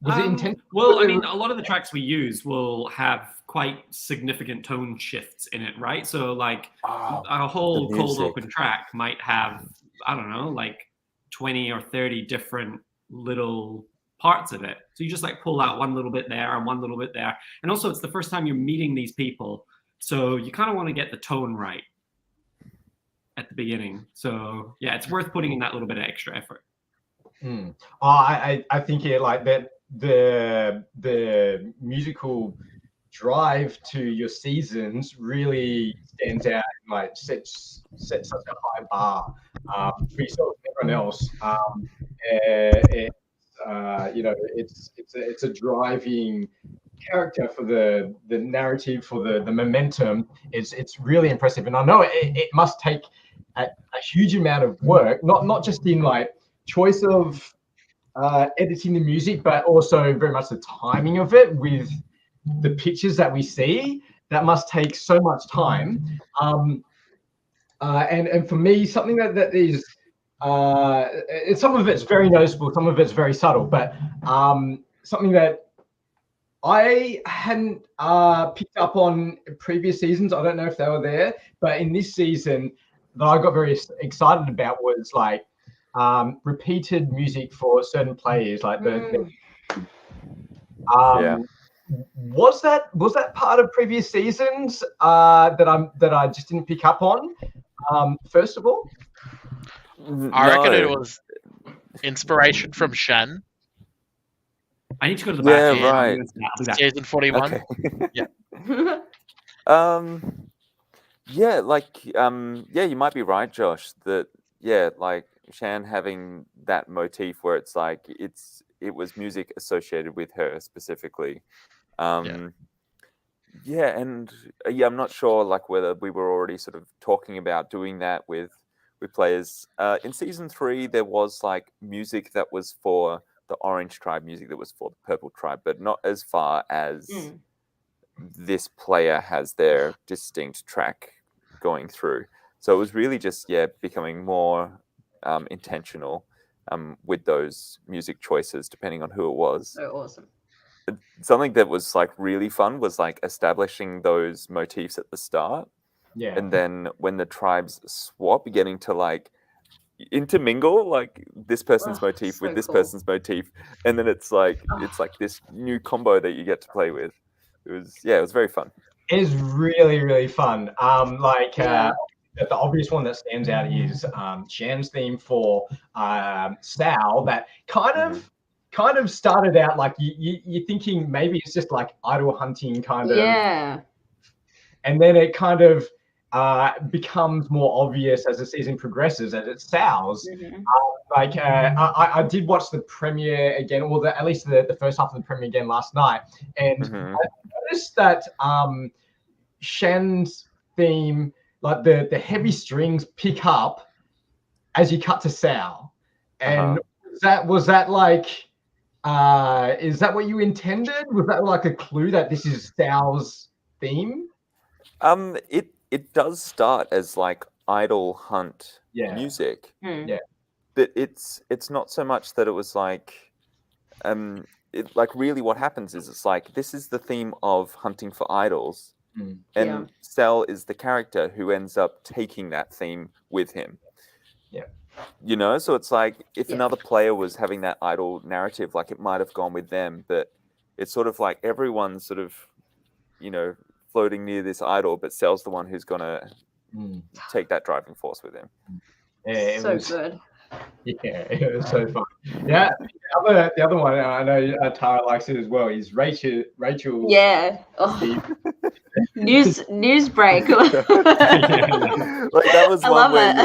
Was it intentional? Well, I mean, a lot of the tracks we use will have quite significant tone shifts in it, right? So like a whole cold open track might have, I don't know, like 20 or 30 different little parts of it. So you just like pull out one little bit there and one little bit there. And also it's the first time you're meeting these people. So you kind of want to get the tone right at the beginning. So yeah, it's worth putting in that little bit of extra effort. I think like that the musical drive to your seasons really stands out and like sets such a high bar for yourself and everyone else. It's a driving character for the narrative, for the momentum. It's really impressive, and I know it must take a huge amount of work, not just in like choice of editing the music, but also very much the timing of it with the pictures that we see. That must take so much time. And for me, something that is some of it's very noticeable, some of it's very subtle, but something that I hadn't picked up on previous seasons. I don't know if they were there, but in this season that I got very excited about was like repeated music for certain players, like was that part of previous seasons that I just didn't pick up on? First of all, I reckon it was inspiration from Shen. I need to go to the back. Yeah, right. Season 41. Okay. Yeah. Yeah, like you might be right, Josh, that like Shan having that motif where it's like it was music associated with her specifically. I'm not sure like whether we were already sort of talking about doing that with players. In season 3 there was like music that was for the Orange tribe, music that was for the Purple tribe, but not as far as this player has their distinct track going through. So it was really just becoming more intentional with those music choices depending on who it was. So awesome. Something that was like really fun was like establishing those motifs at the start, and then when the tribes swap, getting to like intermingle like this person's motif with this person's motif, and then it's like this new combo that you get to play with. It was very fun. is really, really fun. The obvious one that stands out is Shan's theme for Sal. That kind of started out like you're thinking maybe it's just like idol hunting kind of, and then it kind of becomes more obvious as the season progresses, as it Sal's. I did watch the premiere again, or at least the first half of the premiere again last night, and I noticed that Shen's theme, like the heavy strings, pick up as you cut to Sal, and was that like, is that what you intended? Was that like a clue that this is Sal's theme? It does start as like idol hunt music. But it's not so much that it was like like really what happens is it's like this is the theme of hunting for idols, and Sal is the character who ends up taking that theme with him. You know, so it's like if another player was having that idol narrative, like it might have gone with them, but it's sort of like everyone's sort of, you know, floating near this idol, but Sal's the one who's gonna take that driving force with him. Yeah, so good. Yeah, it was so fun. Yeah, the other one, I know Tara likes it as well, is Rachel. Yeah. Oh. news break. Like that was one where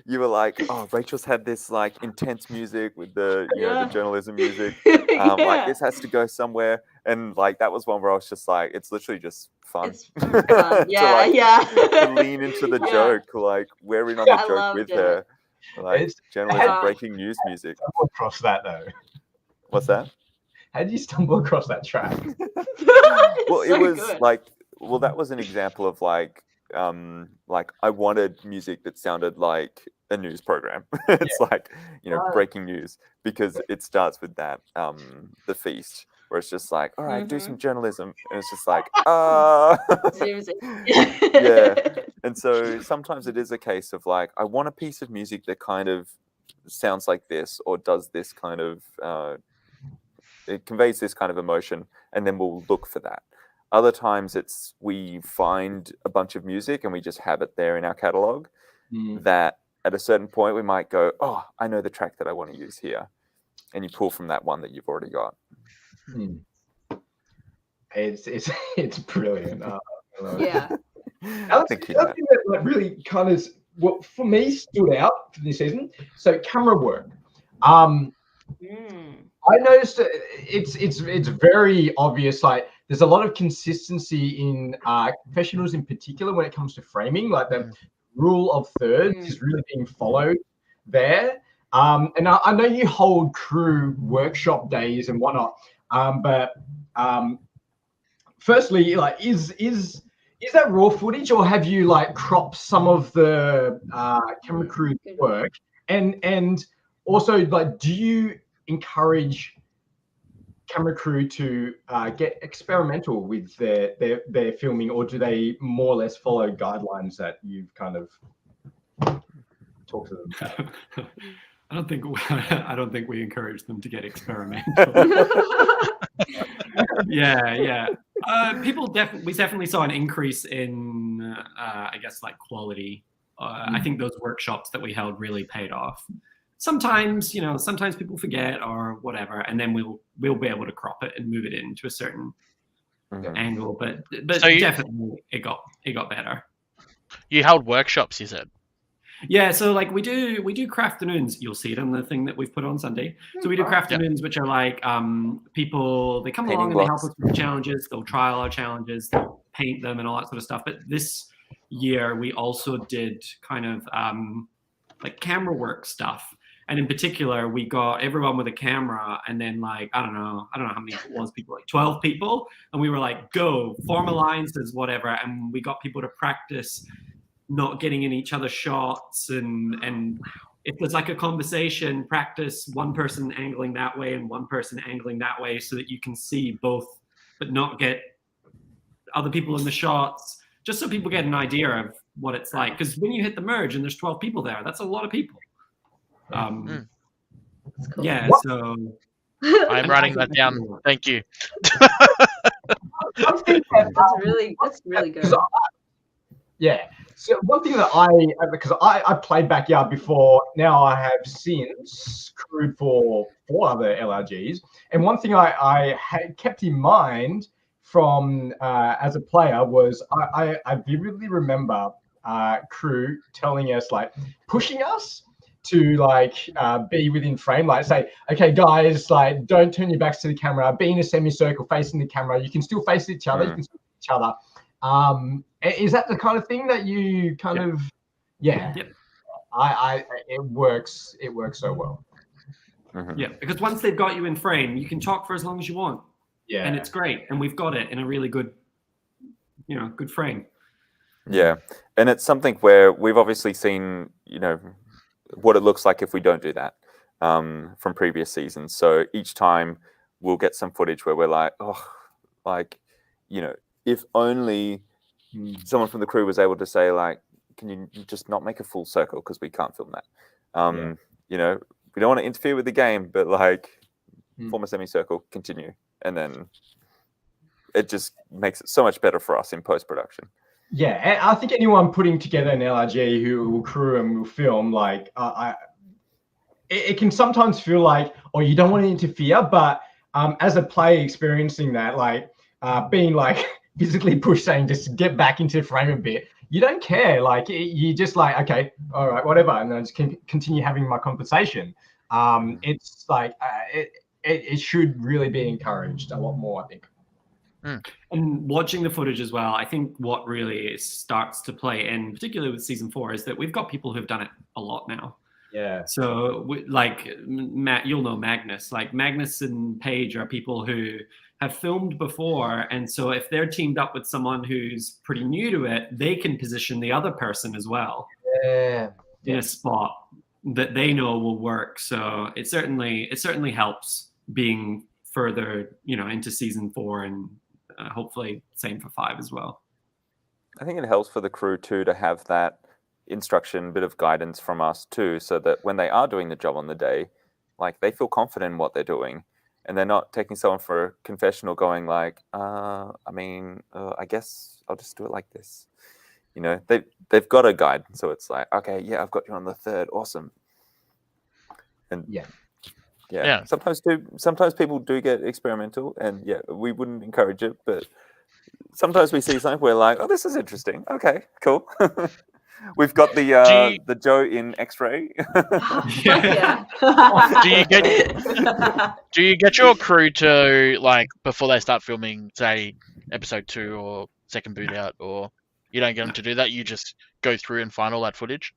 you were like, oh, Rachel's had this like intense music with the the journalism music. Like this has to go somewhere, and like that was one where I was just like, it's literally just fun. It's fun. to lean into the joke, like we're in on the joke with her. Like It's journalism, breaking news music. Stumble across that though. What's that? How did you stumble across that track? Well, it was like, that was an example of like I wanted music that sounded like a news program. It's like, breaking news, because it starts with that the feast, where it's just like, all right, do some journalism, and it's just like yeah. And so sometimes it is a case of like, I want a piece of music that kind of sounds like this, or does this kind of it conveys this kind of emotion, and then we'll look for that. Other times it's we find a bunch of music and we just have it there in our catalog that at a certain point we might go, oh, I know the track that I want to use here. And you pull from that one that you've already got. It's brilliant. Yeah. Alex, the other thing that really kind of, what for me stood out for this season, so camera work. I noticed it's very obvious. Like there's a lot of consistency in professionals in particular when it comes to framing. Like the rule of thirds is really being followed there. And I know you hold crew workshop days and whatnot. But firstly, like is that raw footage, or have you like cropped some of the camera crew work? And also, like, do you encourage camera crew to get experimental with their filming, or do they more or less follow guidelines that you've kind of talked to them about? I don't think we encourage them to get experimental. Yeah. We definitely saw an increase in I guess like quality. I think those workshops that we held really paid off. Sometimes people forget or whatever, and then we'll be able to crop it and move it into a certain angle. But so definitely it got better. You held workshops, you said. Yeah, so like we do crafternoons. You'll see it on the thing that we've put on Sunday. So we do crafternoons, which are like people, they come along and they help us with the challenges. They'll trial our challenges, they'll paint them and all that sort of stuff. But this year we also did kind of like camera work stuff. And in particular, we got everyone with a camera, and then like, I don't know how many it was, people, like 12 people. And we were like, go, form alliances, whatever. And we got people to practice not getting in each other's shots, and if there's like a conversation, practice one person angling that way and one person angling that way, so that you can see both but not get other people in the shots, just so people get an idea of what it's like. Because when you hit the merge and there's 12 people there, that's a lot of people. That's cool. Yeah, so I'm writing that down. Thank you. One thing that, That's really good. 'cause yeah. So one thing that because I played Backyard before, now I have since crewed for 4 other LRGs. And one thing I had kept in mind from as a player was I vividly remember crew telling us, like, pushing us to like be within frame, like say, okay guys, like don't turn your backs to the camera, be in a semicircle facing the camera, you can still face each other, you can see each other. Is that the kind of thing that you kind of Yep. it works so well. Yeah, because once they've got you in frame, you can talk for as long as you want. Yeah. And it's great. And we've got it in a really good, good frame. Yeah, and it's something where we've obviously seen, what it looks like if we don't do that from previous seasons. So each time we'll get some footage where we're like, if only someone from the crew was able to say, like, can you just not make a full circle because we can't film that. We don't want to interfere with the game, but like form a semicircle, continue, and then it just makes it so much better for us in post-production. Yeah, and I think anyone putting together an LRG who will crew and will film, like, it can sometimes feel like, you don't want to interfere, but as a player experiencing that, like, being like physically pushed, saying just get back into the frame a bit, you don't care. Like, you just like, okay, all right, whatever, and then just continue having my conversation. It's like it should really be encouraged a lot more, I think. And watching the footage as well, I think what really starts to play, and particularly with season 4, is that we've got people who've done it a lot now. Yeah. So, like Matt, you'll know Magnus. Like Magnus and Paige are people who have filmed before, and so if they're teamed up with someone who's pretty new to it, they can position the other person as well in a spot that they know will work. So it certainly helps being further, into season 4, and hopefully same for 5 as well. I think it helps for the crew too to have that instruction, bit of guidance from us too, so that when they are doing the job on the day, like, they feel confident in what they're doing, and they're not taking someone for a confessional going like, I guess I'll just do it like this. They've got a guide, so it's like, okay, yeah, I've got you on the 3rd, awesome. And yeah. Sometimes people do get experimental, and we wouldn't encourage it, but sometimes we see something we're like, oh, this is interesting. Okay, cool. We've got the Joe in X-ray. Do you get your crew to, like, before they start filming, say episode 2 or second boot out, or you don't get them to do that? You just go through and find all that footage,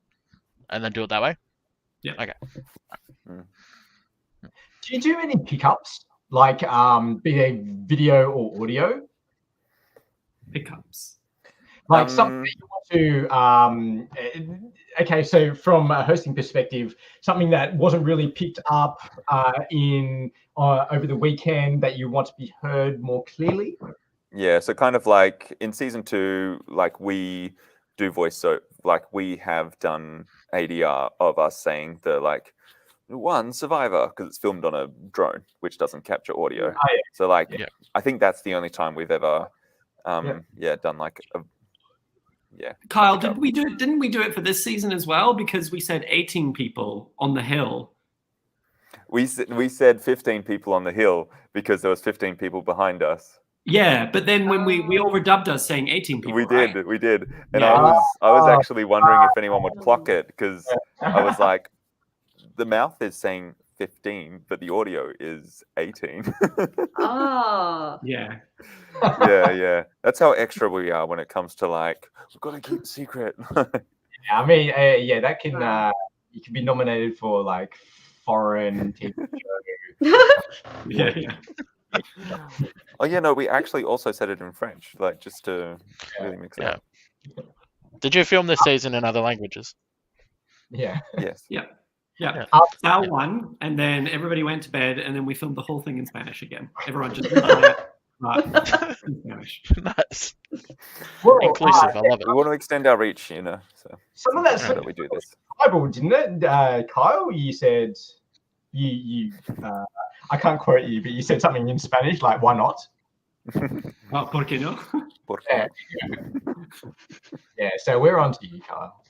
and then do it that way? Yeah. Okay. Do you do any pickups, like be they video or audio? Pickups. Like something you want to, okay, so from a hosting perspective, something that wasn't really picked up over the weekend that you want to be heard more clearly? Yeah, so kind of like in season 2, like, we do voice, so like we have done ADR of us saying the, like, one survivor, because it's filmed on a drone, which doesn't capture audio. So like, I think that's the only time we've ever done like a Kyle, didn't we do it for this season as well? Because we said 18 people on the hill. We said 15 people on the hill because there was 15 people behind us. Yeah, but then when we overdubbed us saying 18 people. We did. And I was actually wondering if anyone would clock it, because I was like, the mouth is saying 15, but the audio is 18. Yeah. Yeah. That's how extra we are when it comes to, like, we've got to keep it secret. I mean, that can you can be nominated for, like, foreign TV show. Yeah. Oh yeah, no, we actually also said it in French, like, just to really mix it up. Did you film this season in other languages? Yeah. Yes. Yeah. Sal won, and then everybody went to bed, and then we filmed the whole thing in Spanish again. Everyone just in Spanish. Nice. Well, inclusive. I love it. We want to extend our reach, so some of that that we do this. Bible, didn't it? Kyle, you said you I can't quote you, but you said something in Spanish, like, why not? Oh, ¿por qué no? Por Yeah. Yeah, so we're on to you, Kyle.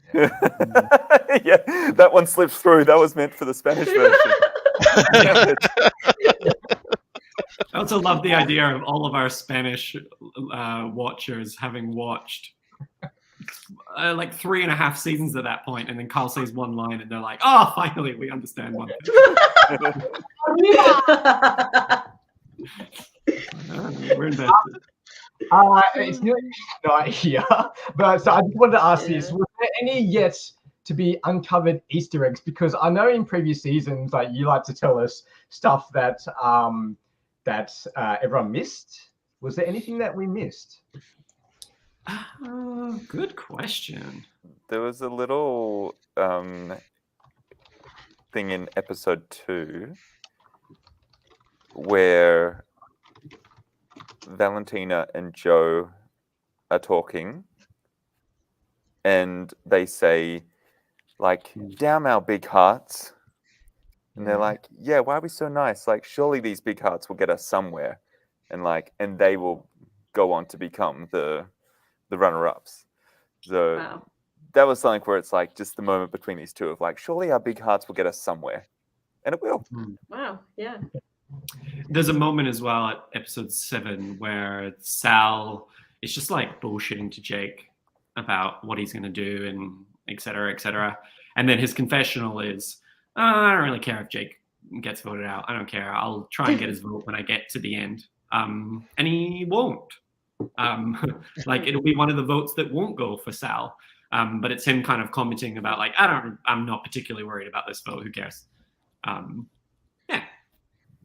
yeah, that one slips through. That was meant for the Spanish version. Damn it. I also love the idea of all of our Spanish watchers having watched like 3.5 seasons at that point, and then Carl says one line, and they're like, "Oh, finally, we understand one thing." We're invested. It's nearly night here, but so I just wanted to ask this: was there any yet to be uncovered Easter eggs? Because I know in previous seasons, like you like to tell us stuff that everyone missed. Was there anything that we missed? Good question. There was a little thing in episode 2 where Valentina and Joe are talking, and they say, like, damn our big hearts. And they're like, yeah, why are we so nice? Like, surely these big hearts will get us somewhere. And they will go on to become the runner-ups. So Wow. that was something where it's like just the moment between these two of like, surely our big hearts will get us somewhere. And it will. Wow. Yeah. There's a moment as well at episode 7 where Sal is just like bullshitting to Jake about what he's going to do and et cetera, and then his confessional is, I don't really care if Jake gets voted out. I don't care. I'll try and get his vote when I get to the end. And he won't. Like it'll be one of the votes that won't go for Sal. But it's him kind of commenting about like, I'm not particularly worried about this vote. Who cares? Yeah.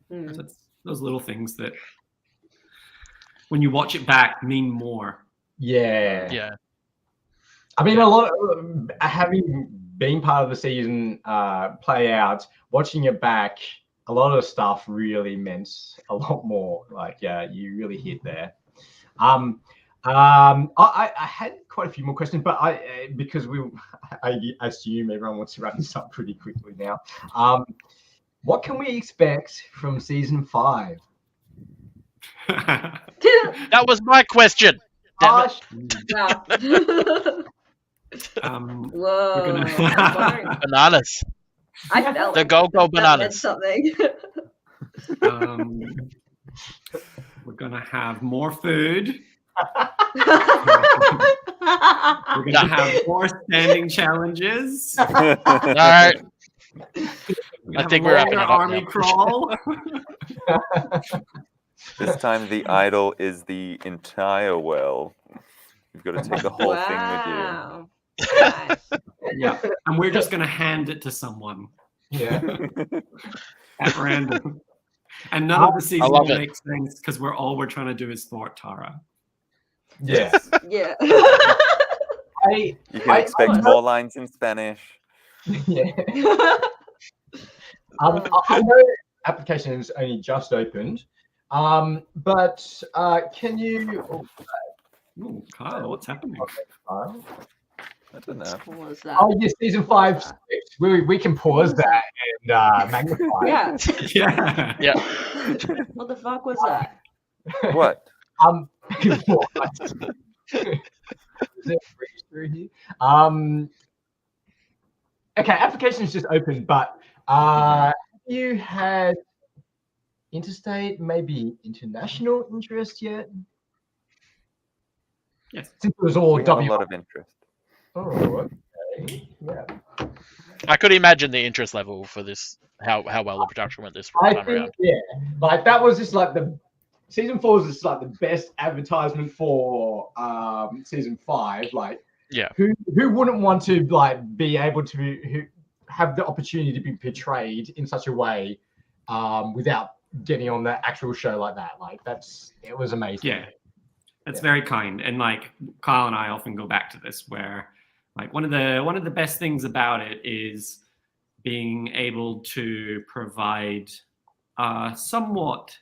So it's those little things that when you watch it back mean more. Yeah. Yeah. I mean, a lot of, having been part of the season play out, watching it back, a lot of stuff really meant a lot more. Like, yeah, you really hit there. I had quite a few more questions, but because I assume everyone wants to wrap this up pretty quickly now. What can we expect from season 5? That was my question. Damn it. Wow. We're gonna Bananas. I felt The like Go that meant Bananas. something. We're gonna have more food. We're gonna have more standing challenges. All right. We're I gonna think have we're a wrapping longer it up army now. crawl. This time the idol is the entire well. You've got to take the whole Wow. Nice. Yeah, and we're just gonna hand it to someone Yeah. at random. And none of the season love will it. make sense because we're trying to do is thwart Tara. Yeah. Yeah. You can expect more lines in Spanish. Yeah. I know applications only just opened, but can you? Ooh, Kyle, what's happening? I don't know. What was that? Oh, yes, season 5 script. We can pause that and magnify. Yeah. Yeah. Yeah. What the fuck was that? What? Is it freeze through here? Okay, applications just opened, but have you had interstate, maybe international interest yet? Yes. Since it was all We have a W. lot of interest. Oh, okay. Yeah. I could imagine the interest level for this, how well the production went this I time think, around. yeah, like that was just like the season 4 was just like the best advertisement for season 5. Like, Yeah. who wouldn't want to like be able to have the opportunity to be portrayed in such a way without getting on the actual show like that? Like, it was amazing. Yeah. That's very kind. And like Kyle and I often go back to this where like one of the best things about it is being able to provide a somewhat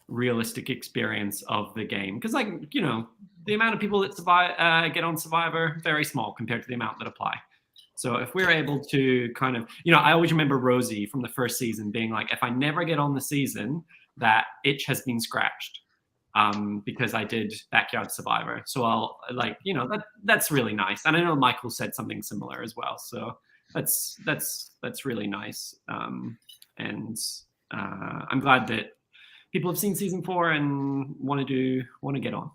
realistic experience of the game. Because like, you know, the amount of people that get on Survivor, very small compared to the amount that apply. So if we're able to kind of, you know, I always remember Rosie from the first season being like, if I never get on the season, that itch has been scratched. because I did Backyard Survivor. So I'll that's really nice. And I know Michael said something similar as well. So that's really nice. And I'm glad that people have seen season 4 and want to get on.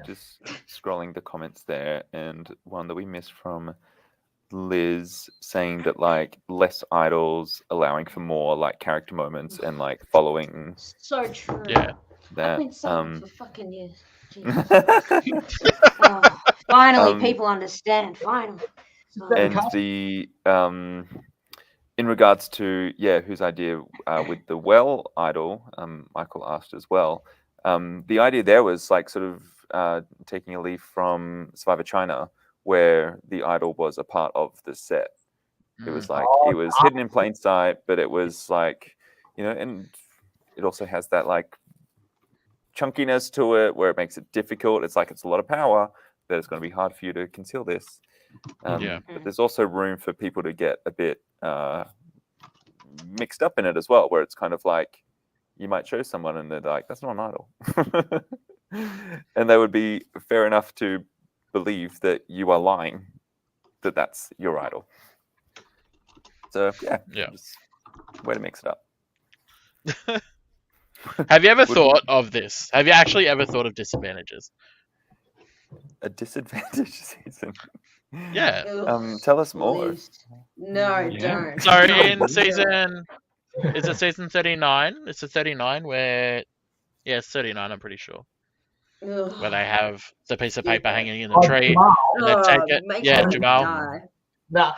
Just scrolling the comments there, and one that we missed from Liz saying that like less idols, allowing for more like character moments and like following. So true. Yeah. That I've been saying for fucking years. Oh, finally, people understand. Finally. And the in regards to whose idea with the well idol, Michael asked as well. The idea there was like sort of taking a leaf from Survivor China, where the idol was a part of the set. It was like it was hidden in plain sight, but it was like, and it also has that like chunkiness to it where it makes it difficult. It's like it's a lot of power, that it's going to be hard for you to conceal this. But there's also room for people to get a bit mixed up in it as well, where it's kind of like you might show someone and they're like, that's not an idol. And they would be fair enough to believe that you are lying, that that's your idol. So just way to mix it up. Have you ever thought of this? Have you actually ever thought of disadvantages? A disadvantage season? Yeah. Tell us more. Please. No, don't. So in season, is it season 39? It's a 39 where, it's 39, I'm pretty sure. Ugh. Where they have the piece of paper hanging in the tree. Jamal. And they take it. Makes Yeah, me Jamal. die. No,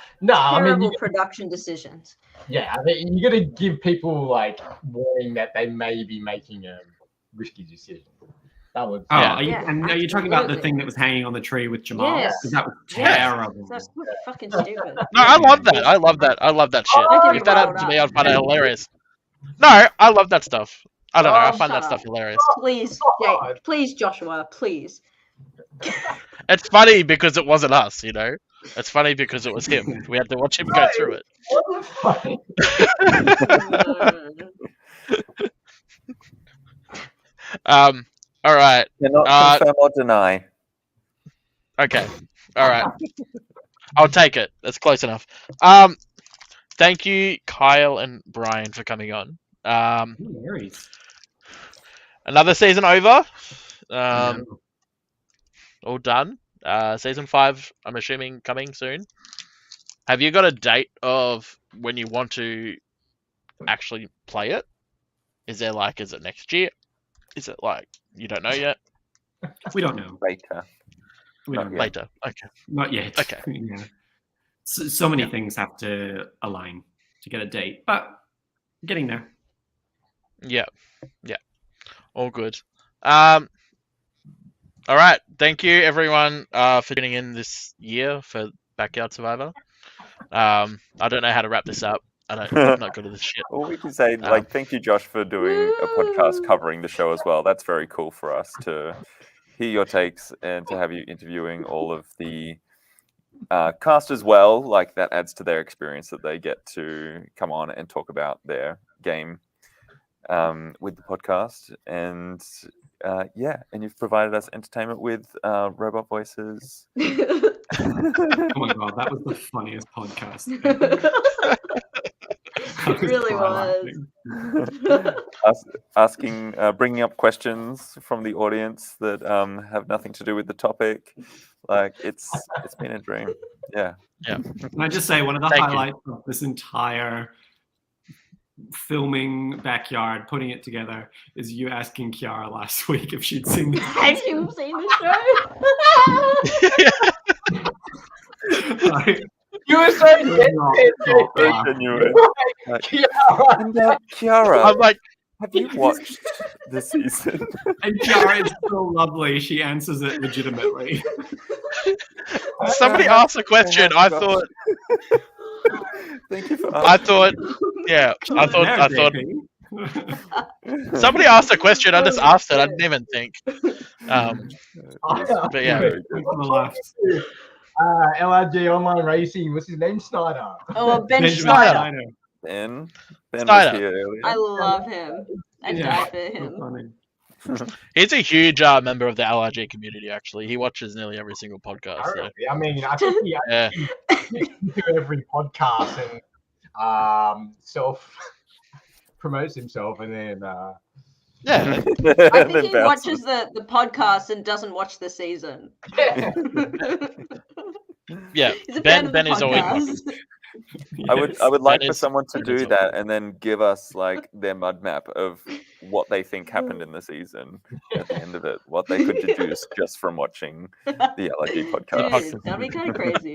Terrible production decisions. I mean, you got to give people like warning that they may be making a risky decision. That was. Are you talking about the thing that was hanging on the tree with Jamal? Yes. 'Cause that was terrible. That's fucking stupid. No, I love that. I love that shit. Don't get me If that happened riled to me, up. I'd find it hilarious. No, I love that stuff. I don't know. I Oh, find that shut stuff up. hilarious. Please, Jake. Please, Joshua. Please. It's funny because it wasn't us, It's funny because it was him. We had to watch him go through it. All right. Cannot confirm or deny. Okay. All right. I'll take it. That's close enough. Thank you, Kyle and Brian, for coming on. No worries. Another season over. All done. Season 5, I'm assuming, coming soon. Have you got a date of when you want to actually play it? Is it next year? Is it like you don't know yet? We don't know. Later. We don't know. Later. Okay. Not yet. Okay. Yeah. So many things have to align to get a date, but getting there. Yeah. All good. All right. Thank you, everyone, for tuning in this year for Backyard Survivor. I don't know how to wrap this up. I'm not good at this shit. Well, we can say thank you, Josh, for doing a podcast covering the show as well. That's very cool for us to hear your takes and to have you interviewing all of the cast as well. Like that adds to their experience that they get to come on and talk about their game with the podcast. And and you've provided us entertainment with robot voices. Oh my god, that was the funniest podcast. It really was. Asking, bringing up questions from the audience that have nothing to do with the topic. Like it's been a dream. Yeah. Can I just say one of the highlights of this entire filming Backyard, putting it together, is you asking Kiara last week if she'd seen the Have you seen the show? Like, You were so Genuine. Kiara. Kiara, I'm like, have you watched the season? and Kiara is so lovely. She answers it legitimately. somebody asked a question. I thought. Thank you for I thought. Yeah. I thought. Somebody asked a question. I just asked it. I didn't even think. But yeah. LRG Online Racing. What's his name? Snyder. Oh, Ben Benjamin Schneider. Schneider. Ben was Snyder. here earlier. I love him. I Yeah. die for So him. funny. He's a huge member of the LRG community. Actually, he watches nearly every single podcast. So. Apparently. I mean, I think he Yeah. listens to every podcast and self promotes himself, and then Yeah. I think he watches the podcast and doesn't watch the season. Yeah. He's a fan of the Ben is always podcast. I would like Ben for is- someone to Ben do is that and then give us like their mud map of what they think happened in the season at the end of it, what they could deduce just from watching the LRG podcast. Dude, that'd be kind of crazy.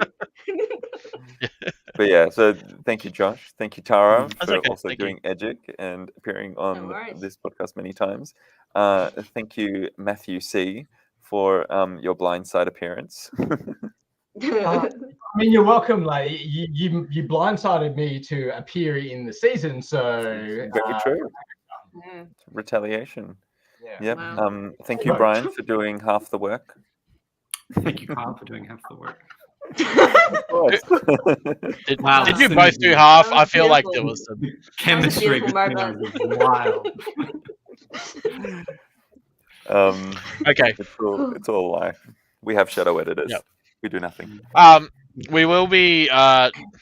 But yeah, so thank you, Josh. Thank you, Tara, That's for okay, also thank you. doing Edgic and appearing on worries. this podcast many times. Thank you, Matthew C, for your blindside appearance. I mean, you're welcome. Like you blindsided me to appear in the season, so Very true. Mm. Retaliation. yeah. Yep. Wow. Thank you, Brian, for doing half the work. Thank you, Carl, for doing half the work. Of course. Did, Wow, did you that's both do amazing. half? That I was feel like beautiful. there was some. The chemistry beautiful between us moment. is wild. Okay. It's all a lie. We have shadow editors. Yep. We do nothing. We will be.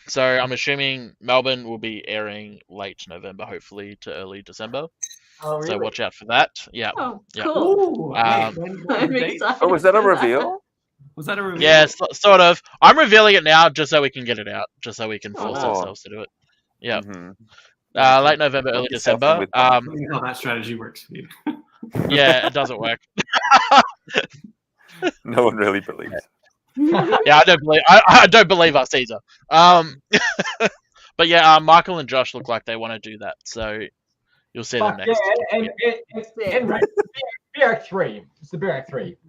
So I'm assuming Melbourne will be airing late November, hopefully to early December. Oh, So really? watch out for that. Yeah. Oh, Yeah. cool. Ooh, hey, Um, when I'm the date? excited. Oh, was that a for reveal? Was that a reveal? Yeah, sort of. I'm revealing it now just so we can get it out, just so we can force Oh. ourselves to do it. Yeah. Mhm. Late November, early yourself in December. with that. Let me know how that strategy works for you. Yeah, it doesn't work. No one really believes. Yeah, I don't believe us either. But yeah, Michael and Josh look like they want to do that, so you'll see them Fuck next. yeah, and Beer Act 3. It's the Beer Act 3. That'd be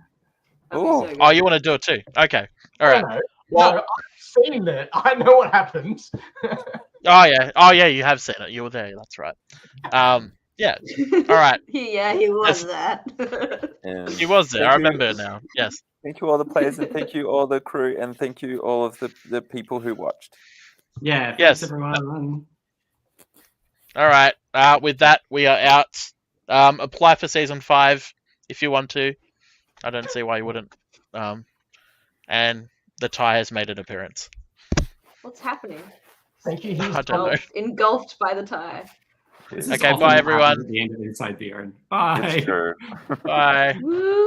Oh. so good. Oh, you want to do it too? Okay. All right. No, Well- no, I've seen it. I know what happens. Oh yeah, you have seen it. You were there. That's right. Yeah. All right. Yeah, he was Yes. that. And He was there. Thank I you. remember now. Yes. Thank you all the players, and thank you all the crew, and thank you all of the people who watched. Yeah. Thanks, Yes. everyone. All right. With that, we are out. Apply for season 5 if you want to. I don't see why you wouldn't. And the tie has made an appearance. What's happening? Thank you. I don't know. Engulfed by the tie. This is Okay, often bye, what everyone. happens at the end of Inside the Urn. Bye. It's true. Bye. Woo!